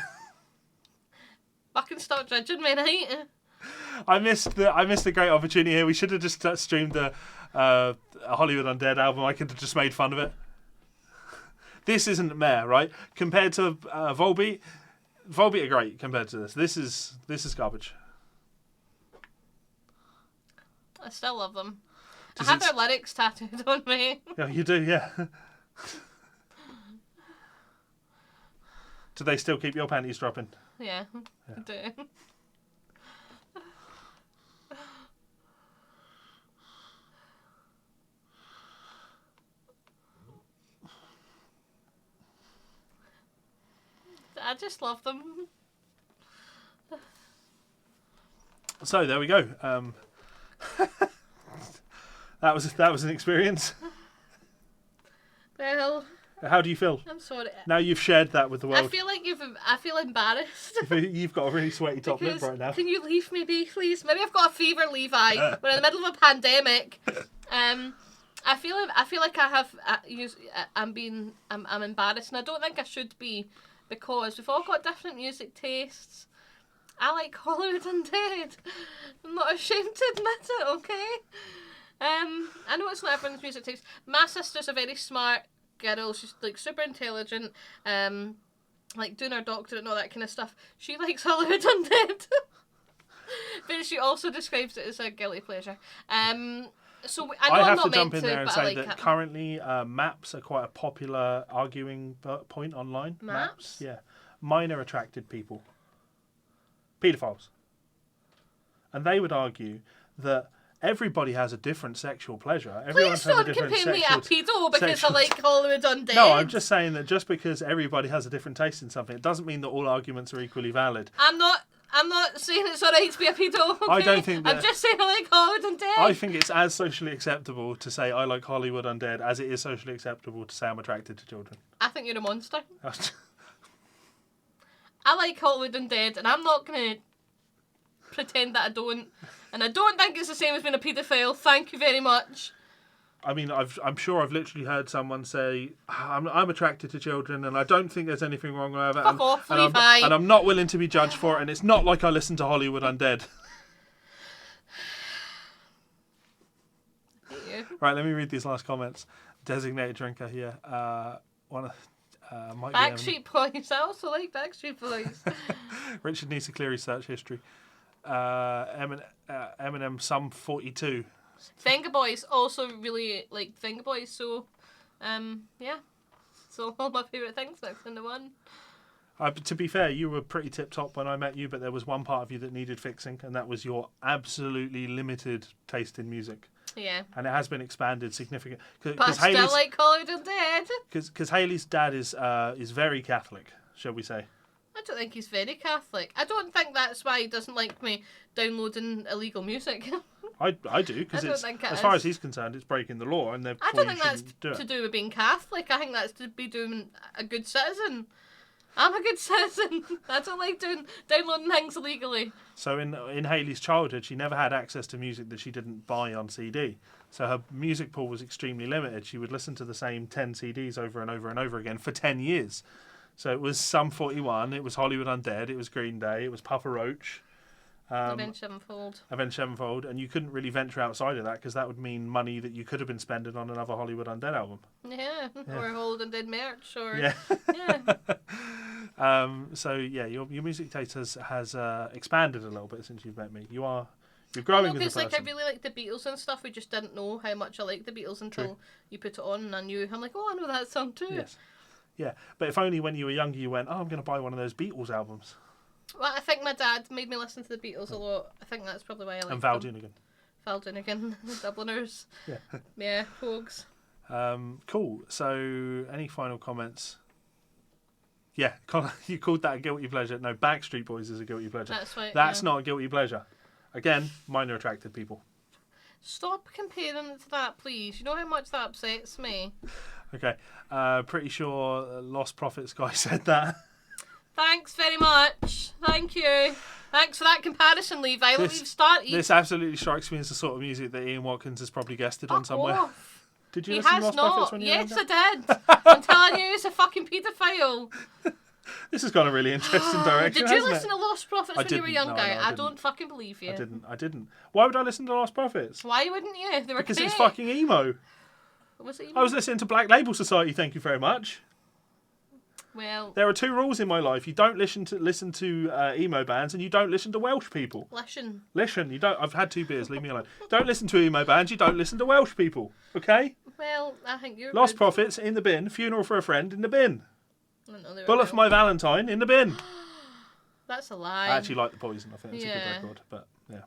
Fucking stop judging me, right? I missed the great opportunity here. We should have just streamed a Hollywood Undead album. I could have just made fun of it. This isn't Mare, right? Compared to Volbeat are great compared to this. This is garbage. I still love them. I have their lyrics tattooed on me. Yeah, you do, yeah. Do they still keep your panties dropping? Yeah. I do. I just love them. So there we go. That was an experience. Well, how do you feel? I'm sorry. Now you've shared that with the world. I feel embarrassed. You've got a really sweaty top lip right now. Can you leave me be, please? Maybe I've got a fever, Levi. We're in the middle of a pandemic. I feel like I'm embarrassed, and I don't think I should be, because we've all got different music tastes. I like Hollywood Undead. I'm not ashamed to admit it, okay? I know it's not everyone's music taste. My sister's a very smart girl. She's like super intelligent, like doing her doctorate and all that kind of stuff. She likes Hollywood Undead. But she also describes it as a guilty pleasure. So I have to jump in there and say that currently maps are quite a popular arguing point online. Maps? Yeah. Minor attracted people. Paedophiles. And they would argue that everybody has a different sexual pleasure. Please don't compare me a pedo because I like Hollywood Undead. No, I'm just saying that just because everybody has a different taste in something, it doesn't mean that all arguments are equally valid. I'm not saying it's alright to be a pedo. Okay? I don't think that, I'm just saying I like Hollywood Undead. I think it's as socially acceptable to say I like Hollywood Undead as it is socially acceptable to say I'm attracted to children. I think you're a monster. I like Hollywood Undead, and I'm not going to pretend that I don't. And I don't think it's the same as being a paedophile. Thank you very much. I mean, I'm sure I've literally heard someone say, I'm attracted to children, and I don't think there's anything wrong with it. Fuck off, Levi. And I'm not willing to be judged for it, and it's not like I listen to Hollywood Undead. Right, let me read these last comments. Designated drinker here. Backstreet Boys. I also like Backstreet Boys. Richard needs to clear his search history. Eminem Sum 42. Finger Boys, also really like Finger Boys, so yeah. So all my favourite things mixed into one. To be fair, you were pretty tip top when I met you, but there was one part of you that needed fixing, and that was your absolutely limited taste in music. Yeah. And it has been expanded significantly. But I still like Hollywood Undead. Because Hayley's dad is very Catholic, shall we say. I don't think he's very Catholic. I don't think that's why he doesn't like me downloading illegal music. I do, because as far as he's concerned, it's breaking the law, and therefore I don't think that's do to do with being Catholic. I think that's to be doing a good citizen. I'm a good citizen. I don't like downloading things illegally. So in Hayley's childhood, she never had access to music that she didn't buy on CD. So her music pool was extremely limited. She would listen to the same 10 CDs over and over and over again for 10 years. So it was Sum 41, it was Hollywood Undead, it was Green Day, it was Papa Roach. Avenged Sevenfold. And you couldn't really venture outside of that because that would mean money that you could have been spending on another Hollywood Undead album. Yeah. Or Hollywood Undead merch. Or yeah. Yeah. So yeah, your music taste has expanded a little bit since you've met me. You're growing as a person. Like I really like the Beatles and stuff. We just didn't know how much I liked the Beatles until you put it on, and I knew. I'm like, oh, I know that song too. Yes. Yeah, but if only when you were younger you went, oh, I'm going to buy one of those Beatles albums. Well, I think my dad made me listen to the Beatles a lot. I think that's probably why I like And Val them. Doonigan. Val Doonigan, Dubliners. Yeah. Yeah, Pogues. Cool. So, any final comments? Yeah, you called that a guilty pleasure. No, Backstreet Boys is a guilty pleasure. That's right. That's not a guilty pleasure. Again, minor attracted people. Stop comparing it to that, please. You know how much that upsets me. Okay. Pretty sure Lost Prophets guy said that. Thanks very much. Thank you. Thanks for that comparison, Levi. Look, you've started. This absolutely strikes me as the sort of music that Ian Watkins has probably guested on somewhere. Off. Did you He listen to has Lost not. Prophets when you were Yes, younger? I did. I'm telling you, he's a fucking paedophile. This has gone a really interesting direction. Did you hasn't listen it? to Lost Prophets when you were didn't. younger? No, I I didn't. don't fucking believe you. I didn't. Why would I listen to Lost Prophets? Why wouldn't you? They were Because great. it's fucking emo. Was it? I was listening to Black Label Society, thank you very much. Well, There are 2 rules in my life. You don't listen to emo bands, and you don't listen to Welsh people. listen. Listen, you don't. I've had 2 beers, leave me alone. Don't listen to emo bands, you don't listen to Welsh people. Okay? Well, I think you're Lost rude. Prophets in the bin, Funeral for a Friend in the bin. I didn't know they were Bullet for real. My Valentine in the bin. That's a lie. I actually like the Poison. I think it's a Yeah. good record, but yeah,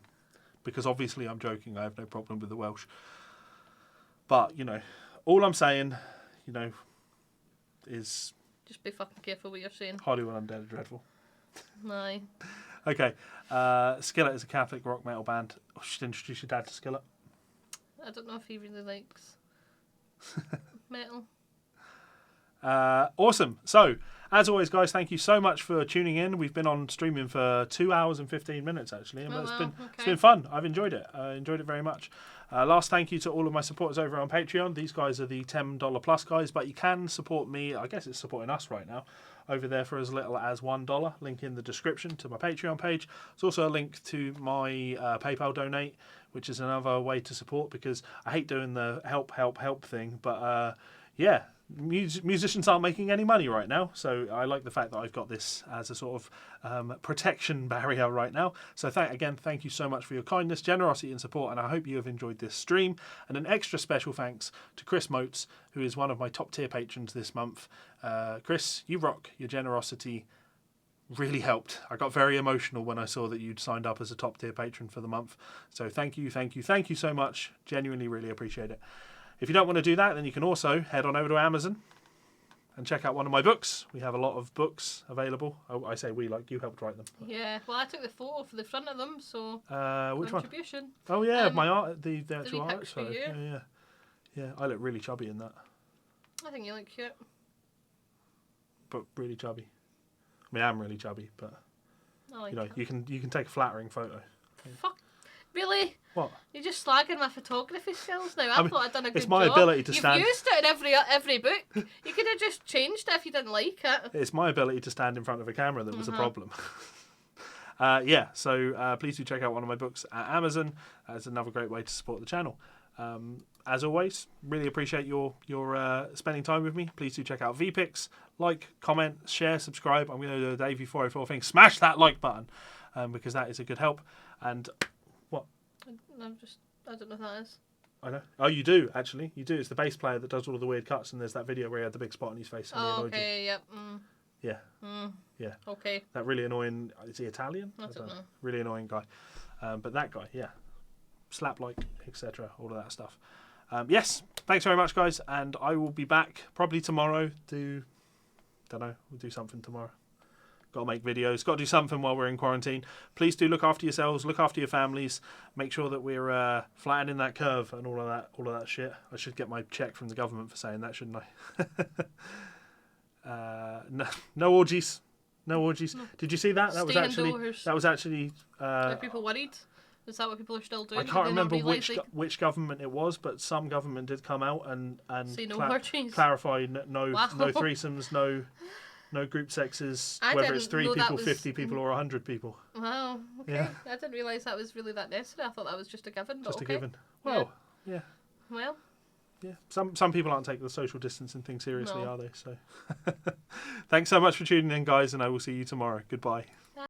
because obviously I'm joking. I have no problem with the Welsh, but you know, all I'm saying, you know, is Just be fucking careful what you're saying. Hollywood Undead are dreadful. Aye. Okay, Skillet is a Catholic rock metal band. Oh, you should introduce your dad to Skillet. I don't know if he really likes metal. Awesome. So, as always, guys, thank you so much for tuning in. We've been on streaming for 2 hours and 15 minutes, actually, and Oh, it's wow, been okay. it's been fun. I've enjoyed it. I enjoyed it very much. Last thank you to all of my supporters over on Patreon. These guys are the $10 plus guys, but you can support me. I guess it's supporting us right now over there for as little as $1. Link in the description to my Patreon page. There's also a link to my PayPal donate, which is another way to support, because I hate doing the help thing, but yeah, musicians aren't making any money right now, so I like the fact that I've got this as a sort of protection barrier right now. So thank you so much for your kindness, generosity and support, and I hope you have enjoyed this stream. And an extra special thanks to Chris Motes, who is one of my top tier patrons this month. Chris, you rock. Your generosity really helped. I got very emotional when I saw that you'd signed up as a top tier patron for the month. So thank you so much. Genuinely really appreciate it. If you don't want to do that, then you can also head on over to Amazon and check out one of my books. We have a lot of books available. Oh, I say we, like you helped write them. Yeah, well, I took the photo for the front of them, so Which one? contribution. Oh yeah, my art, the actual wee art. picture, Sorry. yeah. Yeah, I look really chubby in that, I think you look cute. but really chubby. I mean, I'm really chubby, but I like you know, it. you can take a flattering photo. Fuck. Really? What? You're just slagging my photography skills now. I mean, thought I'd done a good it's my job. ability to stand- You've used it in every book. You could have just changed it if you didn't like it. It's my ability to stand in front of a camera that was a Uh-huh. problem. So please do check out one of my books at Amazon. It's another great way to support the channel. As always, really appreciate your spending time with me. Please do check out VPix. Like, comment, share, subscribe. I'm going to do a Davey 404 thing. Smash that like button because that is a good help. And what? I don't know what that is. I know. Oh, you do, actually. You do. It's the bass player that does all the weird cuts, and there's that video where he had the big spot on his face. And he Oh, annoyed you. okay, yep. Mm. Yeah. Mm. Yeah. Okay. That really annoying. Is he Italian? I don't know. Really annoying guy. But that guy, yeah. Slap like, etc. All of that stuff. Yes. Thanks very much, guys. And I will be back probably tomorrow to. Don't know. We'll do something tomorrow. Got to make videos. Got to do something while we're in quarantine. Please do look after yourselves. Look after your families. Make sure that we're flattening that curve and all of that shit. I should get my check from the government for saying that, shouldn't I? No orgies. No orgies. No. Did you see that? That was actually. Are people worried? Is that what people are still doing? I can't remember which government it was, but some government did come out and say no orgies. Clarify no Wow. no threesomes, no group sexes, whether it's 3 people, 50 people, or 100 people. Wow. Okay. Yeah. I didn't realise that was really that necessary. I thought that was just a given. But Just okay. a given. Well, yeah. Well. Yeah. Some people aren't taking the social distancing thing seriously, No. are they? So, thanks so much for tuning in, guys, and I will see you tomorrow. Goodbye.